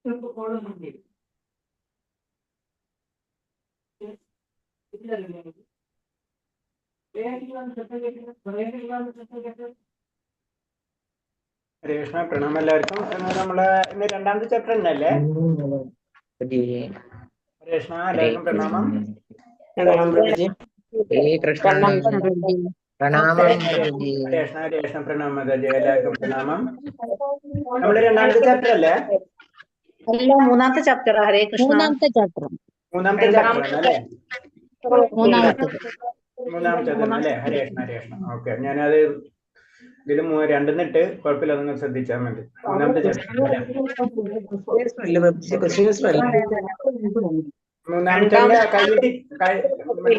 കൃഷ്ണ പ്രണാമം എല്ലാവർക്കും. നമ്മള് ഇന്ന് രണ്ടാമത്തെ ചാപ്റ്റർ തന്നെയല്ലേ? കൃഷ്ണ എല്ലാവർക്കും പ്രണാമം. കൃഷ്ണ പ്രണാമം എല്ലാവർക്കും പ്രണാമം. നമ്മള് രണ്ടാമത്തെ ചാപ്റ്റർ അല്ലേ? മൂന്നാമത്തെ ചാപ്റ്റർ. ഹരേ കൃഷ്ണ. മൂന്നാമത്തെ ചാപ്റ്റർ അല്ലേ? മൂന്നാമത്തേത് അല്ലേ? ഹരേ കൃഷ്ണ ഹരേ കൃഷ്ണ. ഓക്കെ, ഞാനത് ഇതിൽ രണ്ടെന്നിട്ട് കുഴപ്പമില്ല, നിങ്ങൾ ശ്രദ്ധിച്ചാൽ മതി. മൂന്നാമത്തെ ചാപ്റ്റർ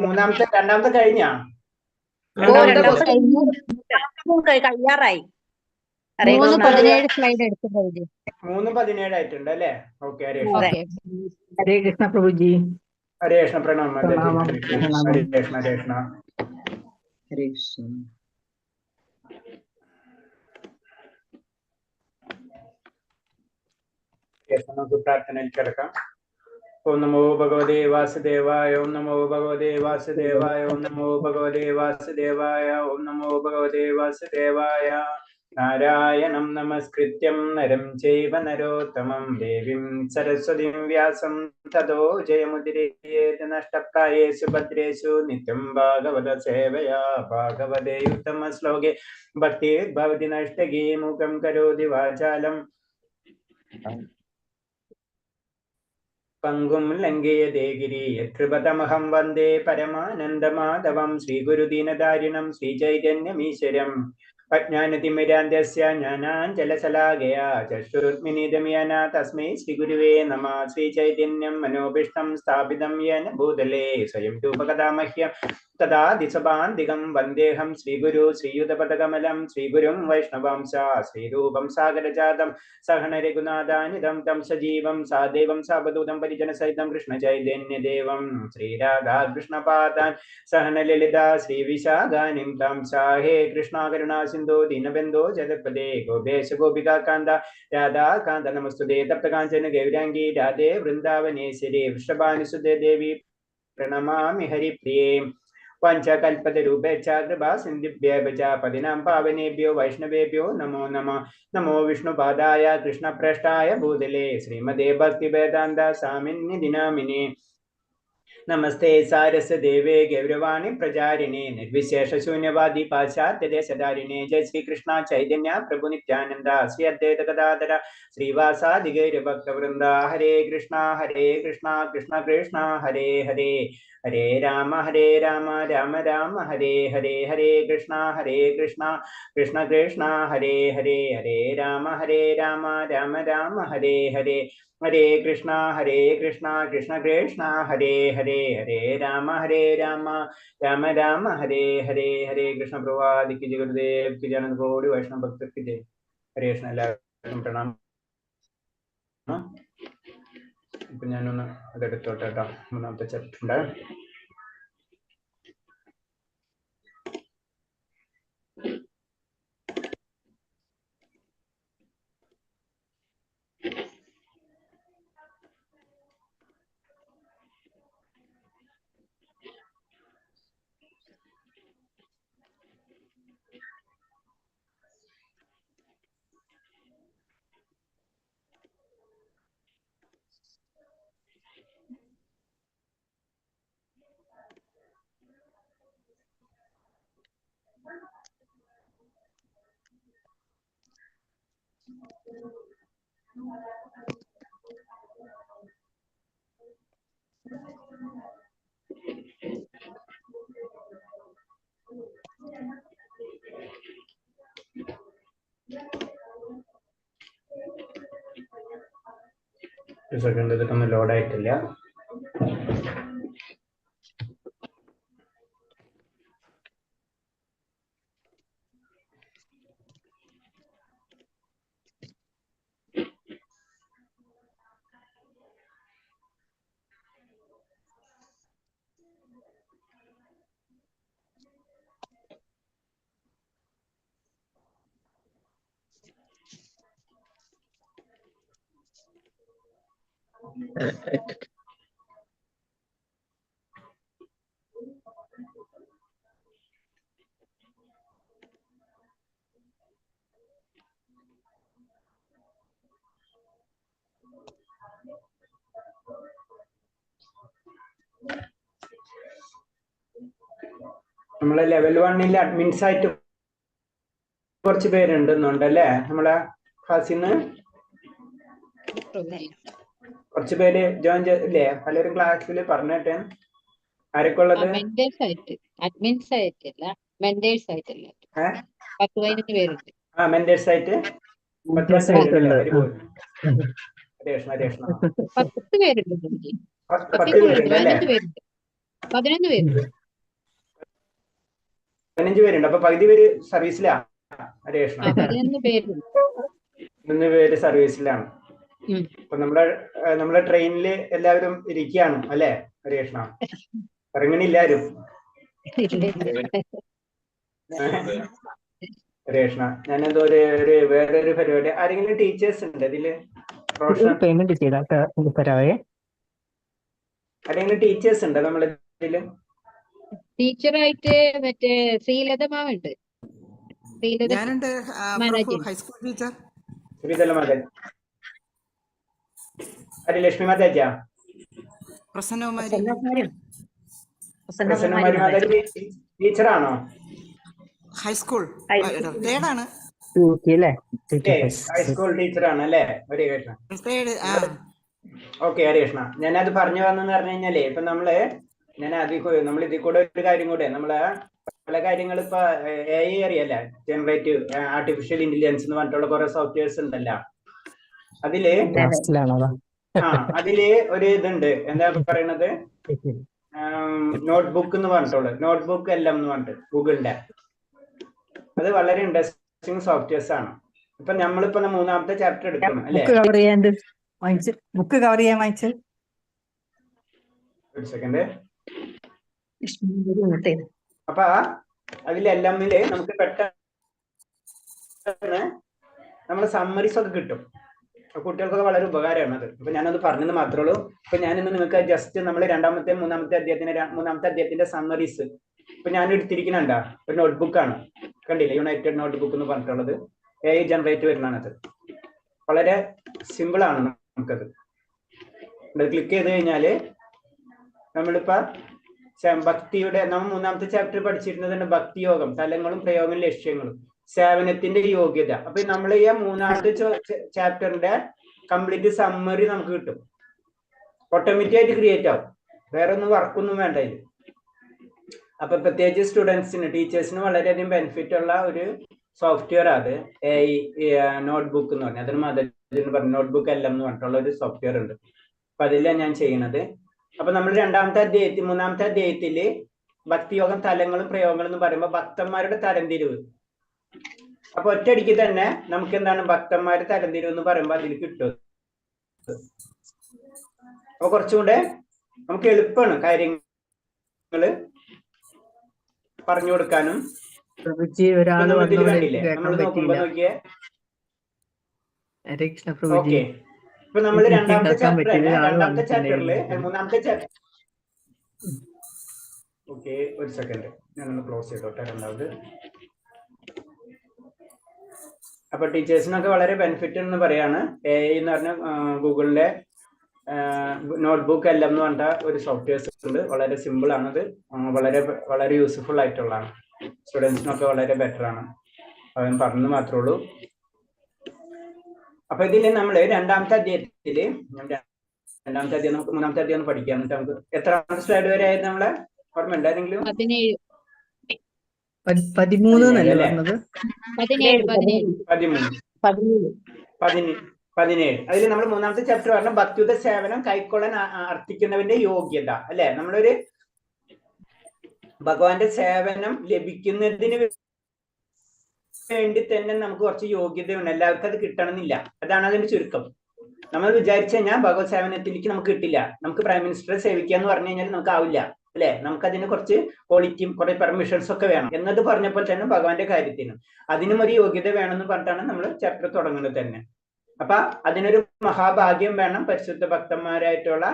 മൂന്നാമത്തെ രണ്ടാമത്തെ കഴിഞ്ഞാ കഴിയാറായി. 3:17 ആയിട്ടുണ്ട് അല്ലേ? ഓക്കെ, ഹരേ കൃഷ്ണ പ്രഭുജി. ഹരേ കൃഷ്ണ പ്രണാമം. ഹരേ കൃഷ്ണ ഹരേ കൃഷ്ണ. നമുക്ക് പ്രാർത്ഥനയിൽ കിടക്കാം. ഓം നമോ ഭഗവതേ വാസുദേവായ. ഓം നമോ ഭഗവതേ വാസുദേവായ. ഓം നമോ ഭഗവതേ വാസുദേവായ. ഓം നമോ ഭഗവതേ വാസുദേവായ. നാരായണം നമസ്കൃത്യം നരം ചൈവ നരോത്തമം ദേവീം സരസ്വതീം വ്യാസം തതോ ജയമുദിരേത് നഷ്ടപ്രായേഷു ഭദ്രേഷു നിത്യം ഭാഗവത സേവയാ ഭാഗവതേ ഉത്തമ ശ്ലോകേ ഭക്തിർഭവതി നഷ്ടകീ മുഖം കരോതി വാചാലം പങ്കും ലംഘയതേ ഗിരി യത്കൃപതമഹം വന്ദേ പരമാനന്ദമാധവം ശ്രീഗുരുദീനധാരിണം ശ്രീചൈതന്യമീശ്വരം അജ്ഞാനതിമിരാന്ധ്യസ്യ ജ്ഞാനാഞ്ജലശലാകയാ ചക്ഷുരുന്മിലിതം തസ്മൈ ശ്രീഗുരുവേ നമഃ. ശ്രീചൈതന്യം മനോഭീഷ്ടം സ്ഥാപിതം യേന ഭൂതലേ സ്വയം രൂപകഥാമഹ്യം തഥാ ദിശഭാന്തികം വന്ദേഹം ശ്രീഗുരു ശ്രീയുതപദകമലം ശ്രീഗുരും വൈഷ്ണവാംശ ശ്രീരൂപം സാഗരജാതം സഹന രഘുനാഥാനിധം തം സജീവം സാദേവം സാവധൂതം പരിജനസഹിതം കൃഷ്ണചൈതന്യദേവം ശ്രീരാധാകൃഷ്ണപാദാൻ സഹന ലളിതാ ശ്രീവിശാഖാനിം തം സാഹേ കൃഷ്ണ കരുണാ സിന്ധോ ദീനബന്ധോ ജഗത്പദേ ഗോപേശ ഗോപികാന്ത രാധാകാന്ത നമസ്തുതേ തപ്തകാഞ്ചന ഗൗരാംഗീ രാധേ വൃന്ദാവനേശ്വരി വൃഷഭാനുസുതേ ദേവി പ്രണമാമി ഹരിപ്രിയേ. പഞ്ചകൽപതരൂപേച്ഛ കൃപാ സിന്ധിഭ്യോ പതിനാം പാവനേഭ്യോ വൈഷ്ണവേഭ്യോ നമോ നമഃ. നമോ വിഷ്ണുപാദായ കൃഷ്ണപ്രേഷ്ഠായ ഭൂതലേ ശ്രീമതേ ഭക്തിവേദാന്ത സ്വാമിന്യതി നാമിനേ. നമസ്തേ സാരസ്വതേവേ ഗൗരവാണി പ്രചാരിണേ നിർവിശേഷ ശൂന്യവാദി പാശ്ചാത്യദേശധാരിണേ. ജയ ശ്രീകൃഷ്ണ ചൈതന്യ പ്രഭു നിത്യാനന്ദ ശ്രീ അദ്വൈത ഗദാധര ശ്രീവാസാദി ഗൗരഭക്തവൃന്ദ. ഹരേ കൃഷ്ണ കൃഷ്ണ കൃഷ്ണ ഹരേ ഹരേ ഹരേ രാമ രാമ രാമ ഹരേ ഹരേ. ഹരേ കൃഷ്ണ കൃഷ്ണ കൃഷ്ണ ഹരേ ഹരേ ഹരേ രാമ രാമ രാമ ഹരേ ഹരേ. ഹരേ കൃഷ്ണ കൃഷ്ണ കൃഷ്ണ ഹരേ ഹരേ ഹരേ രാമ രാമ രാമ ഹരേ ഹരേ. ഹരേ കൃഷ്ണ പ്രവാദിക്ക് ജയ ഗുരുദേവ് की जय कोटि वैष्णव भक्त की जय. ഹരേ കൃഷ്ണ എല്ലാവർക്കും പ്രണാമം. ഇപ്പൊ ഞാനൊന്ന് അതെടുത്തോട്ടെ കേട്ടോ. മൂന്നാമത്തെ ചാപ്റ്റർ ഉണ്ട്. സെക്കൻഡ്, ഇതൊക്കെ ഒന്നും ലോഡായിട്ടില്ല. നമ്മളെ ലെവൽ 1 അഡ്മിൻസ് ആയിട്ട് കുറച്ച് പേരുണ്ടെന്നുണ്ട് അല്ലേ? നമ്മളെ ക്ലാസ്സിൽ നിന്ന് കുറച്ച് പേര് ജോയിൻ ചെയ്തില്ലേ? പലരും ക്ലാസ്സിൽ പറഞ്ഞിട്ട് ആരൊക്കെ ഉള്ളത്? മെന്റേഴ്സ് ആയിട്ട്, അഡ്മിൻസ് ആയിട്ടില്ല, മെന്റേഴ്സ് ആയിട്ടില്ല. 10-15 പേരുണ്ട്. മെന്റേഴ്സ് ആയിട്ട് 10 പേരുണ്ടല്ലേ? രേഷ്മ 10 പേരുണ്ട്. 10 പേരുണ്ട് അല്ലേ? 11 പേരുണ്ട്. 11 പേരുണ്ട്. 15 പേരുണ്ട്. അപ്പൊ പകുതി പേര് സർവീസിലാ രേഷ്മ? 11 പേരുണ്ട്. 11 പേര് സർവീസിലാണ്. അപ്പൊ നമ്മളെ ട്രെയിനില് എല്ലാവരും ഇരിക്കുകയാണ് അല്ലേ രേഷ്മ? ഇറങ്ങണില്ല ആരും? രേഷ്മ, ഞാനെന്തോ വേറൊരു പരിപാടി. ആരെങ്കിലും ടീച്ചേഴ്സ് ഉണ്ട് ഇതില്? പേയ്മെന്റ് ചെയ്താൽ ആരെങ്കിലും ടീച്ചേഴ്സ് ഉണ്ട് നമ്മളെ ഇതില്? ടീച്ചറായിട്ട് മറ്റേ ശ്രീലത മാവുണ്ട്. Sreelatha high school teacher. ശ്രീലത മകൻ ലക്ഷ്മി മാതാജ, പ്രസന്നകുമാരി മാതാജി ടീച്ചറാണോ? ഹൈസ്കൂൾ തേർഡാണ്. ഹൈസ്കൂൾ ടീച്ചറാണ് അല്ലേ? ഒരു കൃഷ്ണ. ഓക്കെ ഹരികൃഷ്ണ, ഞാനത് പറഞ്ഞു വന്നെന്ന് പറഞ്ഞു കഴിഞ്ഞാലേ ഇപ്പൊ നമ്മൾ ഇതിൽ കൂടെ ഒരു കാര്യം കൂടെ നമ്മളെ പല കാര്യങ്ങൾ ഇപ്പൊ AI അറിയല്ലേ, ജനറേറ്റീവ് ആർട്ടിഫിഷ്യൽ ഇന്റലിജൻസ് എന്ന് പറഞ്ഞിട്ടുള്ള കുറെ സോഫ്റ്റ്വെയർസ് ഉണ്ടല്ലോ. അതില് ഒരു ഇതുണ്ട്, എന്താ പറയണത്, നോട്ട്ബുക്ക് എന്ന് പറഞ്ഞിട്ടുള്ളത്, നോട്ട്ബുക്ക് എല്ലാം എന്ന് പറഞ്ഞിട്ട് ഗൂഗിളിന്റെ. അത് വളരെ ഇൻട്രസ്റ്റിംഗ് സോഫ്റ്റ്വെയർസ് ആണ്. ഇപ്പൊ നമ്മളിപ്പോ 3ാമത്തെ ചാപ്റ്റർ എടുക്കണം അല്ലേ? ബുക്ക് കവർ ചെയ്യാൻ വാങ്ങിച്ചു. ഒരു സെക്കൻഡ്. അപ്പൊ അതിലെല്ലാം നമുക്ക് പെട്ടെന്ന് നമ്മള് സമ്മറീസ് ഒക്കെ കിട്ടും. കുട്ടികൾക്കൊക്കെ വളരെ ഉപകാരമാണ് അത്. അപ്പൊ ഞാനത് പറഞ്ഞത് മാത്രമേ ഉള്ളൂ. ഇപ്പൊ ഞാനിന്ന് നിങ്ങൾക്ക് ജസ്റ്റ് നമ്മൾ 2ാമത്തെ 3ാമത്തെ അധ്യായത്തിന്റെ സമ്മറീസ് ഇപ്പൊ ഞാൻ എടുത്തിരിക്കുന്നുണ്ടാ ഒരു നോട്ട്ബുക്കാണ്, കണ്ടില്ലേ? യുണൈറ്റഡ് നോട്ട്ബുക്ക് എന്ന് പറഞ്ഞിട്ടുള്ളത് AI ജനറേറ്റ് വരുന്നതാണത്. വളരെ സിമ്പിൾ ആണ്. നമുക്കത് ക്ലിക്ക് ചെയ്ത് കഴിഞ്ഞാല് നമ്മളിപ്പോ ഭക്തിയുടെ നമ്മൾ 3ാമത്തെ ചാപ്റ്റർ പഠിച്ചിരുന്നത് ഭക്തിയോഗം, തലങ്ങളും പ്രയോഗങ്ങളും ലക്ഷ്യങ്ങളും, സേവനത്തിന്റെ യോഗ്യത. അപ്പൊ നമ്മൾ ഈ 3ാമത്തെ ചാപ്റ്ററിന്റെ കംപ്ലീറ്റ് സമ്മറി നമുക്ക് കിട്ടും. ഓട്ടോമാറ്റിക് ആയിട്ട് ക്രിയേറ്റ് ആവും, വേറെ ഒന്നും വർക്കൊന്നും വേണ്ട ഇതിൽ. അപ്പൊ പ്രത്യേകിച്ച് സ്റ്റുഡൻസിന്, ടീച്ചേഴ്സിന് വളരെയധികം ബെനിഫിറ്റ് ഉള്ള ഒരു സോഫ്റ്റ്വെയർ അത് AI നോട്ട്ബുക്ക് എന്ന് പറഞ്ഞാൽ. അതിന് മദറിന് പറഞ്ഞ നോട്ട്ബുക്ക് എല്ലാം എന്ന് പറഞ്ഞിട്ടുള്ള ഒരു സോഫ്റ്റ്വെയർ ഉണ്ട്. അപ്പൊ അതിലാണ് ഞാൻ ചെയ്യുന്നത്. അപ്പൊ നമ്മൾ 3ാമത്തെ അധ്യായത്തില് ഭക്തിയോഗം, തലങ്ങളും പ്രയോഗങ്ങളും എന്ന് പറയുമ്പോൾ ഭക്തന്മാരുടെ തരംതിരിവ്. അപ്പൊ ഒറ്റയടിക്ക് തന്നെ നമുക്ക് എന്താണ് ഭക്തന്മാരുടെ തരംതിരിവ് എന്ന് പറയുമ്പോൾ അതിൽ കിട്ടും. അപ്പൊ കുറച്ചുകൂടെ നമുക്ക് എളുപ്പമാണ് കാര്യങ്ങള് പറഞ്ഞു കൊടുക്കാനും. നമ്മൾ നോക്കുമ്പോ നോക്കിയേ, ഓക്കെ. ഇപ്പൊ നമ്മൾ 2ാമത്തെ ചാപ്റ്ററില് 3ാമത്തെ ചാപ്റ്റർ. ഓക്കെ, ഒരു സെക്കൻഡ്, ഞാനൊന്ന് ക്ലോസ് ചെയ്തോട്ടെ 2ാമത്. അപ്പൊ ടീച്ചേഴ്സിനൊക്കെ വളരെ ബെനിഫിറ്റ് എന്ന് പറയാണ്. AI എന്ന് പറഞ്ഞ ഗൂഗിളിലെ നോട്ട്ബുക്ക് എല്ലാം എന്ന് പറഞ്ഞ ഒരു സോഫ്റ്റ്വെയർസ് ഉണ്ട്. വളരെ സിമ്പിൾ ആണത്, വളരെ യൂസ്ഫുൾ ആയിട്ടുള്ളതാണ്. സ്റ്റുഡൻസിനൊക്കെ വളരെ ബെറ്റർ ആണ്. അവൻ പറഞ്ഞു മാത്രമേ ഉള്ളൂ. അപ്പൊ ഇതില് നമ്മള് 2ാമത്തെ അധ്യായത്തില് 2ാമത്തെ അധ്യായം നമുക്ക് 3ാമത്തെ അധ്യായം പഠിക്കാം. എന്നിട്ട് നമുക്ക് എത്രാമത്തെ സ്ലൈഡ് വരെ ആയിരുന്നു നമ്മളെ ഓർമ്മ ഉണ്ടായിരുന്നെങ്കിലും? 17. അതിൽ നമ്മൾ 3ാമത്തെ ചാപ്റ്റർ പറഞ്ഞ ഭക്തിയുടെ സേവനം കൈക്കൊള്ളാൻ അർത്ഥിക്കുന്നവന്റെ യോഗ്യത അല്ലെ? നമ്മളൊരു ഭഗവാന്റെ സേവനം ലഭിക്കുന്നതിന് വേണ്ടി തന്നെ നമുക്ക് കുറച്ച് യോഗ്യതയുണ്ട്. എല്ലാവർക്കും അത് കിട്ടണമെന്നില്ല. അതാണ് അതിന്റെ ചുരുക്കം. നമ്മൾ വിചാരിച്ചു കഴിഞ്ഞാൽ ഭഗവത് സേവനത്തിലേക്ക് നമുക്ക് കിട്ടില്ല. നമുക്ക് പ്രൈം മിനിസ്റ്ററെ സേവിക്കുക എന്ന് പറഞ്ഞു കഴിഞ്ഞാൽ നമുക്ക് ആവില്ല അല്ലെ? നമുക്ക് അതിന് കുറച്ച് ക്വാളിറ്റിയും കുറെ പെർമിഷൻസ് ഒക്കെ വേണം എന്നത് പറഞ്ഞപ്പോൾ തന്നെ ഭഗവാന്റെ കാര്യത്തിനും അതിനും ഒരു യോഗ്യത വേണമെന്ന് പറഞ്ഞിട്ടാണ് നമ്മൾ ചാപ്റ്റർ തുടങ്ങുന്നത് തന്നെ. അപ്പൊ അതിനൊരു മഹാഭാഗ്യം വേണം, പരിശുദ്ധ ഭക്തന്മാരായിട്ടുള്ള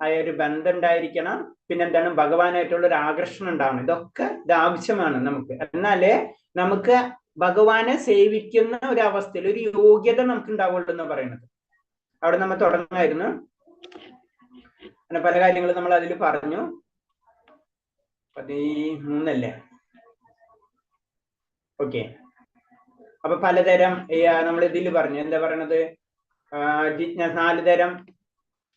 ആ ഒരു ബന്ധം ഉണ്ടായിരിക്കണം, പിന്നെന്താണ് ഭഗവാനായിട്ടുള്ള ഒരു ആകർഷണം ഉണ്ടാവണം. ഇതൊക്കെ ഇത് ആവശ്യമാണ് നമുക്ക്. എന്നാലേ നമുക്ക് ഭഗവാനെ സേവിക്കുന്ന ഒരു അവസ്ഥയിൽ ഒരു യോഗ്യത നമുക്ക് ഉണ്ടാവുള്ളൂ എന്ന് പറയുന്നത്. അവിടെ നമ്മൾ തുടങ്ങായിരുന്നു, അങ്ങനെ പല കാര്യങ്ങളും നമ്മൾ അതിൽ പറഞ്ഞു. 13 ഓക്കെ. അപ്പൊ പലതരം നമ്മൾ ഇതിൽ പറഞ്ഞു, എന്താ പറയണത്, 4 തരം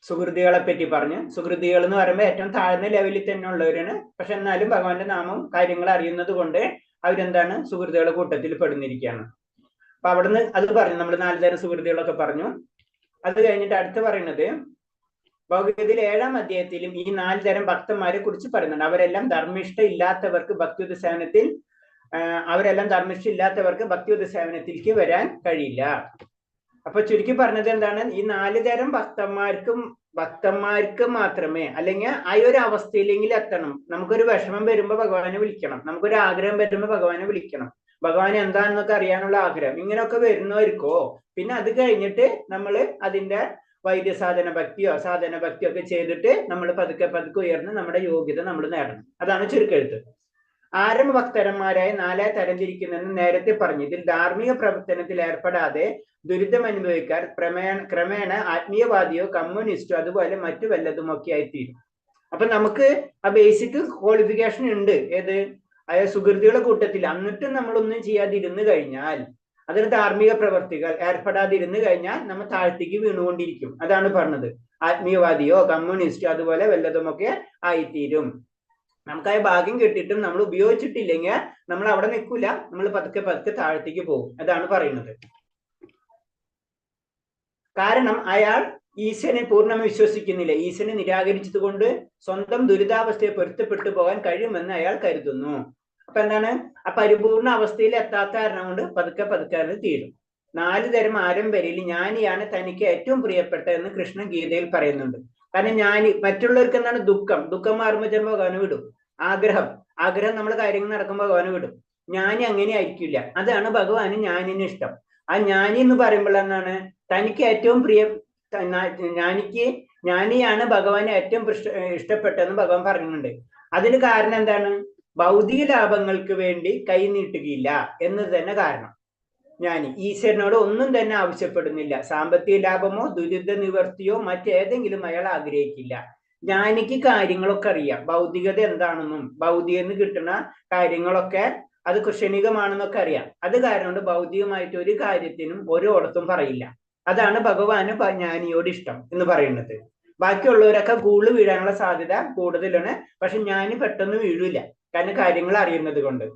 സുഹൃതികളെ പറ്റി പറഞ്ഞു. സുഹൃതികൾ എന്ന് പറയുമ്പോൾ ഏറ്റവും താഴ്ന്ന ലെവലിൽ തന്നെ ഉള്ളവരാണ്, പക്ഷെ എന്നാലും ഭഗവാന്റെ നാമം കാര്യങ്ങൾ അറിയുന്നത് കൊണ്ട് അവരെന്താണ് സുഹൃതികളുടെ കൂട്ടത്തിൽ പെടുന്നിരിക്കുകയാണ്. അപ്പൊ അവിടുന്ന് അത് പറഞ്ഞു, നമ്മൾ 4 തരം സുഹൃതികളൊക്കെ പറഞ്ഞു. അത് കഴിഞ്ഞിട്ട് അടുത്ത് പറയുന്നത് ഭഗവത്ഗീതയിൽ 7-ാം അധ്യായത്തിലും ഈ 4 തരം ഭക്തന്മാരെ കുറിച്ച് പറയുന്നുണ്ട്. അവരെല്ലാം ധർമ്മിഷ്ഠ ഇല്ലാത്തവർക്ക് ഭക്തിയുത സേവനത്തിൽ ഭക്തിയുത സേവനത്തിലേക്ക് വരാൻ കഴിയില്ല. അപ്പൊ ചുരുക്കി പറഞ്ഞത് എന്താണ്, ഈ 4 തരം ഭക്തന്മാർക്ക് മാത്രമേ, അല്ലെങ്കിൽ ആ ഒരു അവസ്ഥയിലെങ്കിലും എത്തണം. നമുക്കൊരു വിഷമം വരുമ്പോ ഭഗവാനെ വിളിക്കണം, നമുക്കൊരു ആഗ്രഹം വരുമ്പോ ഭഗവാനെ വിളിക്കണം, ഭഗവാൻ എന്താണെന്നൊക്കെ അറിയാനുള്ള ആഗ്രഹം, ഇങ്ങനെയൊക്കെ വരുന്നവർക്കോ പിന്നെ അത് കഴിഞ്ഞിട്ട് നമ്മൾ അതിന്റെ വൈദ്യസാധന ഭക്തിയോ സാധന ഭക്തിയോ ഒക്കെ ചെയ്തിട്ട് നമ്മൾ പതുക്കെ പതുക്കെ ഉയർന്ന് നമ്മുടെ യോഗ്യത നമ്മൾ നേടണം. അതാണ് ചുരുക്കെഴുത്ത്. ആരംഭ ഭക്തന്മാരായ 4 തരംതിരിക്കുന്നെന്ന് നേരത്തെ പറഞ്ഞു. ഇതിൽ ധാർമ്മിക പ്രവർത്തനത്തിൽ ഏർപ്പെടാതെ ദുരിതം അനുഭവിക്കാൻ ക്രമേണ ആത്മീയവാദിയോ കമ്മ്യൂണിസ്റ്റോ അതുപോലെ മറ്റു വല്ലതുമൊക്കെ ആയിത്തീരും. അപ്പൊ നമുക്ക് ആ ബേസിക് ക്വാളിഫിക്കേഷൻ ഉണ്ട്, ഏത് സുഹൃത്തുക്കളുടെ കൂട്ടത്തിൽ. എന്നിട്ടും നമ്മളൊന്നും ചെയ്യാതിരുന്നു കഴിഞ്ഞാൽ, അതിന് ധാർമ്മിക പ്രവർത്തികൾ ഏർപ്പെടാതിരുന്നു കഴിഞ്ഞാൽ നമ്മൾ താഴ്ത്തിക്ക് വീണുകൊണ്ടിരിക്കും. അതാണ് പറഞ്ഞത്, ആത്മീയവാദിയോ കമ്മ്യൂണിസ്റ്റോ അതുപോലെ വല്ലതുമൊക്കെ ആയിത്തീരും. നമുക്കായ ഭാഗ്യം കിട്ടിയിട്ടും നമ്മൾ ഉപയോഗിച്ചിട്ടില്ലെങ്കിൽ നമ്മൾ അവിടെ നിൽക്കില്ല, നമ്മൾ പതുക്കെ പതുക്കെ താഴത്തേക്ക് പോകും. അതാണ് പറയുന്നത്. കാരണം അയാൾ ഈശ്വരനെ പൂർണ്ണമായി വിശ്വസിക്കുന്നില്ല. ഈശ്വരനെ നിരാകരിച്ചത് കൊണ്ട് സ്വന്തം ദുരിതാവസ്ഥയെ പൊരുത്തപ്പെട്ടു പോകാൻ കഴിയുമെന്ന് അയാൾ കരുതുന്നു. അപ്പൊ എന്താണ്, ആ പരിപൂർണ അവസ്ഥയിൽ എത്താത്ത കാരണം കൊണ്ട് പതുക്കെ പതുക്കെ അത് തീരും. 4 തരം ആരംഭരിൽ ജ്ഞാനിയാണ് തനിക്ക് ഏറ്റവും പ്രിയപ്പെട്ടതെന്ന് കൃഷ്ണൻ ഗീതയിൽ പറയുന്നുണ്ട്. കാരണം മറ്റുള്ളവർക്ക് എന്താണ് ദുഃഖം മാറുമ്പോൾ ചിലപ്പോൾ ഭഗവാന് വിടും. ആഗ്രഹം നമ്മൾ കാര്യങ്ങൾ നടക്കുമ്പോൾ ഭഗവാന് വിടും. ജ്ഞാനി അങ്ങനെ ആയിരിക്കില്ല. അതാണ് ഭഗവാന് ജ്ഞാനിന് ഇഷ്ടം. ആ ജ്ഞാനി എന്ന് പറയുമ്പോൾ എന്താണ്, തനിക്ക് ഏറ്റവും ജ്ഞാനിയാണ് ഭഗവാന് ഏറ്റവും ഇഷ്ടപ്പെട്ടതെന്ന് ഭഗവാൻ പറയുന്നുണ്ട്. അതിന് കാരണം എന്താണ്, ഭൗതിക ലാഭങ്ങൾക്ക് വേണ്ടി കൈനീട്ടുകയില്ല എന്നത് തന്നെ കാരണം. ജ്ഞാനി ഈശ്വരനോട് ഒന്നും തന്നെ ആവശ്യപ്പെടുന്നില്ല. സാമ്പത്തിക ലാഭമോ ദുരിത നിവർത്തിയോ മറ്റേതെങ്കിലും അയാൾ ആഗ്രഹിക്കില്ല. ജ്ഞാനിക്ക് കാര്യങ്ങളൊക്കെ അറിയാം, ഭൗതികത എന്താണെന്നും ഭൗതികന്ന് കിട്ടുന്ന കാര്യങ്ങളൊക്കെ അത് ക്ഷണികമാണെന്നൊക്കെ അറിയാം. അത് കാരണം കൊണ്ട് ഭൗതികമായിട്ട് ഒരു കാര്യത്തിനും ഓരോടത്തും പറയില്ല. അതാണ് ഭഗവാന് ജ്ഞാനിയോട് ഇഷ്ടം എന്ന് പറയുന്നത്. ബാക്കിയുള്ളവരൊക്കെ കൂടുതൽ വീഴാനുള്ള സാധ്യത കൂടുതലാണ്, പക്ഷെ ജ്ഞാനി പെട്ടെന്ന് വീഴില്ല, കാരണം കാര്യങ്ങൾ അറിയുന്നത് കൊണ്ട്.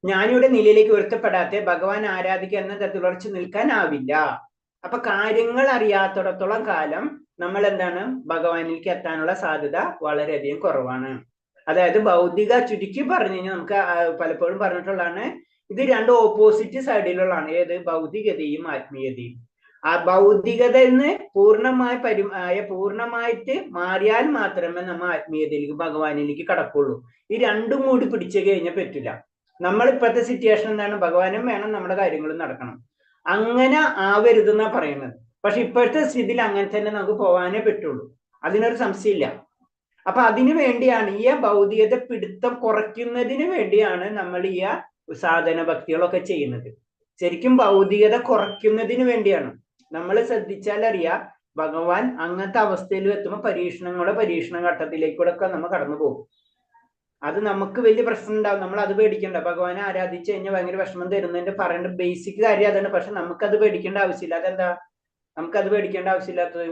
ജ്ഞാനിയുടെ നിലയിലേക്ക് ഉയർത്തപ്പെടാത്ത ഭഗവാൻ ആരാധിക്കുക എന്ന തുടർച്ച നിൽക്കാനാവില്ല. അപ്പൊ കാര്യങ്ങൾ അറിയാത്തിടത്തോളം കാലം നമ്മൾ എന്താണ്, ഭഗവാനിലേക്ക് എത്താനുള്ള സാധ്യത വളരെയധികം കുറവാണ്. അതായത് ഭൗതിക, ചുരുക്കി പറഞ്ഞു കഴിഞ്ഞാൽ നമുക്ക് പലപ്പോഴും പറഞ്ഞിട്ടുള്ളതാണ്, ഇത് 2 ഓപ്പോസിറ്റ് സൈഡിലുള്ളതാണ്. ഏത്, ഭൗതികതയും ആത്മീയതയും. ആ ഭൗതികത എന്ന് പൂർണ്ണമായിട്ട് മാറിയാൽ മാത്രമേ നമ്മൾ ആത്മീയതയിലേക്ക് ഭഗവാനിലേക്ക് കടക്കുള്ളൂ. ഈ 2ഉം കൂടി പിടിച്ചു കഴിഞ്ഞാൽ പറ്റില്ല. നമ്മൾ ഇപ്പോഴത്തെ സിറ്റുവേഷൻ എന്താണ്, ഭഗവാനും വേണം, നമ്മുടെ കാര്യങ്ങളും നടക്കണം. അങ്ങനെ ആവരുതെന്നാ പറയുന്നത്. പക്ഷെ ഇപ്പോഴത്തെ സ്ഥിതിയിൽ അങ്ങനെ തന്നെ നമുക്ക് പോകാനേ പറ്റുള്ളൂ, അതിനൊരു സംശയമില്ല. അപ്പൊ അതിനു വേണ്ടിയാണ് ഈ ഭൗതികത പിടുത്തം കുറയ്ക്കുന്നതിന് വേണ്ടിയാണ് നമ്മൾ ഈ സാധന ഭക്തികളൊക്കെ ചെയ്യുന്നത്. ശരിക്കും ഭൗതികത കുറയ്ക്കുന്നതിന് വേണ്ടിയാണ്. നമ്മൾ ശ്രദ്ധിച്ചാൽ അറിയാം, ഭഗവാൻ അങ്ങനത്തെ അവസ്ഥയിൽ എത്തുമ്പോൾ പരീക്ഷണ ഘട്ടത്തിലേക്കൂടെ ഒക്കെ നമ്മൾ കടന്നു പോകും. അത് നമുക്ക് വലിയ പ്രശ്നം ഉണ്ടാവും. നമ്മൾ അത് പേടിക്കണ്ട. ഭഗവാനെ ആരാധിച്ചു കഴിഞ്ഞാൽ ഭയങ്കര വിഷമം തരുന്നതിന്റെ പറയേണ്ട ബേസിക് കാര്യം അതാണ്. പക്ഷെ നമുക്കത് പേടിക്കേണ്ട ആവശ്യമില്ല. അതെന്താ നമുക്കത് പേടിക്കേണ്ട ആവശ്യമില്ലാത്തത്?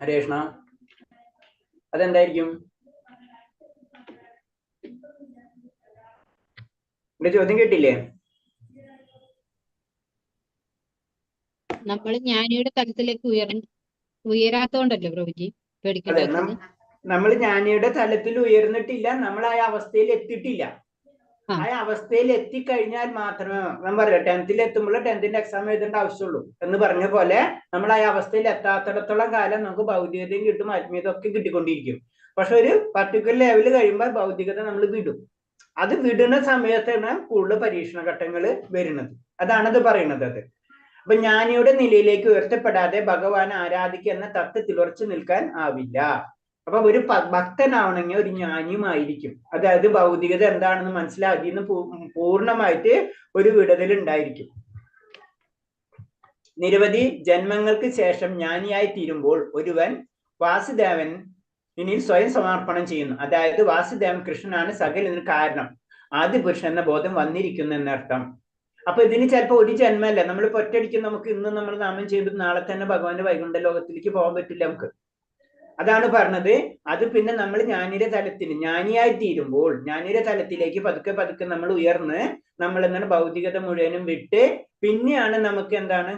ഹരേഷ്ണ, അതെന്തായിരിക്കും? എന്റെ ചോദ്യം കേട്ടില്ലേ? നമ്മൾ ജ്ഞാനിയുടെ തലത്തിലേക്ക് ഉയരാത്തോണ്ടല്ലോ പ്രഭുജി പേടിക്കേണ്ടത്. നമ്മൾ ജ്ഞാനിയുടെ തലത്തിൽ ഉയർന്നിട്ടില്ല, നമ്മൾ ആ അവസ്ഥയിൽ എത്തിയിട്ടില്ല. ആ അവസ്ഥയിൽ എത്തിക്കഴിഞ്ഞാൽ മാത്രമേ ഞാൻ പറയാം, 10th എത്തുമ്പോൾ 10th എക്സാം എഴുതേണ്ട ആവശ്യമുള്ളൂ എന്ന് പറഞ്ഞ പോലെ, നമ്മൾ ആ അവസ്ഥയിൽ എത്താത്തിടത്തോളം കാലം നമുക്ക് ഭൗതികതയും കിട്ടും, ആത്മീയത ഒക്കെ കിട്ടിക്കൊണ്ടിരിക്കും. പക്ഷെ ഒരു പർട്ടിക്കുലർ ലെവൽ കഴിയുമ്പോൾ ഭൗതികത നമ്മൾ വിടും. അത് വിടുന്ന സമയത്താണ് കൂടുതൽ പരീക്ഷണ ഘട്ടങ്ങൾ വരുന്നത്. അതാണത് പറയുന്നത്. അത് അപ്പൊ ജ്ഞാനിയുടെ നിലയിലേക്ക് ഉയർത്തപ്പെടാതെ ഭഗവാൻ ആരാധിക്കുക എന്ന തത്വത്തിൽ ഉറച്ചു നിൽക്കാൻ ആവില്ല. അപ്പൊ ഒരു ഭക്തനാവണമെങ്കിൽ ഒരു ജ്ഞാനിയുമായിരിക്കും. അതായത് ഭൗതികത എന്താണെന്ന് മനസ്സിലാക്കി പൂർണ്ണമായിട്ട് ഒരു വിടുതൽ ഉണ്ടായിരിക്കും. നിരവധി ജന്മങ്ങൾക്ക് ശേഷം ജ്ഞാനിയായി തീരുമ്പോൾ ഒരുവൻ വാസുദേവൻ ഇനിയിൽ സ്വയം സമർപ്പണം ചെയ്യുന്നു. അതായത് വാസുദേവൻ കൃഷ്ണനാണ് സകലതിന് കാരണം, ആദ്യ പുരുഷൻ എന്ന ബോധം വന്നിരിക്കുന്നു എന്നർത്ഥം. അപ്പൊ ഇതിന് ചിലപ്പോൾ ഒരു ജന്മല്ല, നമ്മളിപ്പോ ഒറ്റയടിക്ക് നമുക്ക് ഇന്ന് നമ്മൾ നാമം ചെയ്തിട്ട് നാളെ തന്നെ ഭഗവാന്റെ വൈകുണ്ഠ ലോകത്തിലേക്ക് പോകാൻ പറ്റില്ല നമുക്ക്. അതാണ് പറഞ്ഞത്. അത് പിന്നെ നമ്മൾ ജ്ഞാനിയുടെ തലത്തിൽ ജ്ഞാനിയായി തീരുമ്പോൾ ജ്ഞാനിയുടെ തലത്തിലേക്ക് പതുക്കെ പതുക്കെ നമ്മൾ ഉയർന്ന് നമ്മൾ എന്താണ് ഭൗതികത മുഴുവനും വിട്ട് പിന്നെയാണ് നമുക്ക് എന്താണ്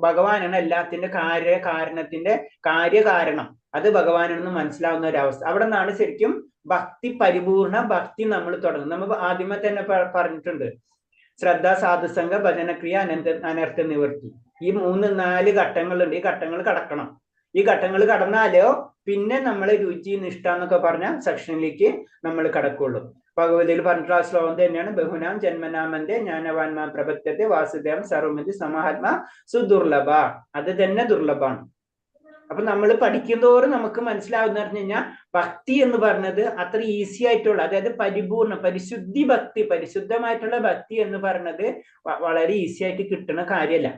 ഭഗവാനാണ് എല്ലാത്തിന്റെ കാരണത്തിന്റെ കാര്യകാരണം, അത് ഭഗവാനാണെന്ന് മനസ്സിലാവുന്ന ഒരവസ്ഥ. അവിടെ നിന്നാണ് ശരിക്കും ഭക്തി, പരിപൂർണ ഭക്തി നമ്മൾ തുടങ്ങും. നമ്മൾ ആദ്യമേ തന്നെ പറഞ്ഞിട്ടുണ്ട്, ശ്രദ്ധ, സാധുസംഗ, ഭജനക്രിയ, അനർത്ഥ നിവൃത്തി. ഈ 3-4 ഘട്ടങ്ങളുണ്ട്. ഈ ഘട്ടങ്ങൾ കടക്കണം. ഈ ഘട്ടങ്ങൾ കടന്നാലോ പിന്നെ നമ്മൾ രുചി, നിഷ്ഠ എന്നൊക്കെ പറഞ്ഞ സെക്ഷനിലേക്ക് നമ്മൾ കടക്കുള്ളൂ. ഭഗവതിയിൽ പറഞ്ഞിട്ടുള്ള ശ്ലോകം തന്നെയാണ്, ബഹുനാം ജന്മനാമന്റെ ജ്ഞാനവാൻമാ പ്രപത്യത്തെ വാസുദേവം സർവമതി സമാഹാത്മാ സുദുർലഭ. അത് തന്നെ ദുർലഭമാണ്. അപ്പൊ നമ്മൾ പഠിക്കുന്തോറും നമുക്ക് മനസ്സിലാവുന്ന പറഞ്ഞു കഴിഞ്ഞാൽ ഭക്തി എന്ന് പറഞ്ഞത് അത്ര ഈസി ആയിട്ടുള്ള, അതായത് പരിപൂർണ പരിശുദ്ധി ഭക്തി, പരിശുദ്ധമായിട്ടുള്ള ഭക്തി എന്ന് പറഞ്ഞത് വളരെ ഈസി ആയിട്ട് കിട്ടുന്ന കാര്യമല്ല.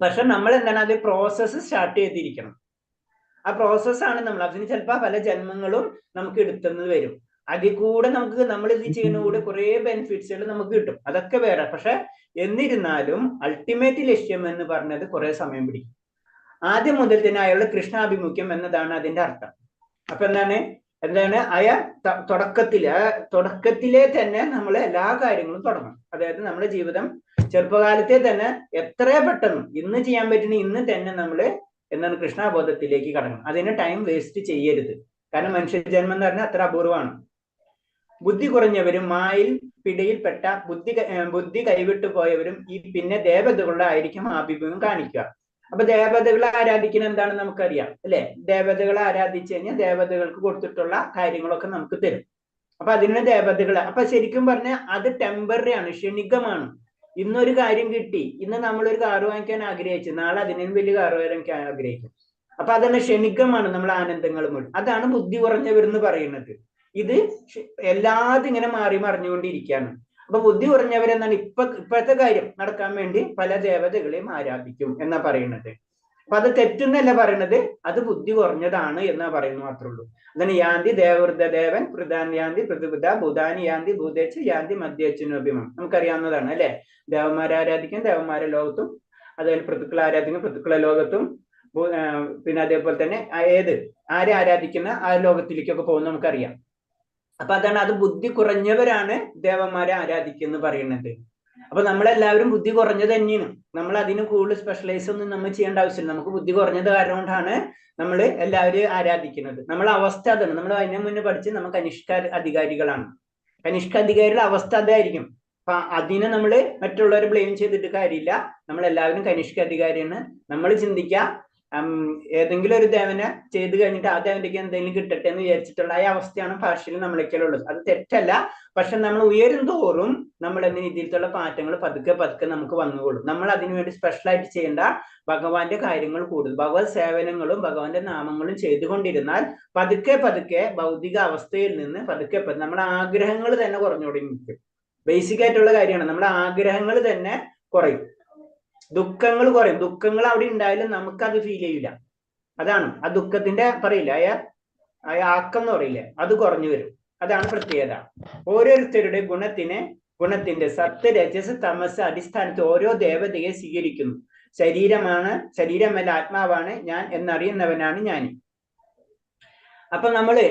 പക്ഷെ നമ്മൾ എന്താണ്, അത് പ്രോസസ്സ് സ്റ്റാർട്ട് ചെയ്തിരിക്കണം. ആ പ്രോസസ്സാണ് നമ്മൾ. അതിന് ചിലപ്പോൾ പല ജന്മങ്ങളും നമുക്ക് എടുത്തുന്നത് വരും. അതിൽ കൂടെ നമുക്ക് നമ്മൾ ഇത് ചെയ്യുന്ന കൂടെ കുറെ ബെനിഫിറ്റ്സുകൾ നമുക്ക് കിട്ടും. അതൊക്കെ വേറെ. പക്ഷെ എന്നിരുന്നാലും അൾട്ടിമേറ്റ് ലക്ഷ്യം എന്ന് പറഞ്ഞത് കുറെ സമയം പിടിക്കും. ആദ്യം മുതൽ തന്നെ അയാളുടെ കൃഷ്ണാഭിമുഖ്യം എന്നതാണ് അതിന്റെ അർത്ഥം. അപ്പൊ എന്താണ് തുടക്കത്തിലെ തന്നെ നമ്മൾ എല്ലാ കാര്യങ്ങളും തുടങ്ങണം. അതായത് നമ്മുടെ ജീവിതം ചെറുപ്പകാലത്തെ തന്നെ എത്ര പെട്ടെന്ന് ഇന്ന് ചെയ്യാൻ പറ്റുന്ന ഇന്ന് തന്നെ നമ്മൾ എന്താണ് കൃഷ്ണാബോധത്തിലേക്ക് കടക്കണം. അതിന് ടൈം വേസ്റ്റ് ചെയ്യരുത്. കാരണം മനുഷ്യ ജന്മം എന്ന് പറഞ്ഞാൽ അത്ര അപൂർവമാണ്. ബുദ്ധി കുറഞ്ഞവരും മായിൽ പിടിയിൽപ്പെട്ട ബുദ്ധി കൈവിട്ടു പോയവരും ഈ പിന്നെ ദേവതകളുടെ ആയിരിക്കും ആഭിമുഖ്യം കാണിക്കുക. അപ്പൊ ദേവതകളെ ആരാധിക്കുന്ന എന്താണെന്ന് നമുക്കറിയാം അല്ലെ. ദേവതകളെ ആരാധിച്ചു കഴിഞ്ഞാൽ ദേവതകൾക്ക് കൊടുത്തിട്ടുള്ള കാര്യങ്ങളൊക്കെ നമുക്ക് തരും. അപ്പൊ അതിന് ദേവതകളെ, അപ്പൊ ശരിക്കും പറഞ്ഞാൽ അത് ടെമ്പററി ആണ്, ക്ഷണികമാണ്. ഇന്നൊരു കാര്യം കിട്ടി, ഇന്ന് നമ്മളൊരു കാറ് വാങ്ങിക്കാൻ ആഗ്രഹിച്ചു, നാളെ അതിനും വലിയ കാറ് വാങ്ങിക്കാൻ ആഗ്രഹിക്കും. അപ്പൊ അതാണ് ക്ഷണികമാണ് നമ്മൾ ആനന്ദങ്ങൾ മുഴുവൻ. അതാണ് ബുദ്ധി കുറഞ്ഞവരെന്ന് പറയുന്നത്. ഇത് എല്ലാതും ഇങ്ങനെ മാറി മറിഞ്ഞുകൊണ്ടിരിക്കുകയാണ്. അപ്പൊ ബുദ്ധി കുറഞ്ഞവരെന്നാണ് ഇപ്പോഴത്തെ കാര്യം നടക്കാൻ വേണ്ടി പല ദേവതകളെയും ആരാധിക്കും എന്നാ പറയുന്നത്. അപ്പൊ അത് തെറ്റെന്നല്ല പറയുന്നത്, അത് ബുദ്ധി കുറഞ്ഞതാണ് എന്നാ പറയുന്നത് മാത്രമേ ഉള്ളൂ. അതാണ് യാന്തി ദേവവൃദ്ധദേവൻ പ്രധാൻ യാന്തി പൃഥുബുധ ഭൂതാനി യാന്തി ഭൂതേച്ച് യാന്തി മധ്യച്ഛനോഭിമം. നമുക്കറിയാവുന്നതാണ് അല്ലെ. ദേവന്മാരെ ആരാധിക്കും ദേവന്മാരെ ലോകത്തും, അതുപോലെ പൃഥുക്കളെ ആരാധിക്കും പൃഥുക്കളെ ലോകത്തും, പിന്നെ അതേപോലെ തന്നെ ആരെ ആരാധിക്കുന്ന ആ ലോകത്തിലേക്കൊക്കെ പോകുന്ന നമുക്കറിയാം. അപ്പൊ അതാണ്, അത് ബുദ്ധി കുറഞ്ഞവരാണ് ദേവന്മാരെ ആരാധിക്കുന്ന പറയുന്നത്. അപ്പൊ നമ്മളെല്ലാവരും ബുദ്ധി കുറഞ്ഞത് തന്നെയാണ്. നമ്മൾ അതിന് കൂടുതൽ സ്പെഷ്യലൈസ് ഒന്നും നമ്മൾ ചെയ്യേണ്ട ആവശ്യമില്ല. നമുക്ക് ബുദ്ധി കുറഞ്ഞത് കാരണം കൊണ്ടാണ് നമ്മൾ എല്ലാവരും ആരാധിക്കുന്നത്. നമ്മളെ അവസ്ഥ അതാണ്. നമ്മൾ അതിന് മുന്നേ പഠിച്ച് നമ്മൾ കനിഷ്ക അധികാരികളാണ്. കനിഷ്ക അധികാരികളുടെ അവസ്ഥ അതായിരിക്കും. അപ്പൊ അതിനെ നമ്മൾ മറ്റുള്ളവരെ ബ്ലെയിം ചെയ്തിട്ട് കാര്യമില്ല. നമ്മളെല്ലാവരും കനിഷ്ക അധികാരിയാണ്. നമ്മൾ ചിന്തിക്കുക, ഏതെങ്കിലും ഒരു ദേവനെ ചെയ്ത് കഴിഞ്ഞിട്ട് ആ ദേവനയ്ക്ക് എന്തെങ്കിലും കിട്ടട്ടെ എന്ന് വിചാരിച്ചിട്ടുള്ള ആ അവസ്ഥയാണ് ഭാഷയിൽ നമ്മളേക്കുള്ളത്. അത് തെറ്റല്ല. പക്ഷെ നമ്മൾ ഉയരും തോറും നമ്മൾ എന്ന രീതിയിലുള്ള മാറ്റങ്ങൾ പതുക്കെ പതുക്കെ നമുക്ക് വന്നുകൊള്ളും. നമ്മൾ അതിനുവേണ്ടി സ്പെഷ്യലായിട്ട് ചെയ്യേണ്ട ഭഗവാന്റെ കാര്യങ്ങൾ കൂടുതൽ ഭഗവത് സേവനങ്ങളും ഭഗവാന്റെ നാമങ്ങളും ചെയ്തുകൊണ്ടിരുന്നാൽ പതുക്കെ പതുക്കെ ഭൗതിക അവസ്ഥയിൽ നിന്ന് പതുക്കെ നമ്മുടെ ആഗ്രഹങ്ങൾ തന്നെ കുറഞ്ഞു തുടങ്ങി. ബേസിക് ആയിട്ടുള്ള കാര്യമാണ്. നമ്മുടെ ആഗ്രഹങ്ങൾ തന്നെ കുറയും, ദുഃഖങ്ങൾ കുറയും. ദുഃഖങ്ങൾ അവിടെ ഉണ്ടായാലും നമുക്കത് ഫീൽ ചെയ്യില്ല. അതാണ് ആ ദുഃഖത്തിന്റെ പറയില്ല, ആക്കം എന്ന് പറയില്ലേ, അത് കുറഞ്ഞു വരും. അതാണ് പ്രത്യേകത. ഓരോരുത്തരുടെ ഗുണത്തിന്റെ സത്ത് രജസ് തമസ് അടിസ്ഥാനത്തിൽ ഓരോ ദേവതയെ സ്വീകരിക്കുന്നു. ശരീരമല്ല ആത്മാവാണ് ഞാൻ എന്നറിയുന്നവനാണ് ഞാൻ. അപ്പൊ നമ്മള്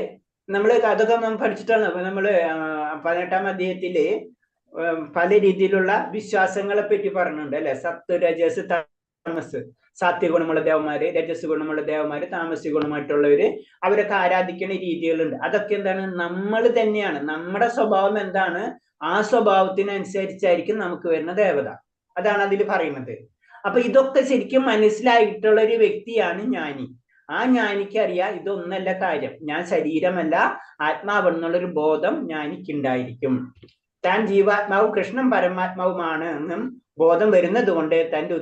അതൊക്കെ നമ്മൾ പഠിച്ചിട്ടാണ്. നമ്മള് 18-ാം അധ്യായത്തില് പല രീതിയിലുള്ള വിശ്വാസങ്ങളെ പറ്റി പറഞ്ഞിട്ടുണ്ട് അല്ലെ. സത്ത് രജസ് തമസ്, സാത്വിക ഗുണമുള്ള ദേവന്മാര്, രജസ് ഗുണമുള്ള ദേവന്മാര്, താമസിക ഗുണമായിട്ടുള്ളവര്, അവരൊക്കെ ആരാധിക്കുന്ന രീതികളുണ്ട്. അതൊക്കെ എന്താണ്, നമ്മൾ തന്നെയാണ്. നമ്മുടെ സ്വഭാവം എന്താണ്, ആ സ്വഭാവത്തിനനുസരിച്ചായിരിക്കും നമുക്ക് വരുന്ന ദേവത. അതാണ് അതിൽ പറയുന്നത്. അപ്പൊ ഇതൊക്കെ ശരിക്കും മനസ്സിലായിട്ടുള്ള ഒരു വ്യക്തിയാണ് ജ്ഞാനി. ആ ജ്ഞാനിക്ക് അറിയാം ഇതൊന്നല്ല കാര്യം, ഞാൻ ശരീരമല്ല ആത്മാവെന്നുള്ളൊരു ബോധം ജ്ഞാനിക്കുണ്ടായിരിക്കും. താൻ ജീവാത്മാവും കൃഷ്ണൻ പരമാത്മാവുമാണ് എന്നും ബോധം വരുന്നത് കൊണ്ട് തന്റെ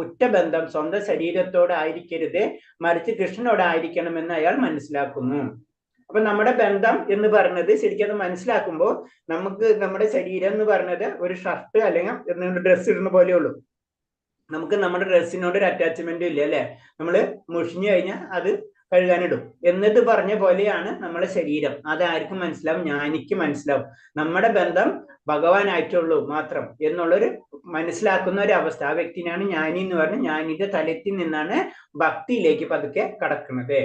ഉറ്റ ബന്ധം സ്വന്തം ശരീരത്തോടായിരിക്കരുത്, മറിച്ച് കൃഷ്ണനോടായിരിക്കണമെന്ന് അയാൾ മനസ്സിലാക്കുന്നു. അപ്പൊ നമ്മുടെ ബന്ധം എന്ന് പറയുന്നത് ശരിക്കും അത് മനസ്സിലാക്കുമ്പോൾ നമുക്ക് നമ്മുടെ ശരീരം എന്ന് പറയുന്നത് ഒരു ഷർട്ട് അല്ലെങ്കിൽ ഡ്രസ്സ് ഇടുന്ന പോലെയുള്ളൂ. നമുക്ക് നമ്മുടെ ഡ്രസ്സിനോട് ഒരു അറ്റാച്ച്മെന്റ് ഇല്ല അല്ലെ, നമ്മള് മുഷിഞ്ഞു കഴിഞ്ഞാൽ അത് കഴുകാനിടും എന്നിട്ട് പറഞ്ഞ പോലെയാണ് നമ്മുടെ ശരീരം. അതാർക്കും മനസ്സിലാവും? ജ്ഞാനിക്ക് മനസ്സിലാവും. നമ്മുടെ ബന്ധം ഭഗവാനായിട്ടുള്ളൂ മാത്രം എന്നുള്ളൊരു മനസ്സിലാക്കുന്ന ഒരു അവസ്ഥ. ആ വ്യക്തിനാണ് ജ്ഞാനി എന്ന് പറഞ്ഞ് ജ്ഞാനിന്റെ തലത്തിൽ നിന്നാണ് ഭക്തിയിലേക്ക് പതുക്കെ കടക്കുന്നത്.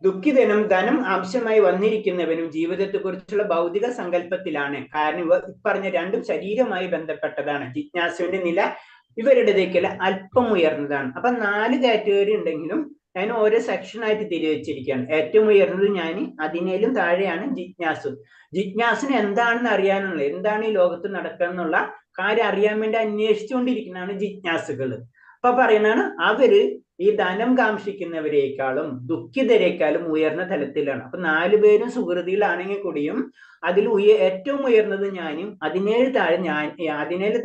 ദുഃഖിതനും ധനം ആവശ്യമായി വന്നിരിക്കുന്നവനും ജീവിതത്തെ കുറിച്ചുള്ള ഭൗതിക സങ്കല്പത്തിലാണ്. കാരണം ഇവർ പറഞ്ഞ രണ്ടും ശരീരവുമായി ബന്ധപ്പെട്ടതാണ്. ജിജ്ഞാസുവിന്റെ നില ഇവരുടേതേക്കല്ല അല്പം ഉയർന്നതാണ്. അപ്പൊ 4 കാറ്റഗറി ഉണ്ടെങ്കിലും ഞാൻ ഓരോ സെക്ഷനായിട്ട് തിരിവെച്ചിരിക്കുകയാണ്. ഏറ്റവും ഉയർന്നത് ജ്ഞാനി, അതിനേലും താഴെയാണ് ജിജ്ഞാസു. ജിജ്ഞാസിന് എന്താണെന്ന് അറിയാനുള്ള, എന്താണ് ഈ ലോകത്ത് നടക്കുക കാര്യം അറിയാൻ വേണ്ടി അന്വേഷിച്ചുകൊണ്ടിരിക്കുന്നതാണ് ജിജ്ഞാസുകൾ. അപ്പൊ പറയുന്നതാണ് അവര് ഈ ധനം കാക്ഷിക്കുന്നവരെക്കാളും ദുഃഖിതരെക്കാളും ഉയർന്ന തലത്തിലാണ്. അപ്പൊ 4 പേരും സുഹൃതികളാണെങ്കിൽ കൂടിയും അതിൽ ഏറ്റവും ഉയർന്നത് ജ്ഞാനിയും 17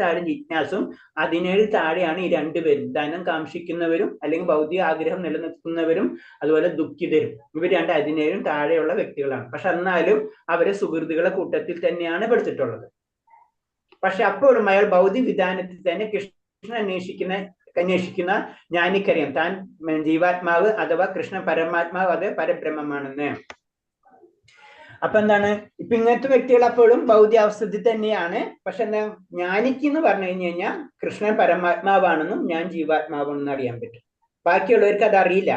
താഴെ ജിജ്ഞാസും 17 താഴെയാണ് ഈ 2 പേരും, ധനം കാക്ഷിക്കുന്നവരും അല്ലെങ്കിൽ ഭൗതിക ആഗ്രഹം നിലനിർത്തുന്നവരും അതുപോലെ ദുഃഖിതരും. ഇവർ 17 താഴെയുള്ള വ്യക്തികളാണ്. പക്ഷെ എന്നാലും അവരെ സുഹൃത്തുക്കളെ കൂട്ടത്തിൽ തന്നെയാണ് പെടുത്തിട്ടുള്ളത്. പക്ഷെ അപ്പോഴും അയാൾ ഭൗതിക വിധാനത്തിൽ തന്നെ കൃഷ്ണൻ അന്വേഷിക്കുന്ന ജ്ഞാനിക്കറിയാം താൻ ജീവാത്മാവ് അഥവാ കൃഷ്ണ പരമാത്മാവ്, അത് പരബ്രഹ്മമാണെന്ന്. അപ്പൊ എന്താണ്, ഇപ്പൊ ഇങ്ങനത്തെ വ്യക്തികൾ അപ്പോഴും ഭൗതികാവസ്ഥയിൽ തന്നെയാണ്. പക്ഷെ എന്താ, ജ്ഞാനിക്ക് എന്ന് പറഞ്ഞു കഴിഞ്ഞാൽ കൃഷ്ണൻ പരമാത്മാവാണെന്നും ഞാൻ ജീവാത്മാവാണെന്നും അറിയാൻ പറ്റും. ബാക്കിയുള്ളവർക്ക് അത് അറിയില്ല.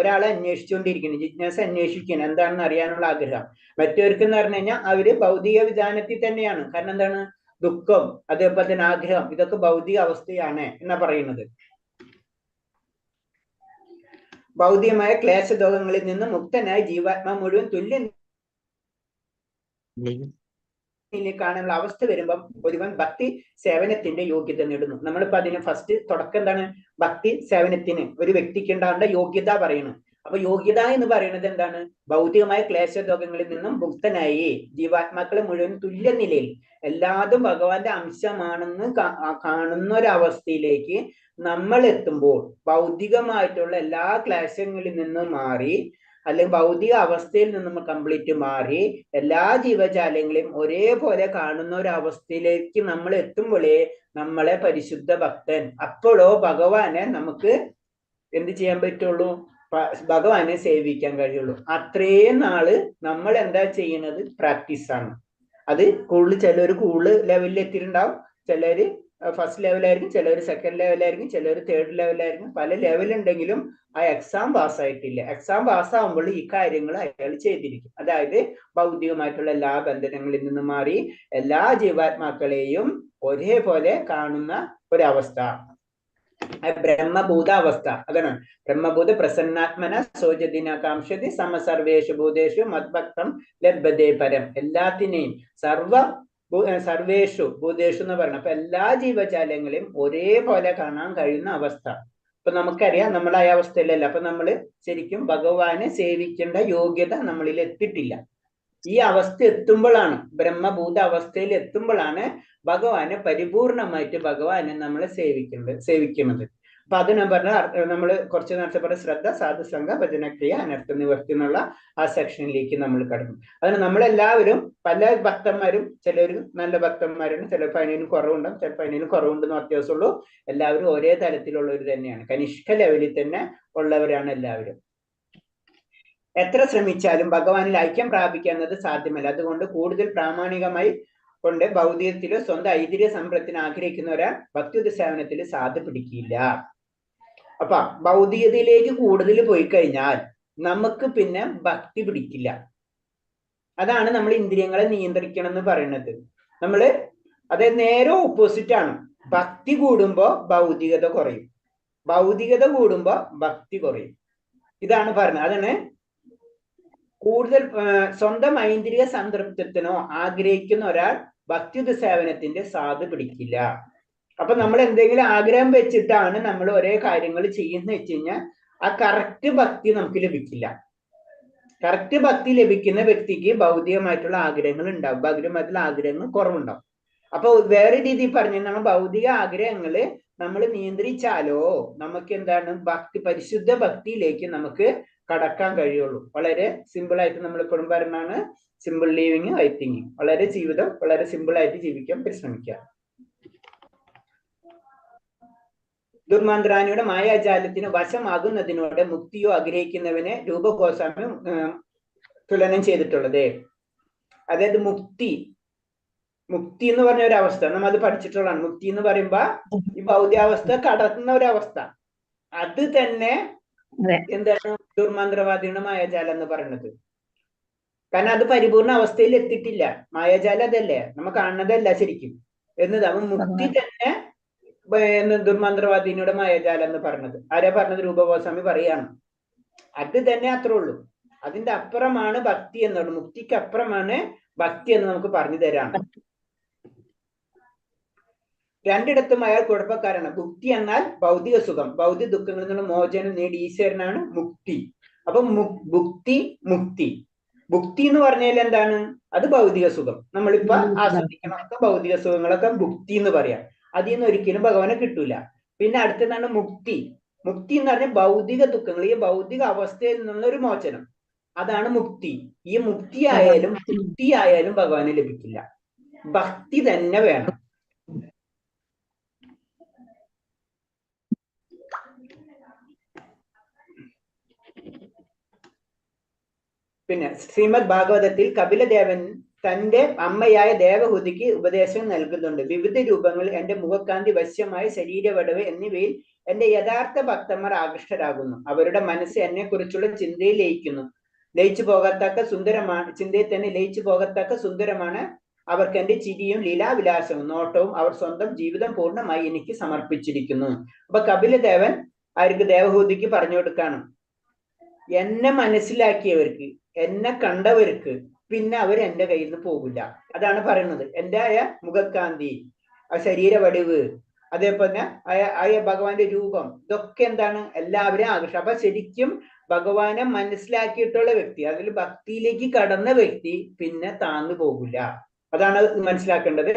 ഒരാളെ അന്വേഷിച്ചുകൊണ്ടിരിക്കുന്നു, ജിജ്ഞാസ അന്വേഷിക്കണം, എന്താണെന്ന് അറിയാനുള്ള ആഗ്രഹം. മറ്റവർക്ക് എന്ന് പറഞ്ഞു കഴിഞ്ഞാൽ അവര് ഭൗതിക വിധാനത്തിൽ തന്നെയാണ്. കാരണം എന്താണ്, ദുഃഖം അതേപോലെ തന്നെ ആഗ്രഹം, ഇതൊക്കെ ഭൗതിക അവസ്ഥയാണ് എന്നാ പറയുന്നത്. ഭൗതികമായ ക്ലേശദോഷങ്ങളിൽ നിന്ന് മുക്തനായി ജീവാത്മാ മുഴുവൻ തുല്യം കാണാനുള്ള അവസ്ഥ വരുമ്പം ഒരുവൻ ഭക്തി സേവനത്തിന്റെ യോഗ്യത നേടുന്നു. നമ്മളിപ്പോ അതിന് ഫസ്റ്റ് തുടക്കം എന്താണ്, ഭക്തി സേവനത്തിന് ഒരു വ്യക്തിക്ക് ഉണ്ടാവേണ്ട യോഗ്യത പറയുന്നു. അപ്പൊ യോഗ്യത എന്ന് പറയുന്നത് എന്താണ്, ഭൗതികമായ ക്ലേശരോഗങ്ങളിൽ നിന്നും മുക്തനായി ജീവാത്മാക്കളെ മുഴുവൻ തുല്യ നിലയിൽ എല്ലാതും ഭഗവാന്റെ അംശമാണെന്ന് കാണുന്ന ഒരവസ്ഥയിലേക്ക് നമ്മൾ എത്തുമ്പോൾ ഭൗതികമായിട്ടുള്ള എല്ലാ ക്ലേശങ്ങളിൽ നിന്നും മാറി, അല്ലെങ്കിൽ ഭൗതിക അവസ്ഥയിൽ നിന്നും കംപ്ലീറ്റ് മാറി എല്ലാ ജീവജാലങ്ങളെയും ഒരേപോലെ കാണുന്ന ഒരു അവസ്ഥയിലേക്ക് നമ്മൾ എത്തുമ്പോഴേ നമ്മളെ പരിശുദ്ധ ഭക്തൻ. അപ്പോഴോ ഭഗവാനെ നമുക്ക് എന്ത് ചെയ്യാൻ പറ്റുള്ളൂ, ഭഗവാനെ സേവിക്കാൻ കഴിയുള്ളൂ. അത്രയും നാള് നമ്മൾ എന്താ ചെയ്യുന്നത്, പ്രാക്ടീസാണ്. അത് ചിലർ കൂടുതൽ ലെവലിൽ എത്തിയിട്ടുണ്ടാവും, ചിലര് ഫസ്റ്റ് ലെവലായിരിക്കും, ചിലർ സെക്കൻഡ് ലെവലായിരിക്കും, ചിലർ തേർഡ് ലെവലായിരിക്കും. പല ലെവലുണ്ടെങ്കിലും ആ എക്സാം പാസ്സായിട്ടില്ല. എക്സാം പാസ്സാവുമ്പോൾ ഈ കാര്യങ്ങൾ അയാൾ ചെയ്തിരിക്കും. അതായത് ഭൗതികമായിട്ടുള്ള എല്ലാ ബന്ധനങ്ങളിൽ നിന്നും മാറി എല്ലാ ജീവാത്മാക്കളെയും ഒരേപോലെ കാണുന്ന ഒരവസ്ഥ, ബ്രഹ്മഭൂതാവസ്ഥ. അതാണ് ബ്രഹ്മഭൂത പ്രസന്നാത്മന സോജദിനാകാംക്ഷതി സമസർവേഷു ഭൂതേഷു മദ്ഭക്തം ലഭ്യതേ പരം. എല്ലാത്തിനെയും സർവേഷു ഭൂതേഷു എന്ന് പറയണം. അപ്പൊ എല്ലാ ജീവജാലങ്ങളെയും ഒരേപോലെ കാണാൻ കഴിയുന്ന അവസ്ഥ. അപ്പൊ നമുക്കറിയാം നമ്മൾ ആ അവസ്ഥയിലല്ല. അപ്പൊ നമ്മള് ശരിക്കും ഭഗവാനെ സേവിക്കേണ്ട യോഗ്യത നമ്മളിൽ എത്തിയിട്ടില്ല. ഈ അവസ്ഥ എത്തുമ്പോഴാണ്, ബ്രഹ്മഭൂത അവസ്ഥയിൽ എത്തുമ്പോഴാണ് ഭഗവാനെ പരിപൂർണമായിട്ട് ഭഗവാനെ നമ്മളെ സേവിക്കുന്നത്. അപ്പൊ അത് ഞാൻ പറഞ്ഞ നമ്മൾ കുറച്ച് നേരത്തെ പറഞ്ഞ ശ്രദ്ധ, സാധുസംഘ, ഭജനക്രിയ, അനർത്ഥ നിവർത്തി എന്നുള്ള ആ സെക്ഷനിലേക്ക് നമ്മൾ കടന്നു. അതിന് നമ്മളെല്ലാവരും പല ഭക്തന്മാരും, ചിലർ നല്ല ഭക്തന്മാരുണ്ട്, ചിലപ്പോൾ അതിനും കുറവുണ്ടാവും, ചിലപ്പോൾ അതിനും കുറവുണ്ടെന്ന് വ്യത്യാസമുള്ളൂ. എല്ലാവരും ഒരേ തലത്തിലുള്ളവർ തന്നെയാണ്, കനിഷ്ക ലെവലിൽ തന്നെ ഉള്ളവരാണ് എല്ലാവരും. എത്ര ശ്രമിച്ചാലും ഭഗവാനിൽ ഐക്യം പ്രാപിക്കുക എന്നത് സാധ്യമല്ല. അതുകൊണ്ട് കൂടുതൽ പ്രാമാണികമായി കൊണ്ട് ഭൗതികത്തിലോ സ്വന്തം ഐതിഹ്യ സമ്പത്തിന് ആഗ്രഹിക്കുന്നവരാ ഭക്തിയുത സേവനത്തിൽ സാധു പിടിക്കില്ല. അപ്പൊ ഭൗതികതയിലേക്ക് കൂടുതൽ പോയി കഴിഞ്ഞാൽ നമുക്ക് പിന്നെ ഭക്തി പിടിക്കില്ല. അതാണ് നമ്മൾ ഇന്ദ്രിയങ്ങളെ നിയന്ത്രിക്കണം എന്ന് പറയുന്നത്. നമ്മള് അത് നേരെ ഓപ്പോസിറ്റ് ആണ്. ഭക്തി കൂടുമ്പോ ഭൗതികത കുറയും, ഭൗതികത കൂടുമ്പോ ഭക്തി കുറയും. ഇതാണ് പറഞ്ഞത്. അതാണ് കൂടുതൽ സ്വന്തം ഐന്ദ്രിയ സംതൃപ്തത്തിനോ ആഗ്രഹിക്കുന്ന ഒരാൾ ഭക്തിയുത സേവനത്തിന്റെ സാധു പിടിക്കില്ല. അപ്പൊ നമ്മൾ എന്തെങ്കിലും ആഗ്രഹം വെച്ചിട്ടാണ് നമ്മൾ ഒരേ കാര്യങ്ങൾ ചെയ്യുന്ന വെച്ച് കഴിഞ്ഞാൽ ആ കറക്റ്റ് ഭക്തി നമുക്ക് ലഭിക്കില്ല. കറക്റ്റ് ഭക്തി ലഭിക്കുന്ന വ്യക്തിക്ക് ഭൗതികമായിട്ടുള്ള ആഗ്രഹങ്ങൾ ഉണ്ടാവും, ഭൗതികമായിട്ടുള്ള ആഗ്രഹങ്ങൾ കുറവുണ്ടാവും. അപ്പൊ വേറെ രീതിയിൽ പറഞ്ഞു നമ്മൾ ഭൗതിക ആഗ്രഹങ്ങള് നമ്മൾ നിയന്ത്രിച്ചാലോ നമുക്ക് എന്താണ് ഭക്തി, പരിശുദ്ധ ഭക്തിയിലേക്ക് നമുക്ക് കടക്കാൻ കഴിയുള്ളൂ. വളരെ സിമ്പിൾ ആയിട്ട് നമ്മൾ എപ്പോഴും പറയുന്നതാണ് സിമ്പിൾ ലിവിങ് ഹൈ തിങ്കിങ്. വളരെ ജീവിതം വളരെ സിമ്പിൾ ആയിട്ട് ജീവിക്കാൻ പരിശ്രമിക്കുക. ദുർമാന്ത്രാനിയുടെ മായാജാലത്തിന് വശമാകുന്നതിനോട് മുക്തിയോ ആഗ്രഹിക്കുന്നവനെ രൂപ ഗോസ്വാമി തുലനം ചെയ്തിട്ടുള്ളത്. അതായത് മുക്തി എന്ന് പറഞ്ഞ ഒരു അവസ്ഥ നമ്മൾ അത് പഠിച്ചിട്ടുള്ളതാണ്. മുക്തി എന്ന് പറയുമ്പോ ഈ ഭൗതികാവസ്ഥ കടക്കുന്ന ഒരവസ്ഥ, അത് തന്നെ എന്താണ് ദുർമന്ത്രവാദിയുടെ മായാജാലം എന്ന് പറയുന്നത്. കാരണം അത് പരിപൂർണ അവസ്ഥയിൽ എത്തിയിട്ടില്ല. മായാജാലം അതല്ലേ, നമ്മൾ കാണുന്നതല്ല ശരിക്കും എന്നത്. അവൻ മുക്തി തന്നെ ദുർമന്ത്രവാദിനിയുടെ മായാജാലം എന്ന് പറഞ്ഞത്. ആരാ പറഞ്ഞത്? രൂപഗോസ്വാമി പറയാണ്. അത് തന്നെ അത്രേ ഉള്ളൂ. അതിന്റെ അപ്പുറമാണ് ഭക്തി എന്നുള്ളത്. മുക്തിക്ക് അപ്പുറമാണ് ഭക്തി എന്ന് നമുക്ക് പറഞ്ഞു തരാണ്. രണ്ടിടത്തും അയാൾ കുഴപ്പക്കാരാണ്. മുക്തി എന്നാൽ ഭൗതിക സുഖം, ഭൗതിക ദുഃഖങ്ങളിൽ നിന്നുള്ള മോചനം നേടി ഈശ്വരനാണ് മുക്തി. അപ്പൊ മുക്തി എന്ന് പറഞ്ഞാൽ എന്താണ്? അത് ഭൗതിക സുഖം. നമ്മളിപ്പോ ആസ്വദിക്കണമൊക്കെ ഭൗതിക സുഖങ്ങളൊക്കെ മുക്തി എന്ന് പറയാം. അതിൽ നിന്ന് ഒരിക്കലും ഭഗവാനെ കിട്ടൂല. പിന്നെ അടുത്തതാണ് മുക്തി എന്ന് പറഞ്ഞാൽ ഭൗതിക ദുഃഖങ്ങൾ, ഈ ഭൗതിക അവസ്ഥയിൽ നിന്നുള്ള ഒരു മോചനം, അതാണ് മുക്തി. ഈ മുക്തി ആയാലും ഭഗവാനെ ലഭിക്കില്ല. ഭക്തി തന്നെ വേണം. പിന്നെ ശ്രീമദ് ഭാഗവതത്തിൽ കപിലദേവൻ തന്റെ അമ്മയായ ദേവഹൂതിക്ക് ഉപദേശം നൽകുന്നുണ്ട്. വിവിധ രൂപങ്ങളിൽ എന്റെ മുഖക്കാന്തി, വശ്യമായ ശരീരവടവ് എന്നിവയിൽ എന്റെ യഥാർത്ഥ ഭക്തന്മാർ ആകൃഷ്ടരാകുന്നു. അവരുടെ മനസ്സ് എന്നെ കുറിച്ചുള്ള ചിന്തയിൽ ലയിക്കുന്നു. ലയിച്ചു പോകത്തക്ക സുന്ദരമാണ് അവർക്ക് എന്റെ ചിരിയും ലീലാവിലാസവും നോട്ടവും. അവർ സ്വന്തം ജീവിതം പൂർണ്ണമായി എനിക്ക് സമർപ്പിച്ചിരിക്കുന്നു. അപ്പൊ കപിലദേവൻ ആർക്ക്? ദേവഹൂതിക്ക് പറഞ്ഞു കൊടുക്കാണ്, എന്നെ മനസ്സിലാക്കിയവർക്ക്, എന്നെ കണ്ടവർക്ക് പിന്നെ അവർ എന്റെ കയ്യിൽ നിന്ന് പോകില്ല. അതാണ് പറയുന്നത്. എന്റെ മുഖക്കാന്തി, ആ ശരീരവടിവ്, അതേപോലെ ഭഗവാന്റെ രൂപം, ഇതൊക്കെ എന്താണ്? എല്ലാവരെയും ആകർഷിക്കും. അപ്പൊ ശരിക്കും ഭഗവാനെ മനസ്സിലാക്കിയിട്ടുള്ള വ്യക്തി, അതിൽ ഭക്തിയിലേക്ക് കടന്ന വ്യക്തി പിന്നെ താന്നു പോകില്ല. അതാണ് മനസ്സിലാക്കേണ്ടത്.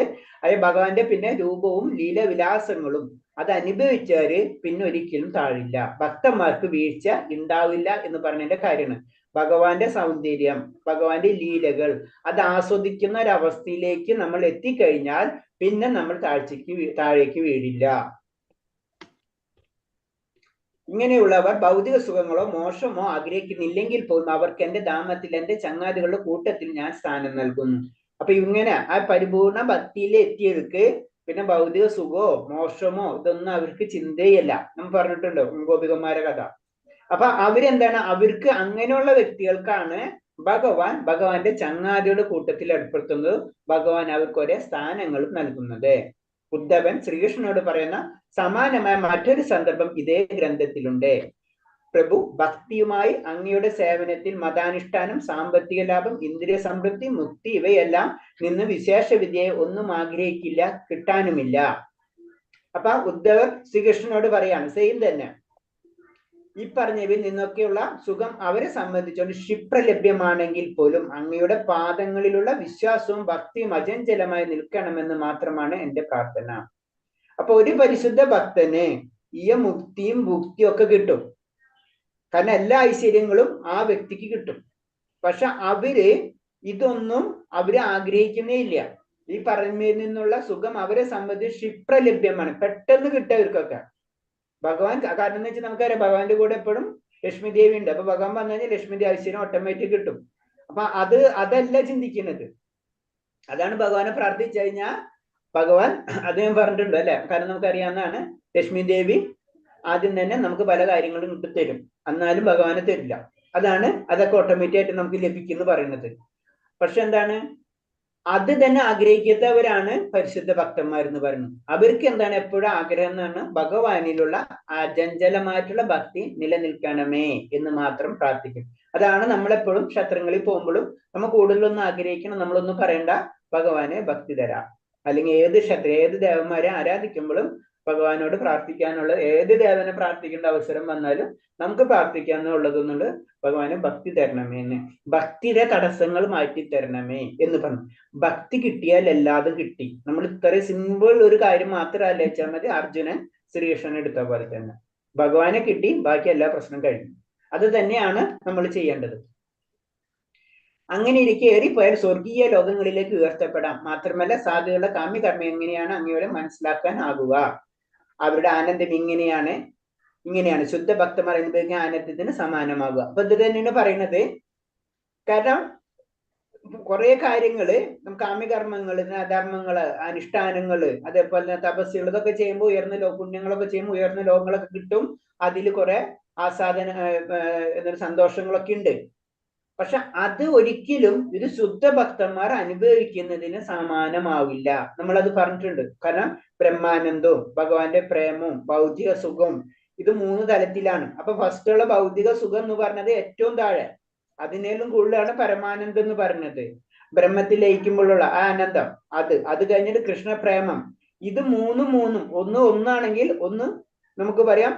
ഭഗവാന്റെ പിന്നെ രൂപവും ലീലവിലാസങ്ങളും അത് അനുഭവിച്ചവര് പിന്നെ ഒരിക്കലും താഴില്ല. ഭക്തന്മാർക്ക് വീഴ്ച ഉണ്ടാവില്ല എന്ന് പറഞ്ഞതിന്റെ കാര്യമാണ്. ഭഗവാന്റെ സൗന്ദര്യം, ഭഗവാന്റെ ലീലകൾ അത് ആസ്വദിക്കുന്ന ഒരവസ്ഥയിലേക്ക് നമ്മൾ എത്തിക്കഴിഞ്ഞാൽ പിന്നെ നമ്മൾ താഴേക്ക് വീഴില്ല. ഇങ്ങനെയുള്ളവർ ഭൗതിക സുഖങ്ങളോ മോശമോ ആഗ്രഹിക്കുന്നില്ലെങ്കിൽ പോലും അവർക്ക് എന്റെ ധാമത്തിൽ, എന്റെ ചങ്ങാതികളുടെ കൂട്ടത്തിൽ ഞാൻ സ്ഥാനം നൽകുന്നു. അപ്പൊ ഇങ്ങനെ ആ പരിപൂർണ ഭക്തിയിൽ എത്തിയവർക്ക് പിന്നെ ഭൗതിക സുഖമോ മോശമോ ഇതൊന്നും അവർക്ക് ചിന്തയല്ല. നമ്മൾ പറഞ്ഞിട്ടുണ്ടോ ഗോപികന്മാരെ കഥ. അപ്പൊ അവരെന്താണ്? അവർക്ക് അങ്ങനെയുള്ള വ്യക്തികൾക്കാണ് ഭഗവാന്റെ ചങ്ങാതിയുടെ കൂട്ടത്തിൽ ഏർപ്പെടുത്തുന്നത്. ഭഗവാൻ അവർക്ക് ഒരേ സ്ഥാനങ്ങളും നൽകുന്നത്. ഉദ്ധവൻ ശ്രീകൃഷ്ണനോട് പറയുന്ന സമാനമായ മറ്റൊരു സന്ദർഭം ഇതേ ഗ്രന്ഥത്തിലുണ്ട്. പ്രഭു, ഭക്തിയുമായി അങ്ങയുടെ സേവനത്തിൽ മതാനുഷ്ഠാനം, സാമ്പത്തിക ലാഭം, ഇന്ദ്രിയ സമൃദ്ധി, മുക്തി ഇവയെല്ലാം നിന്ന് വിശേഷ വിദ്യയെ ഒന്നും ആഗ്രഹിക്കില്ല, കിട്ടാനുമില്ല. അപ്പൊ ഉദ്ധവർ ശ്രീകൃഷ്ണനോട് പറയാണ് സെയിം തന്നെ. ഈ പറഞ്ഞവയിൽ നിന്നൊക്കെയുള്ള സുഖം അവരെ സംബന്ധിച്ചുകൊണ്ട് ക്ഷിപ്രലഭ്യമാണെങ്കിൽ പോലും അങ്ങയുടെ പാദങ്ങളിലുള്ള വിശ്വാസവും ഭക്തിയും അചഞ്ചലമായി നിൽക്കണമെന്ന് മാത്രമാണ് എന്റെ പ്രാർത്ഥന. അപ്പൊ ഒരു പരിശുദ്ധ ഭക്തന് ഈ മുക്തിയും ഭുക്തിയും ഒക്കെ കിട്ടും. കാരണം എല്ലാ ഐശ്വര്യങ്ങളും ആ വ്യക്തിക്ക് കിട്ടും. പക്ഷെ ഇതൊന്നും അവര് ആഗ്രഹിക്കുന്നേ ഇല്ല. ഈ പറഞ്ഞതിൽ നിന്നുള്ള സുഖം അവരെ സംബന്ധിച്ച് ക്ഷിപ്രലഭ്യമാണ്, പെട്ടെന്ന് കിട്ടവർക്കൊക്കെ. ഭഗവാൻ കാരണം എന്ന് വെച്ചാൽ നമുക്കറിയാം ഭഗവാന്റെ കൂടെ എപ്പോഴും ലക്ഷ്മി ദേവി ഉണ്ട്. അപ്പൊ ഭഗവാൻ വന്നു കഴിഞ്ഞാൽ ലക്ഷ്മി ഐശ്വര്യം ഓട്ടോമാറ്റിക് കിട്ടും. അപ്പൊ അതല്ല ചിന്തിക്കുന്നത്. അതാണ് ഭഗവാനെ പ്രാർത്ഥിച്ചു കഴിഞ്ഞാൽ ഭഗവാൻ അദ്ദേഹം പറഞ്ഞിട്ടുണ്ട് അല്ലെ. കാരണം നമുക്കറിയാവുന്നതാണ് ലക്ഷ്മി ദേവി ആദ്യം തന്നെ നമുക്ക് പല കാര്യങ്ങളും കിട്ടിത്തരും, എന്നാലും ഭഗവാനെ തരില്ല. അതൊക്കെ ഓട്ടോമാറ്റിക് ആയിട്ട് നമുക്ക് ലഭിക്കുന്നു പറയുന്നത്. പക്ഷെ എന്താണ്? അത് തന്നെ ആഗ്രഹിക്കാത്തവരാണ് പരിശുദ്ധ ഭക്തന്മാരെന്ന് പറയുന്നത്. അവർക്ക് എന്താണ് എപ്പോഴും ആഗ്രഹം എന്നാണ് ഭഗവാനിലുള്ള അചഞ്ചലമായിട്ടുള്ള ഭക്തി നിലനിൽക്കണമേ എന്ന് മാത്രം പ്രാർത്ഥിക്കും. അതാണ് നമ്മളെപ്പോഴും ക്ഷേത്രങ്ങളിൽ പോകുമ്പോഴും നമ്മൾ കൂടുതലൊന്നും ആഗ്രഹിക്കണം, നമ്മളൊന്നും പറയണ്ട, ഭഗവാനെ ഭക്തി തരാം. അല്ലെങ്കിൽ ഏത് ക്ഷേത്രം ഏത് ദേവന്മാരെ ആരാധിക്കുമ്പോഴും ഭഗവാനോട് പ്രാർത്ഥിക്കാനുള്ള ഏത് ദേവനെ പ്രാർത്ഥിക്കേണ്ട അവസരം വന്നാലും നമുക്ക് പ്രാർത്ഥിക്കാന്നുള്ളതെന്നുണ്ട് ഭഗവാന് ഭക്തി തരണമേ എന്ന്, ഭക്തിയുടെ തടസ്സങ്ങൾ മാറ്റി തരണമേ എന്ന് പറഞ്ഞു. ഭക്തി കിട്ടിയാൽ എല്ലാതും കിട്ടി. നമ്മൾ ഇത്രയും സിമ്പിൾ ഒരു കാര്യം മാത്രം ആലോചിച്ചാൽ മതി. അർജുനൻ ശ്രീകൃഷ്ണൻ എടുത്ത പോലെ തന്നെ ഭഗവാനെ കിട്ടി, ബാക്കി എല്ലാ പ്രശ്നം കഴിഞ്ഞു. അത് തന്നെയാണ് നമ്മൾ ചെയ്യേണ്ടത്. അങ്ങനെ ഇരിക്കെ ഏറിപ്പോയാൽ സ്വർഗീയ ലോകങ്ങളിലേക്ക് ഉയർത്തപ്പെടാം. മാത്രമല്ല സാധുക്കളുടെ കാമ്യകർമ്മം എങ്ങനെയാണ് അങ്ങയുടെ മനസ്സിലാക്കാൻ ആകുക. അവരുടെ ആനന്ദം ഇങ്ങനെയാണ് ശുദ്ധ ഭക്തന്മാർ അനുഭവിക്കുന്ന ആനന്ദത്തിന് സമാനമാകുക. അപ്പൊ ഇത് തന്നെയാണ് പറയുന്നത്. കാരണം കുറെ കാര്യങ്ങള് നമുക്ക് കാമ്യകർമ്മങ്ങള്, ധർമ്മങ്ങള്, അനുഷ്ഠാനങ്ങള്, അതേപോലെ തന്നെ തപസ്സുകൾ, ഇതൊക്കെ ചെയ്യുമ്പോൾ ഉയർന്ന പുണ്യങ്ങളൊക്കെ ചെയ്യുമ്പോൾ ഉയർന്ന ലോകങ്ങളൊക്കെ കിട്ടും. അതിൽ കുറെ ആസ്വാദന സന്തോഷങ്ങളൊക്കെ ഉണ്ട്. പക്ഷെ അത് ഒരിക്കലും ഇത് ശുദ്ധ ഭക്തന്മാർ അനുഭവിക്കുന്നതിന് സമാനമാവില്ല. നമ്മളത് പറഞ്ഞിട്ടുണ്ട്. കാരണം ബ്രഹ്മാനന്ദവും ഭഗവാന്റെ പ്രേമവും ഭൗതിക സുഖവും ഇത് 3 തലത്തിലാണ്. അപ്പൊ ഫസ്റ്റുള്ള ഭൗതിക സുഖം എന്ന് പറഞ്ഞത് ഏറ്റവും താഴെ, അതിനേലും കൂടുതലാണ് പരമാനന്ദം എന്ന് പറഞ്ഞത്. ബ്രഹ്മത്തിൽ ലയിക്കുമ്പോഴുള്ള ആ ആനന്ദം, അത് കഴിഞ്ഞിട്ട് കൃഷ്ണപ്രേമം. ഇത് മൂന്നും ഒന്നാണെങ്കിൽ ഒന്ന് നമുക്ക് പറയാം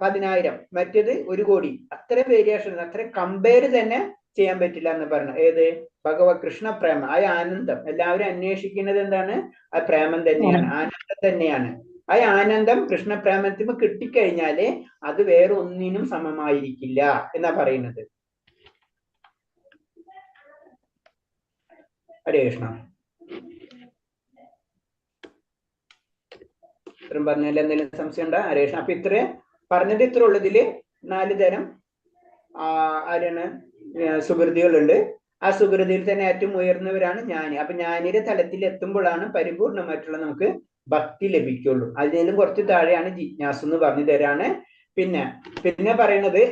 10,000, മറ്റേത് 1 കോടി. അത്ര വേരിയേഷൻ, അത്ര കമ്പയർ തന്നെ ചെയ്യാൻ പറ്റില്ല എന്ന് പറഞ്ഞു. ഏത് ഭഗവത് കൃഷ്ണപ്രേമം, ആ ആനന്ദം എല്ലാവരും അന്വേഷിക്കുന്നത് എന്താണ്? ആ പ്രേമം തന്നെയാണ്, ആനന്ദം തന്നെയാണ്. ആ ആനന്ദം കൃഷ്ണപ്രേമത്തിന് കിട്ടിക്കഴിഞ്ഞാല് അത് വേറെ ഒന്നിനും സമമായിരിക്കില്ല എന്നാ പറയുന്നത്. ഹരേ കൃഷ്ണ. ഇത്രയും പറഞ്ഞാൽ എന്തെങ്കിലും സംശയം ഉണ്ടോ? ഹരേ കൃഷ്ണ. അപ്പൊ പറഞ്ഞത് ഇത്ര ഉള്ളതില് 4 തരം ആരാണ് സുഹൃതികളുണ്ട്. ആ സുഹൃതിയിൽ തന്നെ ഏറ്റവും ഉയർന്നവരാണ് ജ്ഞാനി. അപ്പൊ ജ്ഞാനിയുടെ തലത്തിൽ എത്തുമ്പോഴാണ് പരിപൂർണമായിട്ടുള്ള നമുക്ക് ഭക്തി ലഭിക്കുള്ളൂ. അതിനും കുറച്ച് താഴെയാണ് ജിജ്ഞാസ എന്ന് പറഞ്ഞു തരാണ്. പിന്നെ പറയണത്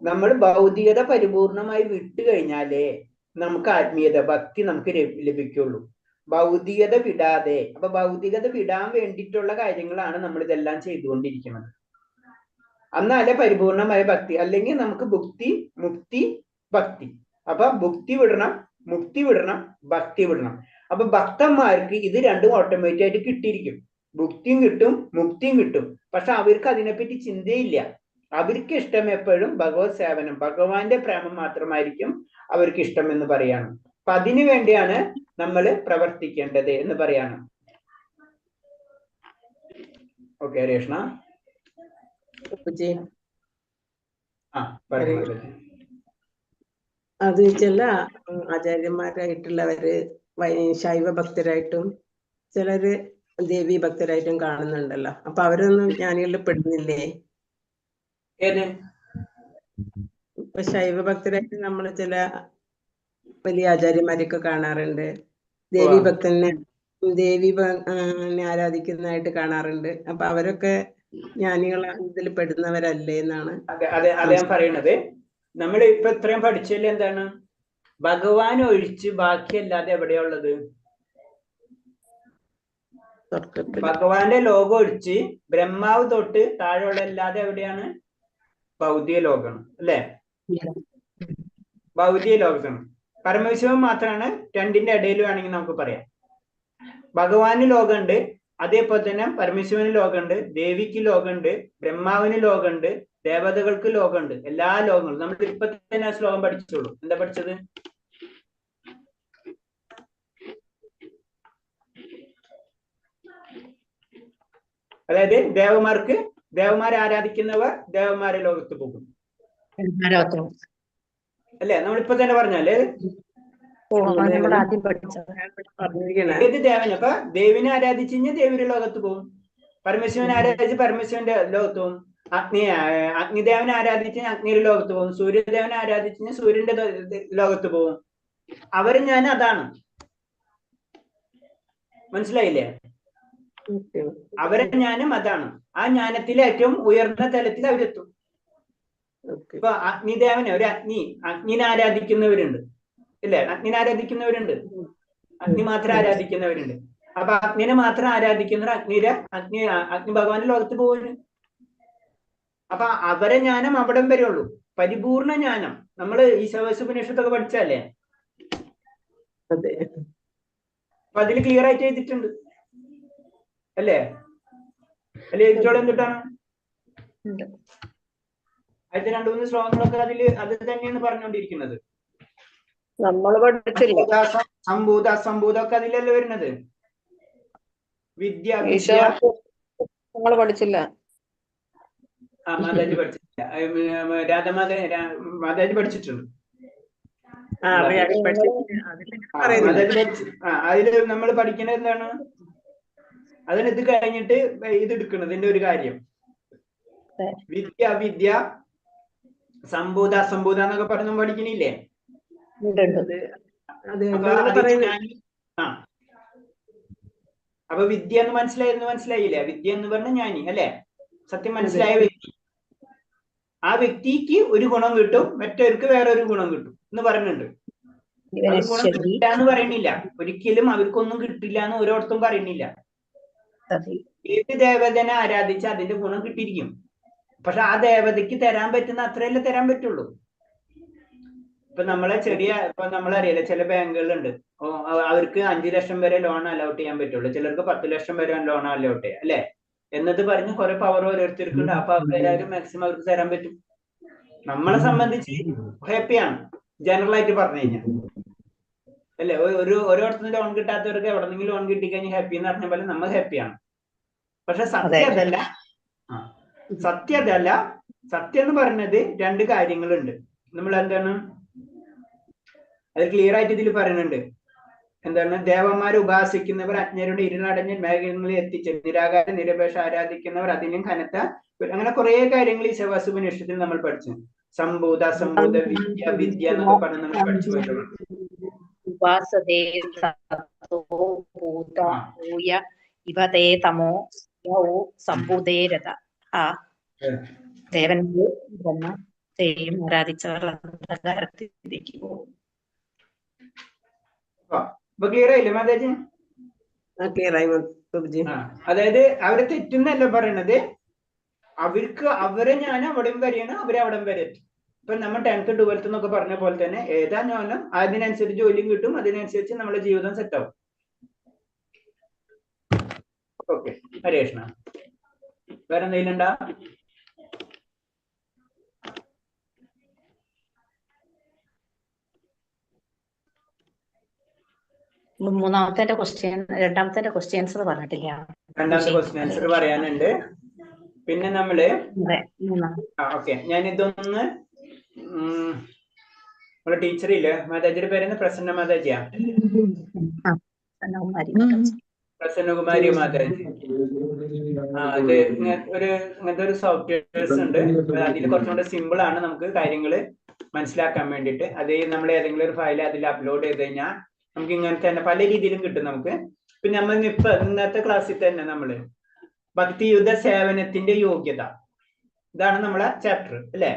നമ്മൾ ഭൗതികത പരിപൂർണമായി വിട്ടു കഴിഞ്ഞാലേ നമുക്ക് ആത്മീയത ഭക്തി നമുക്ക് ലഭിക്കുള്ളൂ. ഭൗതികത വിടാതെ, അപ്പൊ ഭൗതികത വിടാൻ വേണ്ടിയിട്ടുള്ള കാര്യങ്ങളാണ് നമ്മൾ ഇതെല്ലാം ചെയ്തുകൊണ്ടിരിക്കുന്നത്. എന്നാലേ പരിപൂർണമായ ഭക്തി, അല്ലെങ്കിൽ നമുക്ക് മുക്തി ഭക്തി. അപ്പൊ ഭുക്തി വിടണം, മുക്തി വിടണം, ഭക്തി വിടണം. അപ്പൊ ഭക്തന്മാർക്ക് ഇത് രണ്ടും ഓട്ടോമാറ്റിക് ആയിട്ട് കിട്ടിയിരിക്കും. ഭുക്തിയും കിട്ടും, മുക്തിയും കിട്ടും. പക്ഷെ അവർക്ക് അതിനെപ്പറ്റി ചിന്തയില്ല. അവർക്ക് ഇഷ്ടം എപ്പോഴും ഭഗവത് സേവനം, ഭഗവാന്റെ പ്രേമം മാത്രമായിരിക്കും അവർക്ക് ഇഷ്ടം എന്ന് പറയാണ്. അപ്പൊ അതിനു വേണ്ടിയാണ് നമ്മൾ പ്രവർത്തിക്കേണ്ടത് എന്ന് പറയാണ്. ഓക്കെ രേഷ്ണ. അത് ചില ആചാര്യന്മാരായിട്ടുള്ളവര് ശൈവ ഭക്തരായിട്ടും ചിലര് ദേവി ഭക്തരായിട്ടും കാണുന്നുണ്ടല്ലോ. അപ്പൊ അവരൊന്നും ജ്ഞാനികളിൽ പെടുന്നില്ലേ? ഇപ്പൊ ശൈവ ഭക്തരായിട്ട് നമ്മൾ ചില വലിയ ആചാര്യന്മാരെയൊക്കെ കാണാറുണ്ട്. ദേവി ഭക്തനെ ആരാധിക്കുന്നതായിട്ട് കാണാറുണ്ട്. അപ്പൊ അവരൊക്കെ ജ്ഞാനികൾ ഇതിൽ പെടുന്നവരല്ലേ എന്നാണ്. അതെ ഞാൻ പറയണത്. നമ്മൾ ഇപ്പൊ ഇത്രയും പഠിച്ചതിൽ എന്താണ്? ഭഗവാൻ ഒഴിച്ച് ബാക്കിയല്ലാതെ എവിടെയുള്ളത്? ഭഗവാന്റെ ലോകം ഒഴിച്ച് ബ്രഹ്മാവ് തൊട്ട് താഴെയുള്ള അല്ലാതെ എവിടെയാണ്? ഭൗതിക ലോകമാണ് അല്ലെ? ഭൗതിക ലോകമാണ്. പരമശിവൻ മാത്രമാണ് രണ്ടിന്റെ ഇടയിൽ വേണമെങ്കിൽ നമുക്ക് പറയാം. ഭഗവാന് ലോകമുണ്ട്, അതേപോലെ തന്നെ പരമശിവന് ലോകമുണ്ട്, ദേവിക്ക് ലോകമുണ്ട്, ബ്രഹ്മാവിന് ലോകമുണ്ട്, ദേവതകൾക്ക് ലോകമുണ്ട്. എല്ലാ ലോകങ്ങളും നമ്മൾ ഇപ്പൊ തന്നെ ആ ശ്ലോകം പഠിച്ചോളൂ. എന്താ പഠിച്ചത്? അതായത് ദേവന്മാരെ ആരാധിക്കുന്നവർ ദേവന്മാരെ ലോകത്ത് പോകും അല്ലെ? നമ്മളിപ്പോ തന്നെ പറഞ്ഞല്ലേ ഏത് ദേവന്? അപ്പൊ ദേവിനെ ആരാധിച്ചു കഴിഞ്ഞാൽ ദേവിയുടെ ലോകത്ത് പോകും. പരമശിവനെ ആരാധിച്ച് പരമശിവന്റെ ലോകത്ത് പോകും. അഗ്നിദേവനെ ആരാധിച്ച് അഗ്നിയുടെ ലോകത്ത് പോകും. സൂര്യദേവനെ ആരാധിച്ച് സൂര്യന്റെ ലോകത്ത് പോകും. അവര് ഞാൻ അതാണ്. മനസ്സിലായില്ലേ? അവരെ ജ്ഞാനം അതാണ്. ആ ജ്ഞാനത്തിലെ ഏറ്റവും ഉയർന്ന തലത്തിൽ അവരെത്തും. ഇപ്പൊ അഗ്നിദേവനെ അഗ്നിനെ ആരാധിക്കുന്നവരുണ്ട് ഇല്ലേ? അഗ്നിനെ ആരാധിക്കുന്നവരുണ്ട്, അഗ്നി മാത്രം ആരാധിക്കുന്നവരുണ്ട്. അപ്പൊ അഗ്നിനെ മാത്രം ആരാധിക്കുന്നവർ അഗ്നി ഭഗവാന്റെ ലോകത്ത് പോകുന്നു. അപ്പൊ അവരെ ജ്ഞാനം അവിടം വരെ ഉള്ളൂ. പരിപൂർണ ജ്ഞാനം നമ്മള് ഈ ഉപനിഷത്തൊക്കെ പഠിച്ചല്ലേ? അപ്പൊ അതിൽ ക്ലിയർ ആയിട്ട് എഴുതിയിട്ടുണ്ട് അല്ലേ? അല്ലെ എഴുതിച്ചോടെ എന്തിട്ടാണ് അതിന്റെ 2-3 ശ്ലോകങ്ങളൊക്കെ അത് തന്നെയാണ് പറഞ്ഞുകൊണ്ടിരിക്കുന്നത്. നമ്മൾ പഠിച്ചില്ല. സംഭൂത അസംഭൂതം ഒക്കെ അതിലല്ലേ വരുന്നത്. വിദ്യ നമ്മൾ പഠിച്ചില്ല. മാതാജി പഠിച്ചിട്ടില്ല. മാതാജി പഠിച്ചിട്ടുണ്ട്. അതില് നമ്മൾ പഠിക്കുന്നത് എന്താണ്? അതിന് ഇത് കഴിഞ്ഞിട്ട് ഇത് എടുക്കണം. ഇതിന്റെ ഒരു കാര്യം വിദ്യ വിദ്യ സംഭൂത അസംഭൂത എന്നൊക്കെ പറഞ്ഞ് പഠിക്കണില്ലേ? അപ്പൊ വിദ്യ എന്ന് മനസ്സിലായില്ലേ? വിദ്യ എന്ന് പറഞ്ഞ ജ്ഞാനി അല്ലെ? സത്യം മനസ്സിലായ വ്യക്തി. ആ വ്യക്തിക്ക് ഒരു ഗുണം കിട്ടും, മറ്റവർക്ക് വേറൊരു ഗുണം കിട്ടും എന്ന് പറയുന്നുണ്ട്. ഗുണം കിട്ടില്ല എന്ന് പറയുന്നില്ല, ഒരിക്കലും അവർക്കൊന്നും കിട്ടില്ല എന്ന് ഓരോരുത്തരും പറയുന്നില്ല. ഏത് ദേവതനെ ആരാധിച്ച അതിന്റെ ഗുണം കിട്ടിയിരിക്കും. പക്ഷെ ആ ദേവതയ്ക്ക് തരാൻ പറ്റുന്ന അത്രയല്ലേ തരാൻ പറ്റുള്ളൂ. ഇപ്പൊ നമ്മളറിയില്ല, ചില ബാങ്കുകളുണ്ട്, അവർക്ക് 5 ലക്ഷം വരെ ലോൺ അലോട്ട് ചെയ്യാൻ പറ്റുള്ളൂ, ചിലർക്ക് 10 ലക്ഷം വരെ ലോൺ അലോട്ട് ചെയ്യാം അല്ലെ എന്നത് പറഞ്ഞ് കുറെ പവർ ഓരോരുത്തർക്കുണ്ട്. അപ്പൊ അവരെല്ലാവരും മാക്സിമം അവർക്ക് തരാൻ പറ്റും. നമ്മളെ സംബന്ധിച്ച് ഹാപ്പിയാണ് ജനറൽ ആയിട്ട് പറഞ്ഞു കഴിഞ്ഞാൽ അല്ലെ. ഓരോരുത്തരും ലോൺ കിട്ടാത്തവർക്ക് എവിടെന്നെങ്കിലും ലോൺ കിട്ടിക്കഴിഞ്ഞാൽ ഹാപ്പി എന്ന് പറഞ്ഞ പോലെ നമ്മൾ ഹാപ്പിയാണ്. പക്ഷെ സത്യം അതല്ല. സത്യം എന്ന് പറഞ്ഞത് 2 കാര്യങ്ങളുണ്ട്. നമ്മൾ എന്താണ് അത് ക്ലിയർ ആയിട്ട് ഇതിൽ പറയുന്നുണ്ട്. എന്താണ്? ദേവന്മാരെ ഉപാസിക്കുന്നവർ അജ്ഞരുടെ ഇരുളടഞ്ഞ മേഖലകളിൽ എത്തിച്ച് നിരാകാര നിരപേക്ഷ ആരാധിക്കുന്നവർ അതിലും കനത്ത, അങ്ങനെ കുറെ കാര്യങ്ങൾ ഈ ശവാസുപനിഷത്തിൽ നമ്മൾ പഠിച്ചു. സംഭൂത അസംഭൂത വിദ്യ വിദ്യ എന്നൊക്കെ പറഞ്ഞ് നമ്മൾ പഠിച്ചു പോയിട്ടുള്ളൂ. ആരാധിച്ചവർ ഇപ്പൊ ക്ലിയർ ആയില്ലേ മാതാജി? ക്ലിയറായി. അതായത് അവരെ തെറ്റുന്നല്ല പറയണത്, അവരെ ഞാൻ അവിടെയും വരെയാണ്, അവരെ അവിടെയും വരെ എത്തും. ഇപ്പൊ നമ്മൾ 10th 12th എന്നൊക്കെ പറഞ്ഞ പോലെ തന്നെ ഏതാ ജ്ഞാനം അതിനനുസരിച്ച് ജോലിയും കിട്ടും, അതിനനുസരിച്ച് നമ്മുടെ ജീവിതം സെറ്റ് ആവും. ഓക്കെ, ഹരേ കൃഷ്ണ. വേറെ എന്തെങ്കിലും ഉണ്ടാ? രണ്ടാമത്തെ ക്വസ്റ്റ്യൻ ആൻസർ പറഞ്ഞിട്ടില്ല. രണ്ടാമത്തെ ക്വസ്റ്റ്യൻ ആൻസർ പറയാനുണ്ട്. പിന്നെ നമ്മള് ഓക്കെ, ഞാനിതൊന്ന് നമ്മളെ ടീച്ചറില്ലേ മാതാജിയുടെ പേരെന്ന് പ്രസന്ന മാതാജിയാ? പ്രസന്നകുമാരി മാതാജി. അത് ഇങ്ങനത്തെ ഒരു സോഫ്റ്റ്വെയർസ് ഉണ്ട്. അതിൽ കുറച്ചുകൂടെ സിമ്പിൾ ആണ് നമുക്ക് കാര്യങ്ങൾ മനസ്സിലാക്കാൻ വേണ്ടിയിട്ട്. അത് നമ്മൾ ഏതെങ്കിലും ഒരു ഫയൽ അതിൽ അപ്ലോഡ് ചെയ്ത് കഴിഞ്ഞാൽ നമുക്ക് ഇങ്ങനത്തെ തന്നെ പല രീതിയിലും കിട്ടും നമുക്ക്. പിന്നെ നമ്മൾ ഇന്നത്തെ ക്ലാസ്സിൽ തന്നെ നമ്മള് ഭക്തിയുദ്ധ സേവനത്തിന്റെ യോഗ്യത, ഇതാണ് നമ്മളെ ചാപ്റ്റർ അല്ലെ.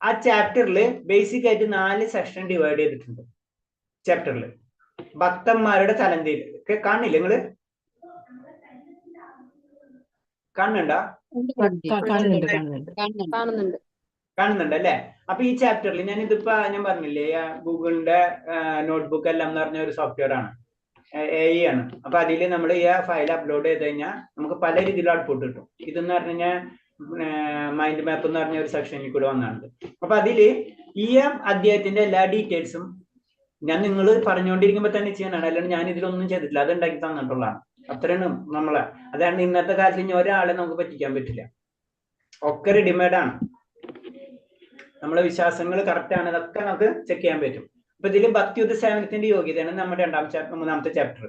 ആ ചാപ്റ്ററിൽ ബേസിക് ആയിട്ട് 4 സെക്ഷൻ ഡിവൈഡ് ചെയ്തിട്ടുണ്ട്. ചാപ്റ്ററിൽ ഭക്തന്മാരുടെ തലന്തീര് കാണില്ല, നിങ്ങള് കാണുന്നുണ്ടോ? കാണുന്നുണ്ട് അല്ലെ. അപ്പൊ ഈ ചാപ്റ്ററിൽ ഞാൻ പറഞ്ഞില്ലേ, ഗൂഗിളിന്റെ നോട്ട്ബുക്ക് എല്ലാം എന്ന് പറഞ്ഞ ഒരു സോഫ്റ്റ്വെയർ ആണ്, AI ആണ്. അപ്പൊ അതിൽ നമ്മൾ ഈ ഫയൽ അപ്ലോഡ് ചെയ്ത് കഴിഞ്ഞാൽ നമുക്ക് പല രീതിയിലുള്ള ഔട്ട്പുട്ട് കിട്ടും. ഇതെന്ന് പറഞ്ഞു കഴിഞ്ഞാൽ മൈൻഡ് മാപ്പ് എന്ന് പറഞ്ഞ ഒരു സെക്ഷനിൽ കൂടെ വന്നാണ്. അപ്പൊ അതില് ഈ അധ്യായത്തിന്റെ എല്ലാ ഡീറ്റെയിൽസും ഞാൻ നിങ്ങൾ പറഞ്ഞുകൊണ്ടിരിക്കുമ്പോ തന്നെ ചെയ്യാനാണ്, അല്ലാണ്ട് ഞാൻ ഇതിലൊന്നും ചെയ്തിട്ടില്ല, അത് ഉണ്ടാക്കി തന്നിട്ടുള്ളതാണ്. അത്രയാണ് നമ്മളെ. അതാണ് ഇന്നത്തെ കാലത്ത് ഇനി ഒരാളെ നമുക്ക് പറ്റിക്കാൻ പറ്റില്ല, ഒക്കെ റെഡിമെയ്ഡ് ആണ്. നമ്മളെ വിശ്വാസങ്ങൾ കറക്റ്റ് ആണ്, അതൊക്കെ നമുക്ക് ചെക്ക് ചെയ്യാൻ പറ്റും. അപ്പൊ ഇതിൽ ഭക്തിയുദ്ധ സേവനത്തിന്റെ യോഗ്യതയാണ് നമ്മുടെ 3ാമത്തെ ചാപ്റ്റർ.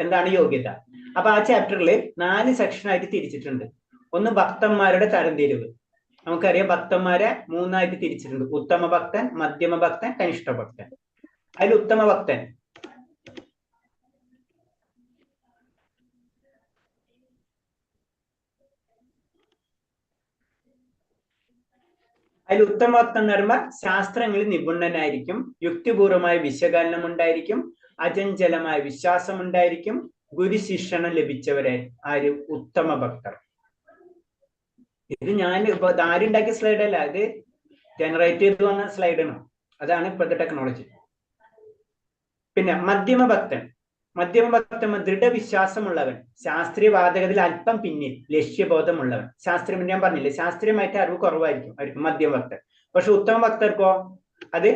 എന്താണ് യോഗ്യത? അപ്പൊ ആ ചാപ്റ്ററിൽ 4 സെക്ഷനായിട്ട് തിരിച്ചിട്ടുണ്ട്. ഒന്ന് ഭക്തന്മാരുടെ തരംതിരിവ്. നമുക്കറിയാം ഭക്തന്മാരെ 3ആയിട്ട് തിരിച്ചിട്ടുണ്ട്: ഉത്തമ ഭക്തൻ, മധ്യമ ഭക്തൻ, കനിഷ്ഠ ഭക്തൻ. അതിൽ ഉത്തമ ഭക്തൻ എന്ന് പറയുമ്പോൾ ശാസ്ത്രങ്ങളിൽ നിപുണനായിരിക്കും, യുക്തിപൂർവമായ വിശകലനം ഉണ്ടായിരിക്കും, അചഞ്ചലമായ വിശ്വാസം ഉണ്ടായിരിക്കും, ഗുരുശിക്ഷണം ലഭിച്ചവരെ ആര്? ഉത്തമ ഭക്തർ. ഇത് ഞാൻ ഇപ്പൊ ആരുണ്ടാക്കിയ സ്ലൈഡ് അല്ല, ഇത് ജനറേറ്റ് ചെയ്ത് വന്ന സ്ലൈഡാണ്. അതാണ് ഇപ്പോഴത്തെ ടെക്നോളജി. പിന്നെ മധ്യമ ഭക്തൻ, മധ്യമ ഭക്തന്മാർ ദൃഢവിശ്വാസമുള്ളവൻ, ശാസ്ത്രീയവാദകത്തിൽ അല്പം പിന്നിൽ, ലക്ഷ്യബോധമുള്ളവൻ. ശാസ്ത്രീയം ഞാൻ പറഞ്ഞില്ലേ, ശാസ്ത്രീയമായിട്ട് അറിവ് കുറവായിരിക്കും അവർക്ക് മധ്യമ ഭക്തർ. പക്ഷെ ഉത്തമ ഭക്തർക്കോ അത്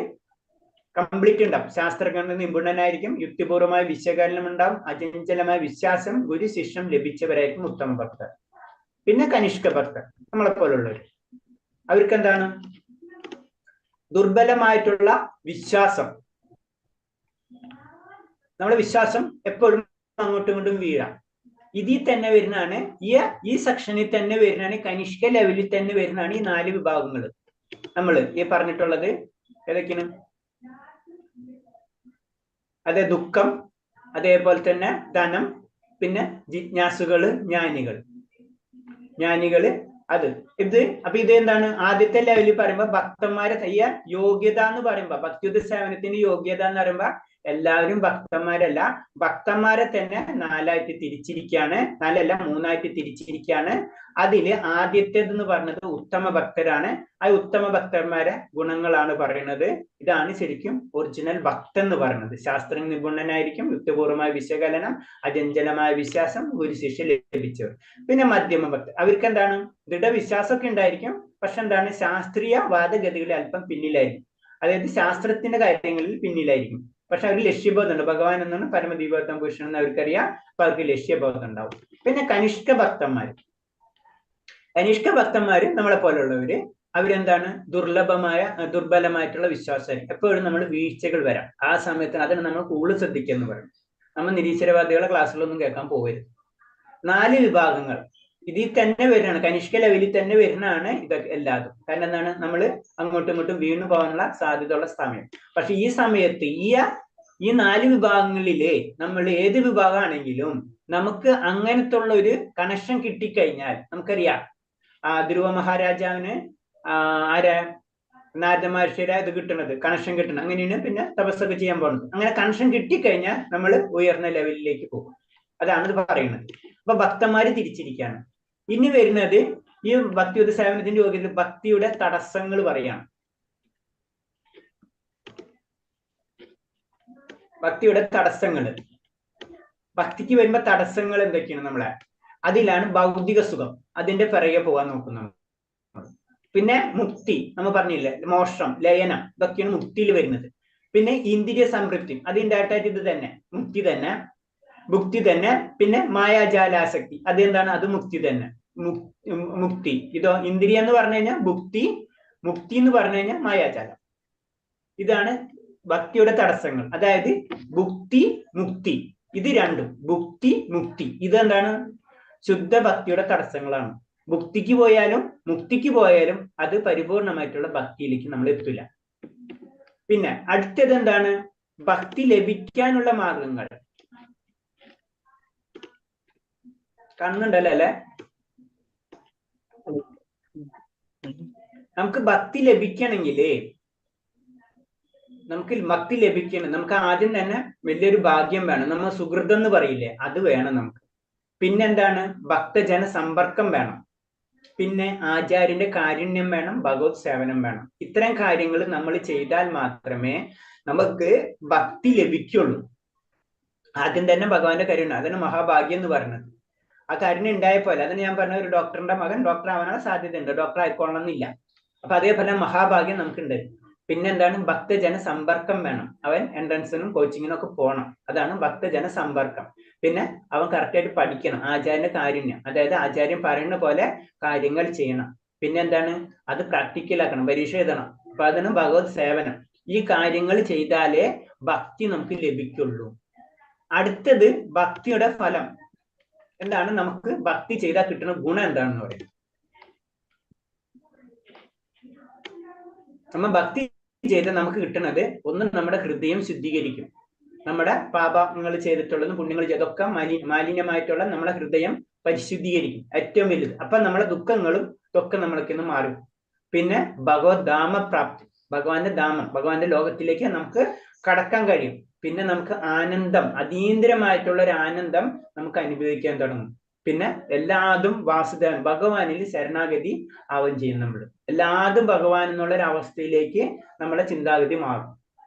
കംപ്ലീറ്റ് ഉണ്ടാവും. ശാസ്ത്രജ്ഞ നിപുണനായിരിക്കും, യുക്തിപൂർവമായ വിശകലനം ഉണ്ടാവും, അചഞ്ചലമായ വിശ്വാസം, ഗുരു ശിഷ്യം ലഭിച്ചവരായിരിക്കും ഉത്തമ ഭക്തർ. പിന്നെ കനിഷ്ക ഭക്തർ നമ്മളെ പോലുള്ളവർ, അവർക്ക് എന്താണ് ദുർബലമായിട്ടുള്ള വിശ്വാസം. നമ്മുടെ വിശ്വാസം എപ്പോഴും അങ്ങോട്ടും ഇങ്ങോട്ടും വീഴാം. ഇതിൽ തന്നെ വരുന്നതാണ് ഈ സെക്ഷനിൽ തന്നെ വരുന്നതാണ്, കനിഷ്ക ലെവലിൽ തന്നെ വരുന്നതാണ് ഈ 4 വിഭാഗങ്ങൾ നമ്മൾ ഈ പറഞ്ഞിട്ടുള്ളത്. ഏതൊക്കെയാണ്? അതെ, ദുഃഖം, അതേപോലെ തന്നെ ധനം, പിന്നെ ജിജ്ഞാസുകള്, ജ്ഞാനികള് അത് അപ്പൊ ഇത് എന്താണ്? ആദ്യത്തെ ലെവലിൽ പറയുമ്പോ ഭക്തന്മാരെ യോഗ്യത എന്ന് പറയുമ്പോ, ഭക്തിയുദ്ധ സേവനത്തിന്റെ യോഗ്യത എന്ന് പറയുമ്പോ എല്ലാവരും ഭക്തന്മാരല്ല, ഭക്തന്മാരെ തന്നെ 4ആയിട്ട് തിരിച്ചിരിക്കുകയാണ്, 4 അല്ല 3ആയിട്ട് തിരിച്ചിരിക്കുകയാണ്. അതില് ആദ്യത്തേതെന്ന് പറഞ്ഞത് ഉത്തമ ഭക്തരാണ്. ആ ഉത്തമ ഭക്തന്മാരെ ഗുണങ്ങളാണ് പറയുന്നത്. ഇതാണ് ശരിക്കും ഒറിജിനൽ ഭക്തൻ എന്ന് പറയുന്നത്. ശാസ്ത്ര നിപുണനായിരിക്കും, യുക്തിപൂർവമായ വിശകലനം, അചഞ്ചലമായ വിശ്വാസം, ഗുരു ശിഷ്യ ലഭിച്ചവർ. പിന്നെ മധ്യമ ഭക്തർ, അവർക്ക് എന്താണ് ദൃഢവിശ്വാസമൊക്കെ ഉണ്ടായിരിക്കും, പക്ഷെ എന്താണ് ശാസ്ത്രീയ വാദഗതികളിൽ അല്പം പിന്നിലായിരിക്കും. അതായത് ശാസ്ത്രത്തിന്റെ കാര്യങ്ങളിൽ പിന്നിലായിരിക്കും, പക്ഷെ അവർക്ക് ലക്ഷ്യബോധം ഉണ്ട്. ഭഗവാൻ എന്നാണ് പരമദീപോത്തം പുരുഷൻ എന്ന് അവർക്കറിയാം, അപ്പൊ അവർക്ക് ലക്ഷ്യബോധം ഉണ്ടാവും. പിന്നെ കനിഷ്ക ഭക്തന്മാര് നമ്മളെ പോലുള്ളവര്, അവരെന്താണ് ദുർബലമായിട്ടുള്ള വിശ്വാസമായിരിക്കും. എപ്പോഴും നമ്മൾ വീഴ്ചകൾ വരാം. ആ സമയത്ത് അതിന് നമ്മൾ കൂടുതൽ ശ്രദ്ധിക്കുക എന്ന് പറയും. നമ്മൾ നിരീശ്വരവാദികളുടെ ക്ലാസ്സിലൊന്നും കേൾക്കാൻ പോകരുത്. 4 വിഭാഗങ്ങൾ ഇതിൽ തന്നെ വരുന്നതാണ്, കനിഷ്ക ലെവലിൽ തന്നെ വരുന്നതാണ് ഇതൊക്കെ എല്ലാതും. കാരണം എന്താണ്, നമ്മൾ അങ്ങോട്ടും ഇങ്ങോട്ടും വീണു പോകാനുള്ള സാധ്യതയുള്ള സമയം. പക്ഷെ ഈ സമയത്ത് ഈ 4 വിഭാഗങ്ങളില് നമ്മൾ ഏത് വിഭാഗമാണെങ്കിലും നമുക്ക് അങ്ങനത്തെ ഉള്ള ഒരു കണക്ഷൻ കിട്ടിക്കഴിഞ്ഞാൽ നമുക്കറിയാം. ധ്രുവ മഹാരാജാവിന് നാരദ മഹർഷിയുടെ ഇത് കിട്ടുന്നത്, കണക്ഷൻ കിട്ടണം. അങ്ങനെയാണ് പിന്നെ തപസ്സൊക്കെ ചെയ്യാൻ പോകുന്നത്. അങ്ങനെ കണക്ഷൻ കിട്ടിക്കഴിഞ്ഞാൽ നമ്മൾ ഉയർന്ന ലെവലിലേക്ക് പോകും. അതാണ് ഇത് പറയുന്നത്. അപ്പൊ ഭക്തന്മാര് തിരിച്ചിരിക്കുകയാണ്. ഇനി വരുന്നത് ഈ ഭക്തിയുദ്ധ സേവനത്തിന്റെ യോഗ്യത, ഭക്തിയുടെ തടസ്സങ്ങൾ പറയാണ്. ഭക്തിയുടെ തടസ്സങ്ങൾ, ഭക്തിക്ക് വരുമ്പോ തടസ്സങ്ങൾ എന്തൊക്കെയാണ് നമ്മളെ? അതിലാണ് ഭൗതിക സുഖം, അതിന്റെ പിറകെ പോകാൻ നോക്കുന്നത്. പിന്നെ മുക്തി, നമ്മൾ പറഞ്ഞില്ലേ, മോക്ഷം, ലയനം, ഇതൊക്കെയാണ് മുക്തിയിൽ വരുന്നത്. പിന്നെ ഇന്ദ്രിയ സംതൃപ്തി, അതിൻ്റെ ആയിട്ടായിട്ട് ഇത് തന്നെ മുക്തി തന്നെ. പിന്നെ മായാജാലാസക്തി, അതെന്താണ്? അത് മുക്തി തന്നെ, മുക്തി. ഇതോ ഇന്ദ്രിയ എന്ന് പറഞ്ഞു കഴിഞ്ഞാൽ മുക്തി എന്ന് പറഞ്ഞു കഴിഞ്ഞാൽ മായാജാലം. ഇതാണ് ഭക്തിയുടെ തടസ്സങ്ങൾ. അതായത് ഭുക്തി, മുക്തി, ഇത് രണ്ടും, ഭുക്തി, മുക്തി, ഇതെന്താണ്? ശുദ്ധ ഭക്തിയുടെ തടസ്സങ്ങളാണ്. ഭുക്തിക്ക് പോയാലും മുക്തിക്ക് പോയാലും അത് പരിപൂർണമായിട്ടുള്ള ഭക്തിയിലേക്ക് നമ്മൾ എത്തില്ല. പിന്നെ അടുത്തത് എന്താണ്? ഭക്തി ലഭിക്കാനുള്ള മാർഗങ്ങൾ. കാണുന്നുണ്ടല്ലോ അല്ലെ? നമുക്ക് ഭക്തി ലഭിക്കണം, നമുക്ക് ആദ്യം തന്നെ വലിയൊരു ഭാഗ്യം വേണം. നമ്മൾ സുഹൃതം എന്ന് പറയില്ലേ, അത് വേണം നമുക്ക്. പിന്നെന്താണ്? ഭക്തജന സമ്പർക്കം വേണം. പിന്നെ ആചാര്യന്റെ കാരുണ്യം വേണം, ഭഗവത് സേവനം വേണം. ഇത്തരം കാര്യങ്ങൾ നമ്മൾ ചെയ്താൽ മാത്രമേ നമുക്ക് ഭക്തി ലഭിക്കുള്ളൂ. ആദ്യം തന്നെ ഭഗവാന്റെ കരുണ, അതിന് മഹാഭാഗ്യം എന്ന് പറയുന്നത്. ആ കരുണ ഉണ്ടായപ്പോലെ, അതിന് ഞാൻ പറഞ്ഞ ഒരു ഡോക്ടറിന്റെ മകൻ ഡോക്ടർ ആവാനുള്ള സാധ്യതയുണ്ട്, ഡോക്ടർ ആയിക്കൊള്ളണമെന്നില്ല. അപ്പൊ അതേപോലെ മഹാഭാഗ്യം നമുക്കുണ്ട്. പിന്നെന്താണ്? ഭക്തജന സമ്പർക്കം വേണം. അവൻ എൻട്രൻസിനും കോച്ചിങ്ങിനും ഒക്കെ പോകണം. അതാണ് ഭക്തജന സമ്പർക്കം. പിന്നെ അവൻ കറക്റ്റായിട്ട് പഠിക്കണം. ആചാര്യന്റെ കാരുണ്യം, അതായത് ആചാര്യൻ പറയുന്ന പോലെ കാര്യങ്ങൾ ചെയ്യണം. പിന്നെ എന്താണ്? അത് പ്രാക്ടിക്കലാക്കണം, പരീക്ഷ എഴുതണം. അപ്പൊ അതിന് ഭഗവത് സേവനം. ഈ കാര്യങ്ങൾ ചെയ്താലേ ഭക്തി നമുക്ക് ലഭിക്കുള്ളൂ. അടുത്തത് ഭക്തിയുടെ ഫലം എന്താണ്? നമുക്ക് ഭക്തി ചെയ്താൽ കിട്ടുന്ന ഗുണം എന്താണെന്ന് പറയും. നമ്മ ഭക്തി ചെയ്താൽ നമുക്ക് കിട്ടുന്നത് ഒന്ന്, നമ്മുടെ ഹൃദയം ശുദ്ധീകരിക്കും. നമ്മുടെ പാപങ്ങൾ ചെയ്തിട്ടുള്ളതും പുണ്യങ്ങൾ ചെയ്തൊക്കെ മാലിന്യമായിട്ടുള്ള നമ്മുടെ ഹൃദയം പരിശുദ്ധീകരിക്കും, ഏറ്റവും വലുത്. അപ്പൊ നമ്മുടെ ദുഃഖങ്ങളും ഇതൊക്കെ നമ്മൾക്ക് മാറും. പിന്നെ ഭഗവത് ധാമപ്രാപ്തി, ഭഗവാന്റെ ധാമം, ഭഗവാന്റെ ലോകത്തിലേക്ക് നമുക്ക് കടക്കാൻ കഴിയും. പിന്നെ നമുക്ക് ആനന്ദം, അതീന്ദ്രമായിട്ടുള്ള ഒരു ആനന്ദം നമുക്ക് അനുഭവിക്കാൻ തുടങ്ങും. പിന്നെ എല്ലാതും വാസുദേവൻ, ഭഗവാനിൽ ശരണാഗതി ആവുകയും ചെയ്യും. നമ്മൾ എല്ലാതും ഭഗവാൻ എന്നുള്ള ഒരു അവസ്ഥയിലേക്ക് നമ്മളെ ചിന്താഗതി മാറും.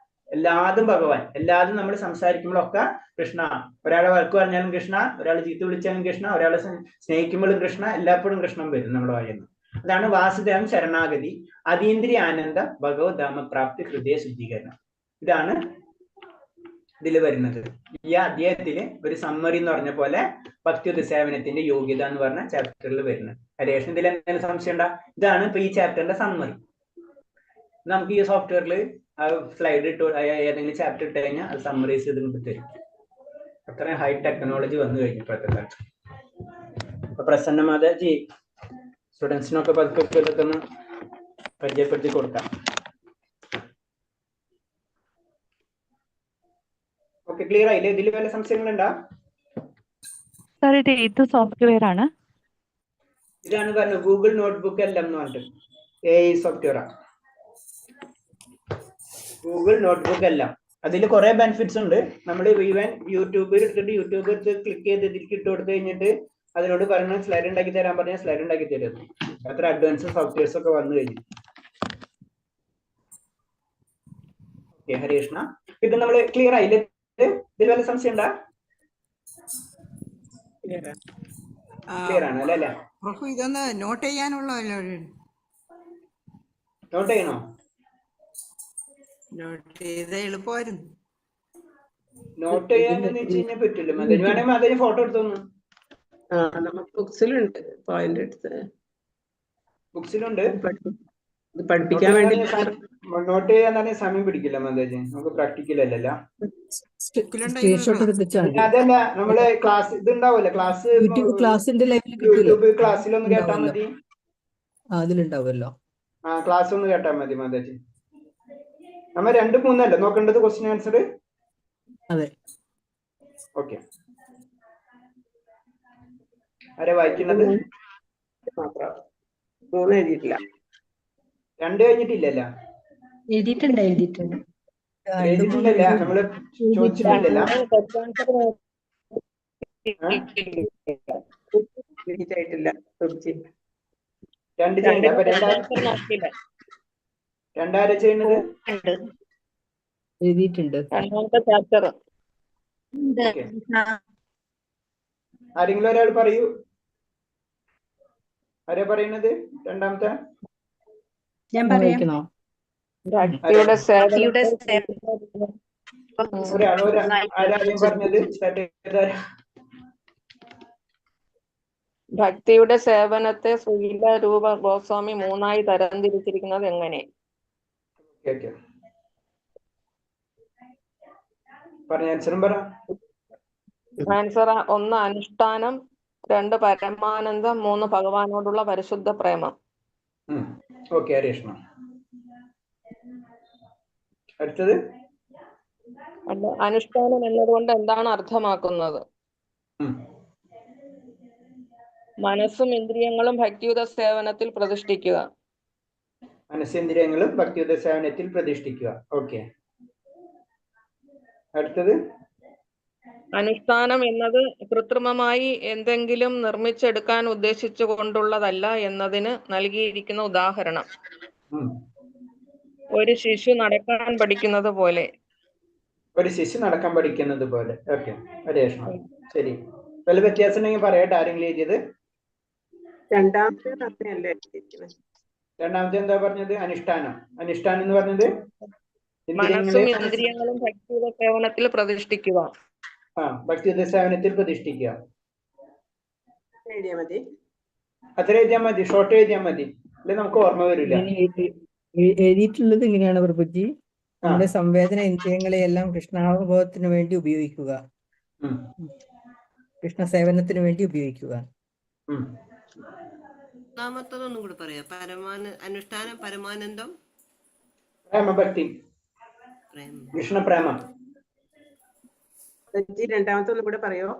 എല്ലാതും ഭഗവാൻ, എല്ലാതും നമ്മൾ സംസാരിക്കുമ്പോഴൊക്കെ കൃഷ്ണ. ഒരാളെ വഴക്ക് പറഞ്ഞാലും കൃഷ്ണ, ഒരാൾ ചീത്ത വിളിച്ചാലും കൃഷ്ണ, ഒരാളെ സ്നേഹിക്കുമ്പോഴും കൃഷ്ണ, എല്ലായ്പ്പോഴും കൃഷ്ണൻ വരും നമ്മുടെ വായുന്നു. അതാണ് വാസുദേവം ശരണാഗതി, അതീന്ദ്രിയ ആനന്ദ ഭഗവദ്ധാമപ്രാപ്തി ഹൃദയ ശുദ്ധീകരണം. ഇതാണ് ഇതിൽ വരുന്നത്. ഈ അധ്യായത്തില് ഒരു സമ്മറി എന്ന് പറഞ്ഞ പോലെ ഭക്തിയുത സേവനത്തിന്റെ യോഗ്യത എന്ന് പറഞ്ഞ ചാപ്റ്ററിൽ വരുന്നത്. ഹരേഷൻ ഇതിൽ എന്തെങ്കിലും സംശയം ഉണ്ടാ? ഇതാണ് ഇപ്പൊ ഈ ചാപ്റ്ററിന്റെ സമ്മറി. നമുക്ക് ഈ സോഫ്റ്റ്വെയറിൽ ആ സ്ലൈഡ് ഇട്ട് ഏതെങ്കിലും ചാപ്റ്റർ ഇട്ട് കഴിഞ്ഞാൽ അത് സമ്മറൈസ് ചെയ്ത് നമുക്ക് തരും. അത്രയും ഹൈ ടെക്നോളജി വന്നു കഴിഞ്ഞു ഇപ്പോഴത്തെ കാലത്ത്. അപ്പൊ പ്രസന്ന മാതാജി സ്റ്റുഡൻസിനൊക്കെ പതുക്കെ ഇതൊക്കെ ഒന്ന് പരിചയപ്പെടുത്തി കൊടുക്കാം. ഓക്കെ, ക്ലിയർ ആയില്ലേ? ഇതിൽ വല്ല സംശയങ്ങളുണ്ടോ? സാർ ഇത് ഏത് സോഫ്റ്റ്വെയർ ആണ്? ഇതാണ് പറഞ്ഞത് ഗൂഗിൾ നോട്ട്ബുക്ക് എല്ലാം എന്ന് പറഞ്ഞിട്ട് AI സോഫ്റ്റ്വെയറാ. ഗൂഗിൾ നോട്ട്ബുക്ക് എല്ലാം. അതിൽ കുറെ ബെനിഫിറ്റ്സ് ഉണ്ട്. നമ്മൾ ഈവൻ യൂട്യൂബിൽ എടുത്തിട്ട് യൂട്യൂബ് എടുത്ത് ക്ലിക്ക് ചെയ്ത് ഇതിലേക്ക് ഇട്ട് കൊടുത്തു കഴിഞ്ഞിട്ട് അതിനോട് പറഞ്ഞ സ്ലൈഡ് ഉണ്ടാക്കി തരാൻ പറഞ്ഞാൽ സ്ലൈഡ് ഉണ്ടാക്കി തരും. അത്ര അഡ്വാൻസ് സോഫ്റ്റ്വെയർസ് ഒക്കെ വന്നു കഴിഞ്ഞു. ഓക്കെ ഹരികൃഷ്ണ, ഇത് നമ്മൾ ക്ലിയർ ആയില്ലേ? ഇതിൽ വല്ല സംശയം ഉണ്ടാ? ക്ലിയർ ആണ് അല്ലേ? പ്രഭു ഇതൊന്ന് നോട്ട് ചെയ്യാനുള്ള നോട്ട് ചെയ്യണോ? നോട്ട് ചെയ്ത എളുപ്പമായിരുന്നു. നോട്ട് ചെയ്യാന്ന് വെച്ച് കഴിഞ്ഞാൽ പറ്റില്ല. മതിന് വേണമെങ്കിൽ അതിന് ഫോട്ടോ എടുത്തോന്നു. നമുക്ക് ബുക്സിലുണ്ട് പോയിന്റ് എടുത്ത്. ബുക്സിലുണ്ട്. ഇത് പഠിപ്പിക്കാൻ വേണ്ടി നോട്ട് ചെയ്യാൻ തന്നെ സമയം പിടിക്കില്ല മതേജി, നമുക്ക് പ്രാക്ടിക്കൽ അല്ലല്ലോ. സ്ക്രീൻഷോട്ട് എടുത്താൽ മതി. അതല്ല, നമ്മള് ക്ലാസ് ഇതുണ്ടാവല്ലോ, ക്ലാസ് യൂട്യൂബ് ക്ലാസിന്റെ ലൈവിൽ യൂട്യൂബ് ക്ലാസ്സിലൊന്ന് കേട്ടാ മതി. അതിലുണ്ടാവുമല്ലോ. ക്ലാസ് ഒന്ന് കേട്ടാ മതി മാതാജി. നമ്മ 2, 3 അല്ലേ നോക്കേണ്ടത് ക്വസ്റ്റ്യൻ ആൻസർ? അതെ. ഓക്കെ, ആരെ വായിക്കുന്നത്? മാത്രം 3 എഴുതിയിട്ടില്ല. 2 കഴിഞ്ഞിട്ടില്ലല്ലോ. എഴുതിയിട്ടുണ്ട്. എഴുതിയിട്ടില്ലല്ല, നമ്മള് ചോദിച്ചിട്ടില്ലല്ലോ. എഴുതിയിട്ടില്ല. 2 ചെയ്യണ്ട. അപ്പൊ 2 ആരാ ചെയ്യുന്നത്? എഴുതിയിട്ടുണ്ട്. ചാപ്റ്റർ ആരെങ്കിലും ഒരാൾ പറയൂ. ആരാ പറയുന്നത്? രണ്ടാമത്തെ ഞാൻ പറയാം. വായിക്കണോ? ആരാദ്യം പറഞ്ഞത്? ഭക്തിയുടെ സേവനത്തെ ശ്രീല രൂപ ഗോസ്വാമി 3ആയി തരംതിരിച്ചിരിക്കുന്നത് എങ്ങനെ? പറഞ്ഞ ആൻസറും പറ. ആൻസർ 1 അനുഷ്ഠാനം, 2 പരമാനന്ദം, 3 ഭഗവാനോടുള്ള പരിശുദ്ധ പ്രേമം. ഓക്കെ ഹരീഷ്ണ. അടുത്തത് അനുഷ്ഠാനം എന്നതുകൊണ്ട് എന്താണ് അർത്ഥമാക്കുന്നത്? മനസ്സും ഇന്ദ്രിയങ്ങളും ഭക്തിയുത സേവനത്തിൽ പ്രതിഷ്ഠിക്കുക. മനസ്സേന്ദ്രിയങ്ങളും ഭക്തിയുത സേവനത്തിൽ പ്രതിഷ്ഠിക്കുക. ഓക്കെ, അടുത്തത് അനുഷ്ഠാനം എന്നത് കൃത്രിമമായി എന്തെങ്കിലും നിർമ്മിച്ചെടുക്കാൻ ഉദ്ദേശിച്ചു കൊണ്ടുള്ളതല്ല എന്നതിന് നൽകിയിരിക്കുന്ന ഉദാഹരണം. ഒരു ശിശു നടക്കാൻ പഠിക്കുന്നത് പോലെ. ഒരു ശിശു നടക്കാൻ പഠിക്കുന്നത് പോലെ. ഓക്കെ ഹരീഷ്ണ, ശരി. വല്ല വ്യത്യാസം ഉണ്ടെങ്കിൽ പറയട്ടെ. ആരെങ്കിലും എഴുതിയത്? രണ്ടാമത്തെ എന്താ പറഞ്ഞത്? അനുഷ്ഠാനം. അനുഷ്ഠാനം എന്ന് പറഞ്ഞത് മനസ്സും ഇന്ദ്രിയങ്ങളും ഭക്തിയുടെ സേവനത്തിൽ പ്രതിഷ്ഠിക്കുക. ഭക്തിയുത സേവനത്തിൽ പ്രതിഷ്ഠിക്കുക. എഴുതിയാ മതി. അത്ര എഴുതിയാൽ മതി, ഷോർട്ട് എഴുതിയാൽ മതി, അല്ലെ നമുക്ക് ഓർമ്മ വരില്ല. എഴുതിയിട്ടുള്ളത് ഇങ്ങനെയാണ് പ്രഭുജി. നമ്മുടെ സംവേദന ഇന്ദ്രിയങ്ങളെയെല്ലാം കൃഷ്ണാവബോധത്തിന് വേണ്ടി ഉപയോഗിക്കുക, കൃഷ്ണ സേവനത്തിന് വേണ്ടി ഉപയോഗിക്കുക. ഒന്നാമത്തതൊന്നും കൂടെ പറയാം. അനുഷ്ഠാനം, പരമാനന്ദം, പ്രേമഭക്തി, കൃഷ്ണപ്രേമം. രണ്ടാമത്തെ ഒന്നും കൂടെ പറയോ?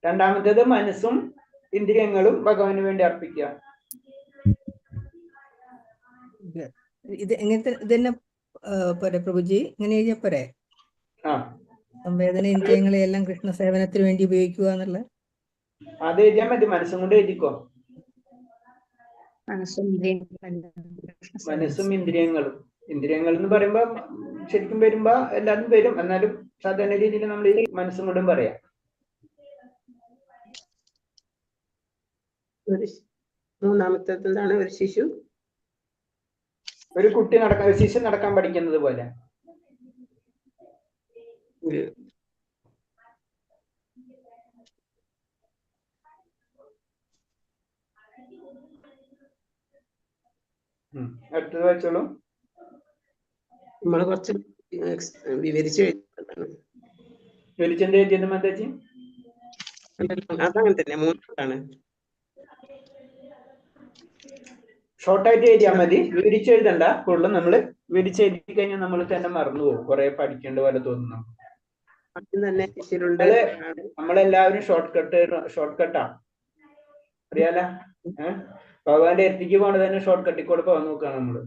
രണ്ടാമത്തേത് മനസ്സും ഇന്ദ്രിയങ്ങളും ഭഗവാന് വേണ്ടി അർപ്പിക്കുക. ഇത് എങ്ങനത്തെ ഇതന്നെ പോരെ പ്രഭുജി? ഇങ്ങനെ എഴുതിയാ പോരെ? സംവേദന ഇന്ദ്രിയങ്ങളെയെല്ലാം കൃഷ്ണ സേവനത്തിന് വേണ്ടി ഉപയോഗിക്കുക എന്നുള്ള അത് എഴുതിയാൽ മതി. മനസ്സും കൊണ്ട് എഴുതിക്കോ. മനസ്സും ഇന്ദ്രിയങ്ങളും. ഇന്ദ്രിയങ്ങൾ എന്ന് പറയുമ്പോ ശരിക്കും വരുമ്പോ എല്ലാതും വരും. എന്നാലും സാധാരണ രീതിയിൽ നമ്മൾ ഈ മനസ്സും കൊണ്ടും പറയാം. മൂന്നാമത്തേത് എന്താണ്? ഒരു ശിശു ഒരു കുട്ടി നടക്കാൻ, ഒരു ശിശു നടക്കാൻ പഠിക്കുന്നത് പോലെ. അടുത്തത് വായിച്ചോളൂ. നമ്മൾ കുറച്ച് വിവരിച്ച് എഴുതുന്നതാണ്. വിവരിച്ചെന്ത് എഴുതിയത് മാതാജി? അതങ്ങനെ തന്നെ, മൂന്നാണ്. ഷോർട്ടായിട്ട് എഴുതിയാൽ മതി, വിവരിച്ചെഴുതണ്ട. കൂടുതലും നമ്മള് വിവരിച്ചെഴുതി കഴിഞ്ഞാൽ നമ്മൾ തന്നെ മറന്നു പോകും, കുറെ പഠിക്കേണ്ട പോലെ തോന്നുന്നു. ആദ്യം തന്നെ ശിശുരുണ്ട്. നമ്മളെല്ലാവരും ഷോർട്ട് കട്ടാ അറിയാല. ഭഗവാന്റെ അടുത്തേക്ക് പോകേണ്ടത് തന്നെ ഷോർട്ട് കട്ടിൽ കൂടെ പോകാൻ നോക്കുകയാണ് നമ്മള്.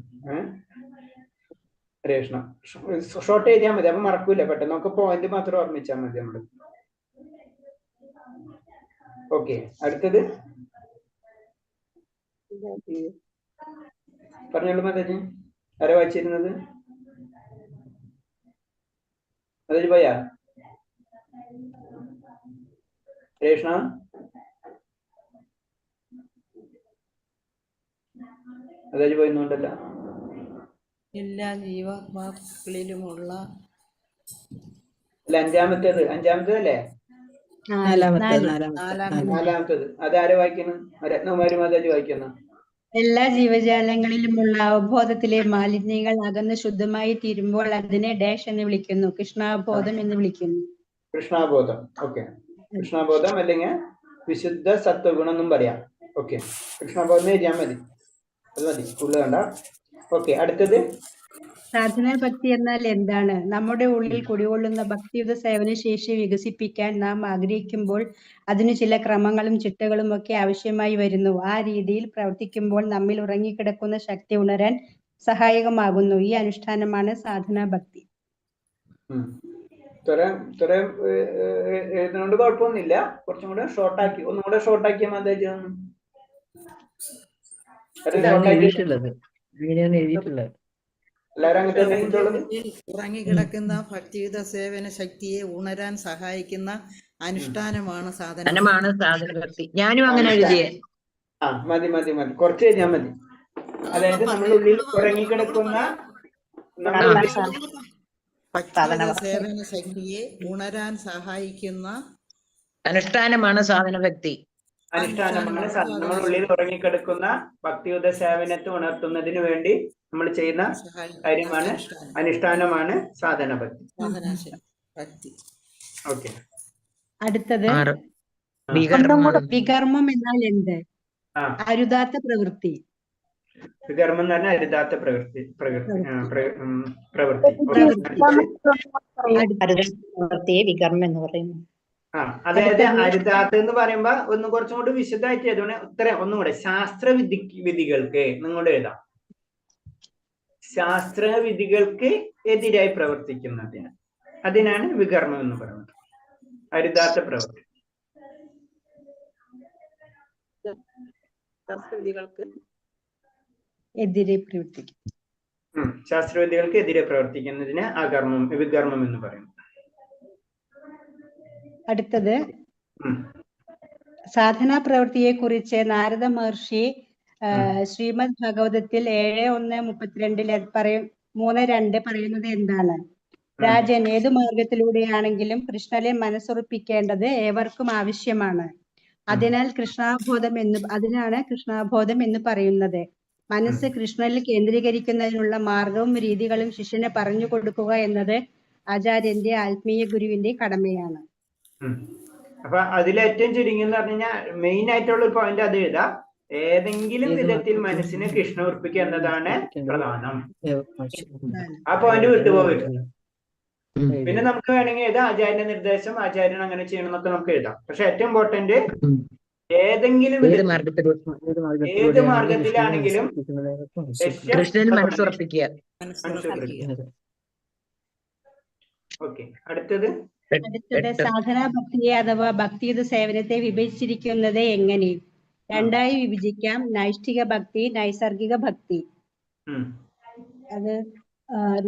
രേഷ്ണ ഷോർട്ട് എഴുതിയാൽ മതി, അപ്പൊ മറക്കൂല പെട്ടെന്ന്. നമുക്ക് പോയിന്റ് മാത്രം ഓർമ്മിച്ചാൽ മതി നമ്മള്. ഓക്കെ, അടുത്തത് പറഞ്ഞോളൂ മാതാജി. ആരാ വായിച്ചിരുന്നത്? മാതാജി പോയാ? രേഷ്ണ മാതാജി പോയിന്നുണ്ടല്ല. എല്ലാ ജീവാത്മാക്കളിലുമുള്ള അല്ല, അഞ്ചാമത്തേതല്ലേ? നാലാമത്തേത്. അതാരെ വായിക്കുന്നു? രത്നകുമാരി മാതാജി വായിക്കുന്നു. എല്ലാ ജീവജാലങ്ങളിലുമുള്ള അവബോധത്തിലെ മാലിന്യങ്ങൾ അകന്ന് ശുദ്ധമായി തീരുമ്പോൾ അതിനെ ഡാഷ് എന്ന് വിളിക്കുന്നു, കൃഷ്ണാബോധം എന്ന് വിളിക്കുന്നു. കൃഷ്ണാബോധം. ഓക്കെ, കൃഷ്ണാബോധം അല്ലെങ്കിൽ വിശുദ്ധ സത്വഗുണം എന്നും പറയാം. ഓക്കെ, കൃഷ്ണാബോധം എഴുതിയാൽ മതി, അത് മതി, കൂടുതൽ വേണ്ട. ഓക്കെ, അടുത്തത് സാധന ഭക്തി എന്നാൽ എന്താണ്? നമ്മുടെ ഉള്ളിൽ കുടികൊള്ളുന്ന ഭക്തിയുത സേവന ശേഷി വികസിപ്പിക്കാൻ നാം ആഗ്രഹിക്കുമ്പോൾ അതിന് ചില ക്രമങ്ങളും ചിട്ടകളും ഒക്കെ ആവശ്യമായി വരുന്നു. ആ രീതിയിൽ പ്രവർത്തിക്കുമ്പോൾ നമ്മിൽ ഉറങ്ങിക്കിടക്കുന്ന ശക്തി ഉണരാൻ സഹായകമാകുന്നു. ഈ അനുഷ്ഠാനമാണ് സാധനാ ഭക്തി. എഴുതുന്നോണ്ട് കുഴപ്പമൊന്നുമില്ല. കുറച്ചും കൂടെ ഷോർട്ടാക്കി, ഒന്നും കൂടെ ഷോർട്ടാക്കിയ മാതാജി. എല്ലാരും അങ്ങനത്തെ ഉറങ്ങിക്കിടക്കുന്ന ഭക്തിയുത സേവന ശക്തിയെ ഉണരാൻ സഹായിക്കുന്ന അനുഷ്ഠാനമാണ് സാധന ഭക്തി. ഞാനും അങ്ങനെ എഴുതിയേ. മതി മതി മതി, കുറച്ച് കഴിഞ്ഞാൽ മതി. അതായത് നമ്മുടെ ഉള്ളിൽ ഉറങ്ങിക്കിടക്കുന്ന ഭക്തിയുത സേവന ശക്തിയെ ഉണരാൻ സഹായിക്കുന്ന അനുഷ്ഠാനമാണ് സാധന ഭക്തി. അനുഷ്ഠാനമാണ് നമ്മുടെ ഉള്ളിൽ ഉറങ്ങിക്കിടക്കുന്ന ഭക്തിയുത സേവനത്തെ ഉണർത്തുന്നതിന് വേണ്ടി നമ്മൾ ചെയ്യുന്ന കാര്യമാണ്, അനുഷ്ഠാനമാണ് സാധന ഭക്തി. ഓക്കെ, അടുത്തത് വികർമ്മം എന്നാൽ എന്ത്? അരുതാത്ത പ്രവൃത്തി. വികർമ്മം എന്ന് പറഞ്ഞാൽ അരുതാത്ത പ്രവൃത്തി. വികർമ്മം എന്ന് പറയുന്നു. അതായത് അരുതാത്ത എന്ന് പറയുമ്പോ ഒന്നും കുറച്ചും കൂടി വിശദമായിട്ട് എഴുതണേ. ഉത്തരം ഒന്നും കൂടെ ശാസ്ത്ര വിധികൾക്ക് നിങ്ങളുടെ എഴുതാം. ശാസ്ത്ര വിധികൾക്ക് എതിരായി പ്രവർത്തിക്കുന്നതിന്, അതിനാണ് വികർമ്മം എന്ന് പറയുന്നത്. അരുതാത്ത പ്രവൃത്തി. ശാസ്ത്രവിധികൾക്ക് എതിരെ പ്രവർത്തിക്കുന്നതിന് അകർമ്മം, വികർമ്മം എന്ന് പറയുന്നു. അടുത്തത് സാധനാ പ്രവൃത്തിയെ കുറിച്ച് നാരദ മഹർഷി ശ്രീമദ് ഭാഗവതത്തിൽ 7:1:32 3:2 പറയുന്നത് എന്താണ്? രാജൻ, ഏതു മാർഗത്തിലൂടെയാണെങ്കിലും കൃഷ്ണനെ മനസ്സുറപ്പിക്കേണ്ടത് ഏവർക്കും ആവശ്യമാണ്. അതിനാണ് കൃഷ്ണാബോധം എന്ന് പറയുന്നത്. മനസ്സ് കൃഷ്ണനിൽ കേന്ദ്രീകരിക്കുന്നതിനുള്ള മാർഗവും രീതികളും ശിഷ്യന് പറഞ്ഞു കൊടുക്കുക എന്നത് ആചാര്യന്റെ ആത്മീയ ഗുരുവിന്റെ കടമയാണ്. അപ്പൊ അതിലേറ്റവും ചുരുങ്ങി എന്ന് പറഞ്ഞു കഴിഞ്ഞാൽ മെയിൻ ആയിട്ടുള്ള ഒരു പോയിന്റ് അത് എഴുതാം. ഏതെങ്കിലും വിധത്തിൽ മനസ്സിനെ കൃഷ്ണ ഉറപ്പിക്കുക എന്നതാണ് പ്രധാനം. ആ പോയിന്റ് വിട്ടുപോകരുത്. പിന്നെ നമുക്ക് വേണമെങ്കിൽ എഴുതാം ആചാര്യന്റെ നിർദ്ദേശം, ആചാര്യൻ അങ്ങനെ ചെയ്യണം എന്നൊക്കെ നമുക്ക് എഴുതാം. പക്ഷെ ഏറ്റവും ഇമ്പോർട്ടന്റ് ഏതെങ്കിലും ഏത് മാർഗത്തിലാണെങ്കിലും ഓക്കെ. അടുത്തത് സാധനാ ഭക്തിയെ അഥവാ ഭക്തിയുത സേവനത്തെ വിഭജിച്ചിരിക്കുന്നത് എങ്ങനെ? 2 വിഭജിക്കാം. നൈഷ്ഠിക ഭക്തി, നൈസർഗിക ഭക്തി. അത്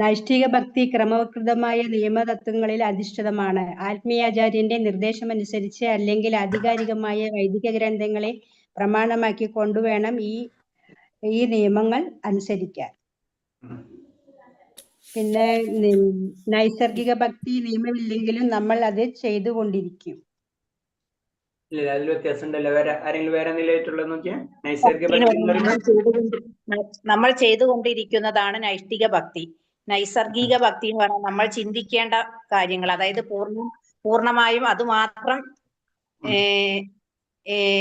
നൈഷ്ഠിക ഭക്തി ക്രമവത്കൃതമായ നിയമതത്വങ്ങളിൽ അധിഷ്ഠിതമാണ്. ആത്മീയാചാര്യന്റെ നിർദ്ദേശമനുസരിച്ച് അല്ലെങ്കിൽ ആധികാരികമായ വൈദിക ഗ്രന്ഥങ്ങളെ പ്രമാണമാക്കി കൊണ്ടുവേണം ഈ നിയമങ്ങൾ അനുസരിക്കാൻ. പിന്നെ നൈസർഗിക ഭക്തി നിയമമില്ലെങ്കിലും നമ്മൾ അത് ചെയ്തുകൊണ്ടിരിക്കും. ഇല്ല, അതിൽ വ്യത്യാസം ഉണ്ടല്ലോ. ആരെങ്കിലും വേറെ നിലയിട്ടുള്ളത് നോക്കിയാ നൈസർഗിക ഭക്തി എന്ന് പറയുമ്പോൾ നമ്മൾ ചെയ്തുകൊണ്ടിരിക്കുന്നതാണ് നൈഷ്ഠിക ഭക്തി. നൈസർഗിക ഭക്തി എന്ന് പറഞ്ഞാൽ നമ്മൾ ചിന്തിക്കേണ്ട കാര്യങ്ങൾ, അതായത് പൂർണ്ണമായും അത് മാത്രം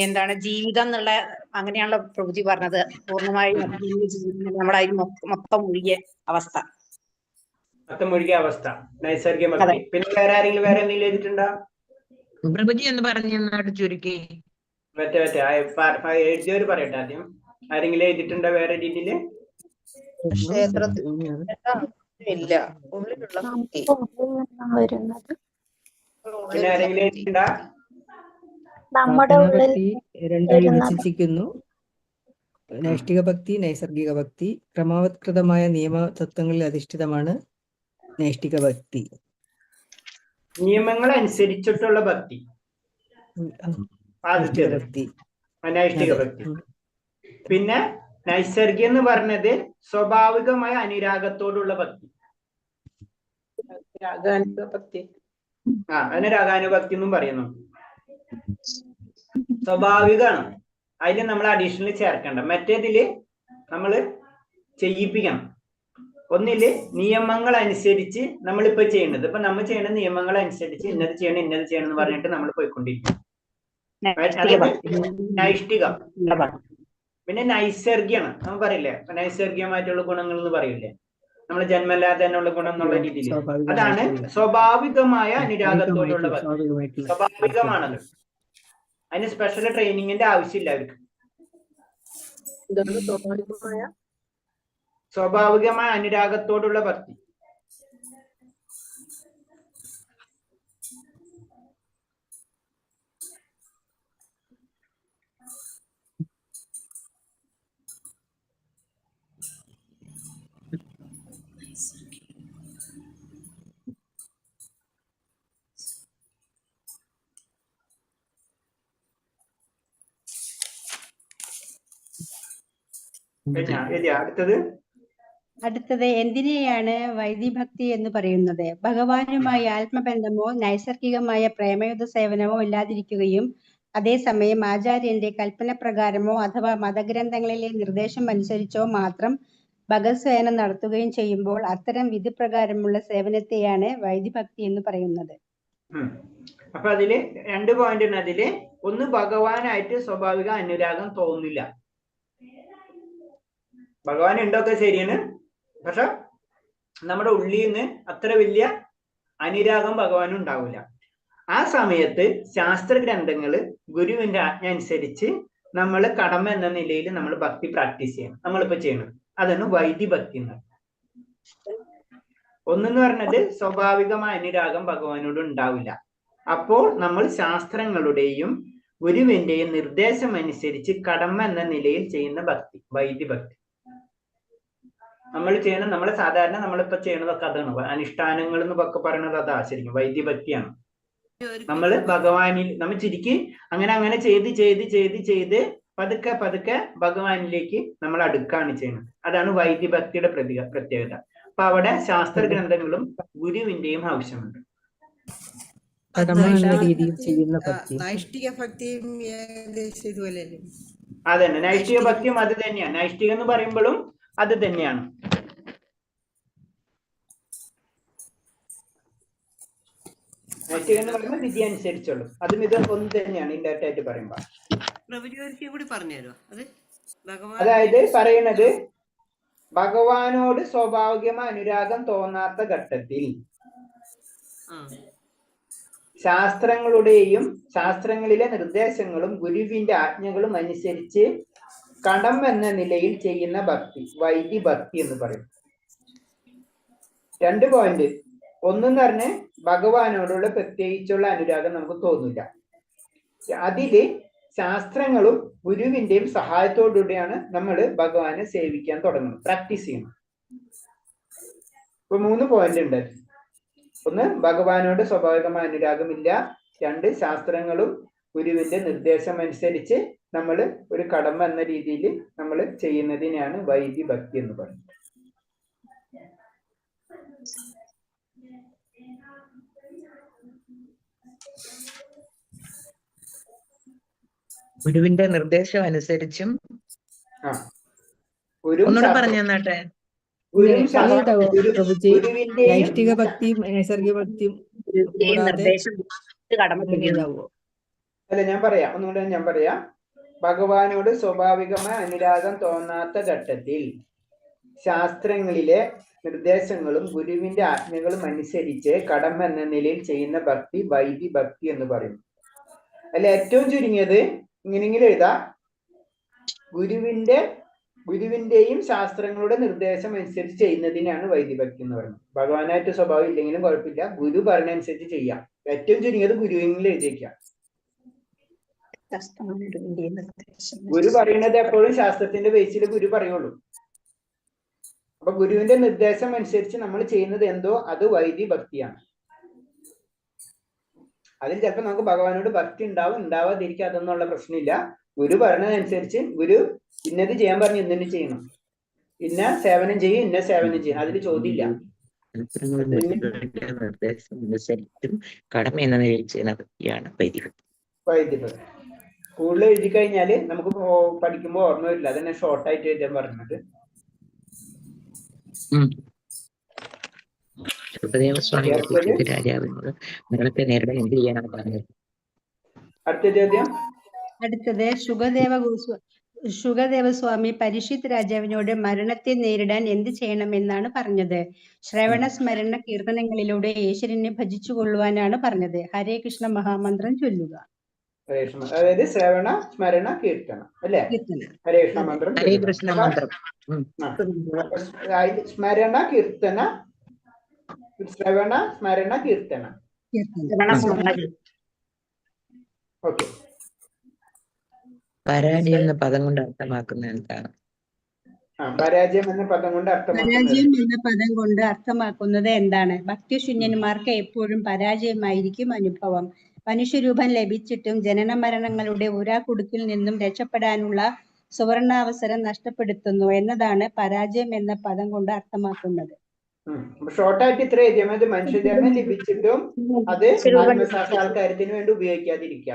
എന്താണ് ജീവിതം എന്നുള്ള അങ്ങനെയാണല്ലോ പ്രഭുജി പറഞ്ഞത്. പൂർണ്ണമായും നമ്മുടെ അതിൽ മൊത്തം മുഴുകിയ അവസ്ഥ. നൈസർഗിക ഭക്തി. പിന്നെ വേറെ ആരെങ്കിലും വേറെ എന്തെങ്കിലും എഴുതിയിട്ടുണ്ടോ? പ്രഭുജി എന്ന് പറഞ്ഞു ചുരുക്കി എഴുതിയവര് പറയട്ടെ ആദ്യം. ആരെങ്കിലും എഴുതിയിട്ടുണ്ടോ വേറെ രീതിയില്? ഇല്ല, ഉള്ളിലുള്ള ഭക്തി. പിന്നെ ആരെങ്കിലും എഴുതിയിട്ടുണ്ടോ? ഭക്തി രണ്ടായി വിഭജിച്ചിരിക്കുന്നു. നൈഷ്ഠിക ഭക്തി, നൈസർഗിക ഭക്തി. ക്രമവത്കൃതമായ നിയമതത്വങ്ങളിൽ അധിഷ്ഠിതമാണ് നൈഷ്ഠിക ഭക്തി. നിയമങ്ങൾ അനുസരിച്ചിട്ടുള്ള ഭക്തി ഭക്തി, നൈഷ്ഠിക ഭക്തി. പിന്നെ നൈസർഗികം എന്ന് പറഞ്ഞത് സ്വാഭാവികമായ അനുരാഗത്തോടുള്ള ഭക്തി. ഭക്തി അതിന് രാഗാനുഭക്തി എന്നും പറയുന്നു. സ്വാഭാവികമാണ്, അതിന് നമ്മൾ അഡീഷണൽ ചേർക്കണ്ട. മറ്റേതില് നമ്മള് ചെയ്യിപ്പിക്കണം. ഒന്നില് നിയമങ്ങൾ അനുസരിച്ച് നമ്മളിപ്പോ ചെയ്യുന്നത്, ഇപ്പൊ നമ്മൾ ചെയ്യുന്ന നിയമങ്ങൾ അനുസരിച്ച് ഇന്നത് ചെയ്യണം എന്ന് പറഞ്ഞിട്ട് നമ്മൾ പോയിക്കൊണ്ടിരിക്കും. നൈഷ്ഠികം. പിന്നെ നൈസർഗിയാണ്, നമുക്ക് പറയില്ലേ നൈസർഗികമായിട്ടുള്ള ഗുണങ്ങൾ എന്ന് പറയില്ലേ, നമ്മൾ ജന്മല്ലാതെ തന്നെയുള്ള ഗുണം എന്നുള്ള രീതിയിൽ. അതാണ് സ്വാഭാവികമായ അനുരാഗത്തോടുള്ള ഭക്തി. സ്വാഭാവികമാണത്, അതിന് സ്പെഷ്യൽ ട്രെയിനിങ്ങിന്റെ ആവശ്യമില്ല അവർക്ക്. സ്വാഭാവികമായ അനുരാഗത്തോടുള്ള ഭക്തി. അടുത്തത് എന്തിനെയാണ് വൈദിഭക്തി എന്ന് പറയുന്നത്? ഭഗവാനുമായി ആത്മബന്ധമോ നൈസർഗികമായ പ്രേമയുധ സേവനമോ ഇല്ലാതിരിക്കുകയും അതേസമയം ആചാര്യന്റെ കൽപ്പന പ്രകാരമോ അഥവാ മതഗ്രന്ഥങ്ങളിലെ നിർദ്ദേശം അനുസരിച്ചോ മാത്രം ഭഗവത് സേവനം നടത്തുകയും ചെയ്യുമ്പോൾ അത്തരം വിധിപ്രകാരമുള്ള സേവനത്തെയാണ് വൈദിഭക്തി എന്ന് പറയുന്നത്. അപ്പൊ അതില് 2 പോയിന്റ് ഉണ്ട്. അതില് ഒന്ന്, ഭഗവാനായിട്ട് സ്വാഭാവിക അനുരാഗം തോന്നില്ല. ഭഗവാൻ ഉണ്ടൊക്കെ ശരിയാണ്, പക്ഷെ നമ്മുടെ ഉള്ളിൽ നിന്ന് അത്ര വലിയ അനുരാഗം ഭഗവാനും ഉണ്ടാവില്ല. ആ സമയത്ത് ശാസ്ത്ര ഗ്രന്ഥങ്ങള് ഗുരുവിന്റെ ആജ്ഞ അനുസരിച്ച് നമ്മൾ കടമ എന്ന നിലയിൽ നമ്മൾ ഭക്തി പ്രാക്ടീസ് ചെയ്യണം. നമ്മളിപ്പോ ചെയ്യണം, അതാണ് വൈദിഭക്തി എന്ന്. ഒന്നെന്ന് പറഞ്ഞത് സ്വാഭാവികമായ അനുരാഗം ഭഗവാനോട് ഉണ്ടാവില്ല. അപ്പോൾ നമ്മൾ ശാസ്ത്രങ്ങളുടെയും ഗുരുവിന്റെയും നിർദ്ദേശം അനുസരിച്ച് കടമ എന്ന നിലയിൽ ചെയ്യുന്ന ഭക്തി വൈദിഭക്തി. നമ്മൾ ചെയ്യണം, നമ്മൾ സാധാരണ നമ്മളിപ്പോ ചെയ്യണതൊക്കെ അതാണ്. അനുഷ്ഠാനങ്ങൾ എന്നൊക്കെ പറയുന്നത് അതാ ശരിക്കും വൈദിഭക്തിയാണ്. നമ്മള് ഭഗവാനിൽ നമ്മൾ ശരിക്കും അങ്ങനെ ചെയ്ത് പതുക്കെ ഭഗവാനിലേക്ക് നമ്മൾ അടുക്കാണ് ചെയ്യുന്നത്. അതാണ് വൈദിഭക്തിയുടെ പ്രത്യേകത. അപ്പൊ അവിടെ ശാസ്ത്ര ഗ്രന്ഥങ്ങളും ഗുരുവിന്റെയും ആവശ്യമുണ്ട്. നൈഷ്ഠിക ഭക്തിയും ഇതുപോലെയല്ലേ? അതന്നെ, നൈഷ്ഠിക ഭക്തിയും അത് തന്നെയാണ്. നൈഷ്ഠികം എന്ന് പറയുമ്പോഴും അത് തന്നെയാണ്. നൈഷ്ഠികം എന്ന് പറയുമ്പോൾ വിധി അനുസരിച്ചുള്ളൂ. അതും ഇത് ഒന്ന് തന്നെയാണ് ഇൻഡയറക്റ്റ് ആയിട്ട് പറയുമ്പോ. അതായത് പറയണത് ഭഗവാനോട് സ്വാഭാവികമായ അനുരാഗം തോന്നാത്ത ഘട്ടത്തിൽ ശാസ്ത്രങ്ങളിലെ നിർദ്ദേശങ്ങളും ഗുരുവിന്റെ ആജ്ഞകളും അനുസരിച്ച് കടം എന്ന നിലയിൽ ചെയ്യുന്ന ഭക്തി വൈദിഭക്തി എന്ന് പറയും. 2 പോയിന്റ്. ഒന്നെന്ന് പറഞ്ഞ് ഭഗവാനോടുള്ള പ്രത്യേകിച്ചുള്ള അനുരാഗം നമുക്ക് തോന്നില്ല. അതില് ശാസ്ത്രങ്ങളും ഗുരുവിന്റെയും സഹായത്തോടുകൂടിയാണ് നമ്മൾ ഭഗവാനെ സേവിക്കാൻ തുടങ്ങുന്നത്, പ്രാക്ടീസ് ചെയ്യണം. ഇപ്പൊ 3 പോയിന്റ് ഉണ്ട്. ഒന്ന്, ഭഗവാനോട് സ്വാഭാവികമായ അനുരാഗമില്ല. 2, ശാസ്ത്രങ്ങളും ഗുരുവിന്റെ നിർദ്ദേശം അനുസരിച്ച് നമ്മൾ ഒരു കടമ എന്ന രീതിയിൽ നമ്മൾ ചെയ്യുന്നതിനെയാണ് വൈദി ഭക്തി എന്ന് പറയുന്നത്. ഗുരുവിന്റെ നിർദ്ദേശം അനുസരിച്ചും ഒന്നുകൂടെ പറഞ്ഞു തന്നാട്ടെ. നൈഷ്ഠിക ഭക്തിയും നൈസർഗിക ഭക്തിയും അല്ല, ഞാൻ പറയാം, ഒന്നുകൂടെ ഞാൻ പറയാം. ഭഗവാനോട് സ്വാഭാവികമായ അനുരാഗം തോന്നാത്ത ഘട്ടത്തിൽ ശാസ്ത്രങ്ങളിലെ നിർദ്ദേശങ്ങളും ഗുരുവിന്റെ ആജ്ഞകളും അനുസരിച്ച് കടമ എന്ന നിലയിൽ ചെയ്യുന്ന ഭക്തി വൈദി ഭക്തി എന്ന് പറയും. അല്ല, ഏറ്റവും ചുരുങ്ങിയത് ഇങ്ങനെയെങ്കിലും എഴുതാം. ഗുരുവിന്റെയും ശാസ്ത്രങ്ങളുടെ നിർദ്ദേശം അനുസരിച്ച് ചെയ്യുന്നതിനാണ് വൈദിഭക്തി എന്ന് പറയുന്നത്. ഭഗവാനായിട്ട് സ്വഭാവം ഇല്ലെങ്കിലും കുഴപ്പമില്ല, ഗുരു പറഞ്ഞ അനുസരിച്ച് ചെയ്യാം. ഏറ്റവും ചുരുങ്ങിയത് ഗുരുവെങ്കിലും എഴുതിയേക്കാം. ഗുരു പറയുന്നത് എപ്പോഴും ശാസ്ത്രത്തിന്റെ ബേസിൽ ഗുരു പറയുള്ളൂ. അപ്പൊ ഗുരുവിന്റെ നിർദ്ദേശം അനുസരിച്ച് നമ്മൾ ചെയ്യുന്നത് എന്തോ അത് വൈദിഭക്തിയാണ്. അതിൽ ചിലപ്പോൾ നമുക്ക് ഭഗവാനോട് ഭക്തി ഉണ്ടാവാതിരിക്കുക, അതൊന്നുള്ള പ്രശ്നമില്ല. ഗുരു പറഞ്ഞതനുസരിച്ച് ഗുരു ഇന്നത് ചെയ്യാൻ പറഞ്ഞു ഇന്നെ ചെയ്യണം, ഇന്ന സേവനം ചെയ്യും, ഇന്ന സേവനം ചെയ്യണം, അതിൽ ചോദ്യമില്ല. കടമ എന്ന നിലയിൽ ചെയ്യുന്ന ഭക്തിയാണ് വൈദിഭക്തി. സ്കൂളിൽ എഴുതി കഴിഞ്ഞാല് നമുക്ക് പഠിക്കുമ്പോൾ ഓർമ്മ വരില്ല. അതന്നെ ഷോർട്ടായിട്ട് എഴുതാൻ പറഞ്ഞത്. രാജാവിനോട് മരണത്തെ നേരിടാൻ എന്ത് ചെയ്യാനാണ് പറഞ്ഞത്? അടുത്ത ചോദ്യം. അടുത്തത് ശുഗദേവസ്വാമി പരീക്ഷിത് രാജാവിനോട് മരണത്തെ നേരിടാൻ എന്ത് ചെയ്യണമെന്നാണ് പറഞ്ഞത്? ശ്രവണ സ്മരണ കീർത്തനങ്ങളിലൂടെ ഈശ്വരനെ ഭജിച്ചു കൊള്ളുവാനാണ് പറഞ്ഞത്. ഹരേ കൃഷ്ണ മഹാമന്ത്രം ചൊല്ലുക. അതായത് ശ്രവണ സ്മരണ കീർത്തനം അല്ലെ? ഹരേ കൃഷ്ണ മന്ത്രം. ഹരേ കൃഷ്ണ മന്ത്രം. സ്മരണ കീർത്തന, ശ്രവണ സ്മരണ കീർത്തന. ഓക്കെ. പരാജയം എന്ന പദം കൊണ്ട് അർത്ഥമാക്കുന്നത് എന്താണ്? പരാജയം എന്ന പദം കൊണ്ട് അർത്ഥമാക്കുന്നത് എന്താണ്? ഭക്തിശൂന്യന്മാർക്ക് എപ്പോഴും പരാജയമായിരിക്കും അനുഭവം. മനുഷ്യരൂപം ലഭിച്ചിട്ടും ജനന മരണങ്ങളുടെ ഉരാക്കുടുക്കിൽ നിന്നും രക്ഷപ്പെടാനുള്ള സുവർണാവസരം നഷ്ടപ്പെടുത്തുന്നു എന്നതാണ് പരാജയം എന്ന പദം കൊണ്ട് അർത്ഥമാക്കുന്നത്. ഷോർട്ടായിട്ട് ഇത്ര എഴുതിയാൽ മതി. മനുഷ്യജന്മം ലഭിച്ചിട്ടും അത് ആത്മസാക്ഷാത്കാരത്തിന് വേണ്ടി ഉപയോഗിക്കാതിരിക്കുക,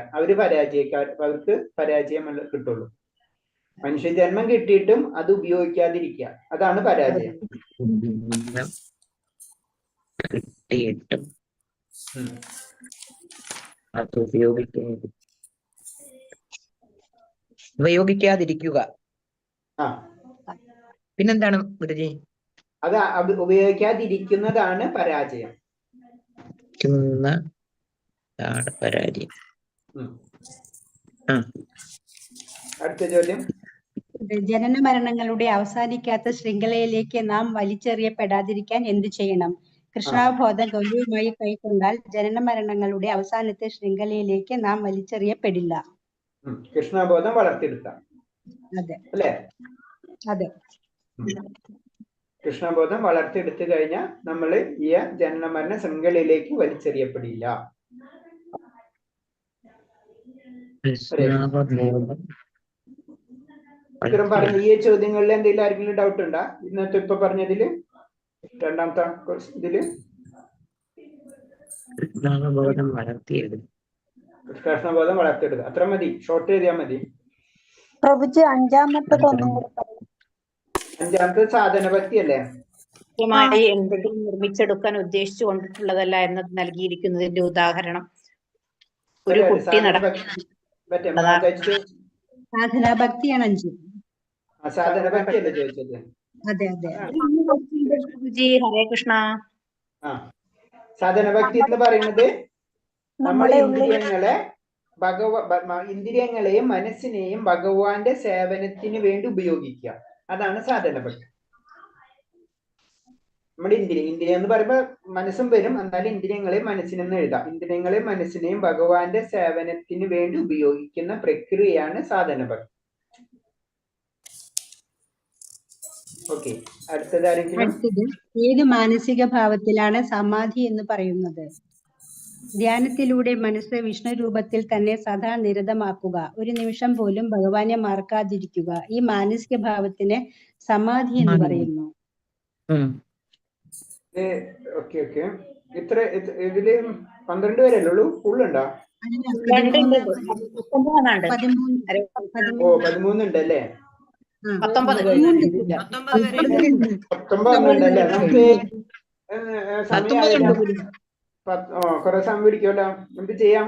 അവർക്ക് പരാജയം കിട്ടുള്ളൂ. മനുഷ്യജന്മം കിട്ടിയിട്ടും അത് ഉപയോഗിക്കാതിരിക്കുക, അതാണ് പരാജയം. ഉപയോഗിക്കാതിരിക്കുക. പിന്നെന്താണ് ഗുരുജി? അത് ഉപയോഗിക്കാതിരിക്കുന്നതാണ് പരാജയം. പരാജയം. അടുത്ത ചോദ്യം. ജനന മരണങ്ങളുടെ അവസാനിക്കാത്ത ശൃംഖലയിലേക്ക് നാം വലിച്ചെറിയപ്പെടാതിരിക്കാൻ എന്തു ചെയ്യണം? കൃഷ്ണാവബോധം ഗൗരവമായി കൈക്കൊണ്ടാൽ ജനന മരണങ്ങളുടെ അവസാനത്തെ ശൃംഖലയിലേക്ക് നാം വലിച്ചെറിയപ്പെടില്ല. കൃഷ്ണാബോധം വളർത്തിയെടുക്കാം. അതെ അല്ലേ? അതെ. കൃഷ്ണബോധം വളർത്തിയെടുത്തു കഴിഞ്ഞാൽ നമ്മൾ ഈ ജനന മരണ ശൃംഖലയിലേക്ക് വലിച്ചെറിയപ്പെടില്ല. ഇത്തരം പറഞ്ഞ ഈ ചോദ്യങ്ങളിൽ എന്തെങ്കിലും ആർക്കെങ്കിലും ഡൗട്ട് ഉണ്ടോ? ഇന്നത്തെ ഇപ്പൊ പറഞ്ഞതില് രണ്ടാമത്തെ ഇതില് കൃഷ്ണബോധം വളർത്തിയെടുക്കുക. അത്ര മതി, ഷോർട്ട് എഴുതിയാൽ മതി. അഞ്ചാമത്തെ സാധന ഭക്തി അല്ലേ? എന്തെങ്കിലും നിർമ്മിച്ചെടുക്കാൻ ഉദ്ദേശിച്ചു കൊണ്ടിട്ടുള്ളതല്ല എന്ന് നൽകിയിരിക്കുന്നതിന്റെ ഉദാഹരണം. ഒരു കുട്ടി സാധനാഭക്തിയാണ് 5. സാധന ഭക്തി അല്ലേ ചോദിച്ചത്? അതെ അതെ. ഹരേ കൃഷ്ണ. സാധന ഭക്തി എന്ന് പറയുന്നത് നമ്മുടെ ഇന്ദ്രിയങ്ങളെയും മനസ്സിനെയും ഭഗവാന്റെ സേവനത്തിന് വേണ്ടി ഉപയോഗിക്കുക, അതാണ് സാധന ഭക്തി. നമ്മുടെ ഇന്ദ്രിയം എന്ന് പറയുമ്പോ മനസ്സും വരും, എന്നാലും ഇന്ദ്രിയങ്ങളെയും മനസ്സിനെന്ന് എഴുതാം. ഇന്ദ്രിയങ്ങളെയും മനസ്സിനെയും ഭഗവാന്റെ സേവനത്തിന് വേണ്ടി ഉപയോഗിക്കുന്ന പ്രക്രിയയാണ് സാധന ഭക്തി. ഓക്കെ, അടുത്തത് ആരെങ്കിലും? അടുത്തത് ഏത് മാനസിക ഭാവത്തിലാണ് സമാധി എന്ന് പറയുന്നത്? ധ്യാനത്തിലൂടെ മനസ്സ് വിഷ്ണു രൂപത്തിൽ തന്നെ സദാ നിരതമാക്കുക, ഒരു നിമിഷം പോലും ഭഗവാനെ മറക്കാതിരിക്കുക. ഈ മാനസിക ഭാവത്തിന് സമാധി എന്ന് പറയുന്നു. ഓക്കെ ഓക്കെ, ഇതില് 12 പേരല്ലേ ഉള്ളൂ? ഫുള്ളുണ്ടോ? ഓ 13 ഉണ്ടല്ലേ? 19 ഉണ്ടല്ലേ? നമുക്ക് സമയമായില്ല. കൊറേ സമയം പിടിക്കുമല്ലോ. എന്ത് ചെയ്യാം?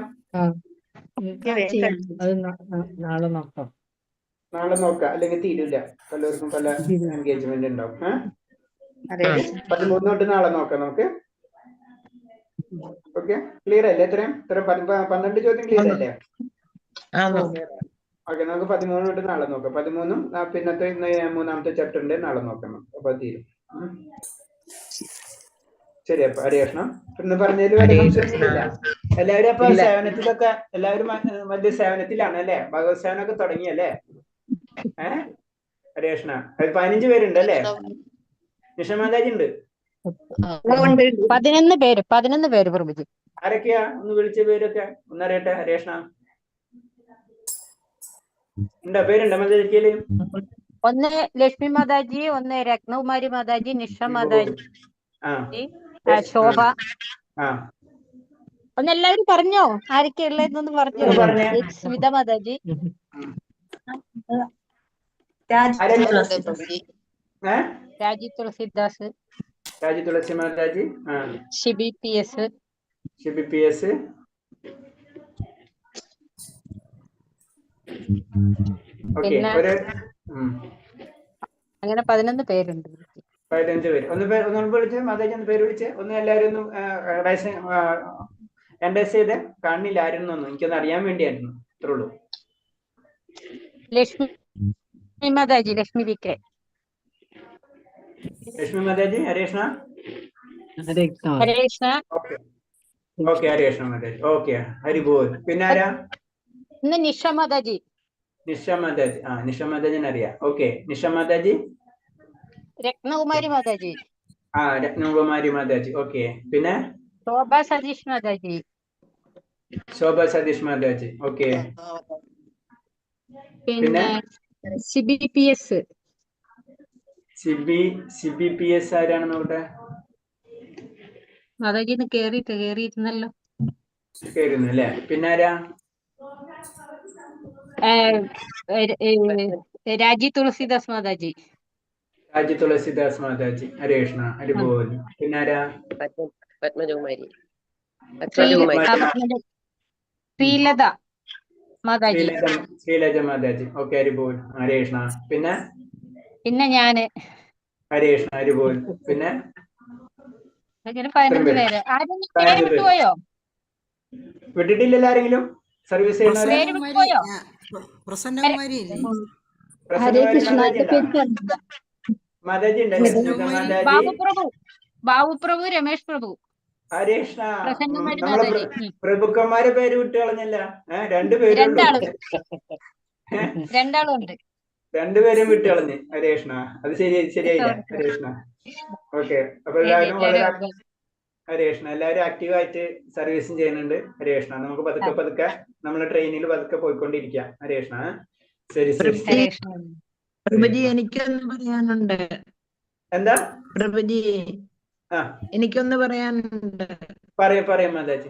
അത് നാളെ നോക്കാം. നാളെ നോക്കാം, അല്ലെങ്കിൽ തീരില്ല. പലർക്കും പല എൻഗേജ്മെന്റ് ഉണ്ടാവും. 13 തൊട്ട് നാളെ നോക്കാം നമുക്ക്. ഓക്കെ, ക്ലിയർ അല്ലേ? ഇത്രയും 12 ചോദ്യം ക്ലിയർ അല്ലേ? ഓക്കെ, നമുക്ക് 13 തൊട്ട് നാളെ നോക്കാം. 13ഉം പിന്നത്തെ മൂന്നാമത്തെ ചാപ്റ്റർ ഉണ്ട്, നാളെ നോക്കണം. അപ്പൊ തീരും. ശരി, അപ്പൊ ഹരേ കൃഷ്ണ. ഇന്ന് പറഞ്ഞതിൽ എല്ലാവരും അപ്പൊ സേവനത്തിലൊക്കെ എല്ലാവരും വലിയ സേവനത്തിലാണ് അല്ലേ? ഭഗവത് സേവനമൊക്കെ തുടങ്ങിയല്ലേ? ഹരേ കൃഷ്ണ. 15 പേരുണ്ട് അല്ലേ? നിഷമാതാജി ഉണ്ട്. 11 പേര് പ്രഭുജി. ആരൊക്കെയാ? ഒന്ന് വിളിച്ച പേരൊക്കെ ഒന്നറിയട്ടെ. ഹരേ കൃഷ്ണ. ഉണ്ടോ? പേരുണ്ടോ മാതാജിക്കല്? ഒന്ന് ലക്ഷ്മി മാതാജി, ഒന്ന് രത്നകുമാരി മാതാജി, നിഷ മാതാജി, ശോഭ. ഒന്ന് എല്ലാവരും പറഞ്ഞോ, ആരൊക്കെ ഉള്ളതെന്നൊന്ന് പറഞ്ഞോ. സ്മിത മാതാജി, രാജി തുളസിദാസ്, രാജി തുളസി മാതാജി, ഷിബി PS, പിന്നെ അങ്ങനെ 11 പേരുണ്ട്. 15 പേര്. ഒന്ന് വിളിച്ച് മാതാജി, ഒന്ന് പേര് വിളിച്ച് ഒന്ന് എല്ലാവരും ഒന്ന് എൻഡേഴ്സ് ചെയ്ത്. കാണില്ല ആരും ഒന്നും, എനിക്കൊന്ന് അറിയാൻ വേണ്ടിയായിരുന്നു. ഇത്രേ ഉള്ളൂ. ലക്ഷ്മി മാതാജി, ലക്ഷ്മി VK. ലക്ഷ്മി മാതാജി. ഹരേ കൃഷ്ണ. ഹരേ കൃഷ്ണ. ഓക്കെ, ഹരേ കൃഷ്ണ മാതാജി. ഓക്കെ, ഹരിബോൽ. പിന്നെ ആരാ? ഇന്ന് നിഷ മാതാജി. നിഷ മാതാജി. നിഷ മാതാജിനെ അറിയാം. ഓക്കെ, നിഷ മാതാജി. രത്നകുമാരി മാതാജി. രത്നകുമാരി മാതാജി. ഓക്കെ, പിന്നെ ശോഭ സതീഷ് മാതാജി. ശോഭ സതീഷ് മാതാജി. ഓക്കെ, പിന്നെ ഷിബി PS. സിബി PS ആരാണ് നോക്കട്ടെ? മാതാജി കേറിയിരുന്നല്ലോ. കേറുന്നു അല്ലേ? പിന്നെ ആരാ? രാജി തുളസിദാസ് മാതാജി. രാജി തുളസിദാസ് മാതാജി. ഹരേ കൃഷ്ണ. ഹരിബോൽ. പിന്നെ ആരാ? പത്മജകുമാരി. ശ്രീലത മാതാജി. ശ്രീലജ മാതാജി. ഓക്കെ, ഹരിബോൽ. ഹരേ കൃഷ്ണ. പിന്നെ ഞാന്. ഹരേ കൃഷ്ണ. ഹരിബോൽ. പിന്നെ 15 പേര്. ആരും വിട്ടുപോയോ? വിട്ടിട്ടില്ലല്ലോ ആരെങ്കിലും? സർവീസ് ചെയ്യുന്നവരെ? പ്രസന്നകുമാരി മാതാജി ഉണ്ട്. ബാബുപ്രഭു, രമേഷ് പ്രഭു. ഹരേ കൃഷ്ണ. നമ്മളെ പ്രഭുക്കന്മാരെ പേര് വിട്ട് കളഞ്ഞല്ല. 2 പേരുണ്ട്. 2 ആളുണ്ട്. 2 പേരും വിട്ട് കളഞ്ഞ്. ഹരേ കൃഷ്ണ. അത് ശരിയായില്ല. ഹരേ കൃഷ്ണ. ഓക്കെ, അപ്പൊ എല്ലാവരും ഹരേ കൃഷ്ണ. എല്ലാവരും ആക്റ്റീവായിട്ട് സർവീസും ചെയ്യുന്നുണ്ട്. ഹരേ കൃഷ്ണ. നമുക്ക് പതുക്കെ നമ്മളെ ട്രെയിനിൽ പതുക്കെ പോയിക്കൊണ്ടിരിക്കാം. ഹരേ കൃഷ്ണ. ശരി. പ്രഭുജി, എനിക്കൊന്ന് പറയാനുണ്ട്. എന്താ പ്രഭുജി? എനിക്കൊന്ന് പറയാനുണ്ട്. പറയാം മാതാജി.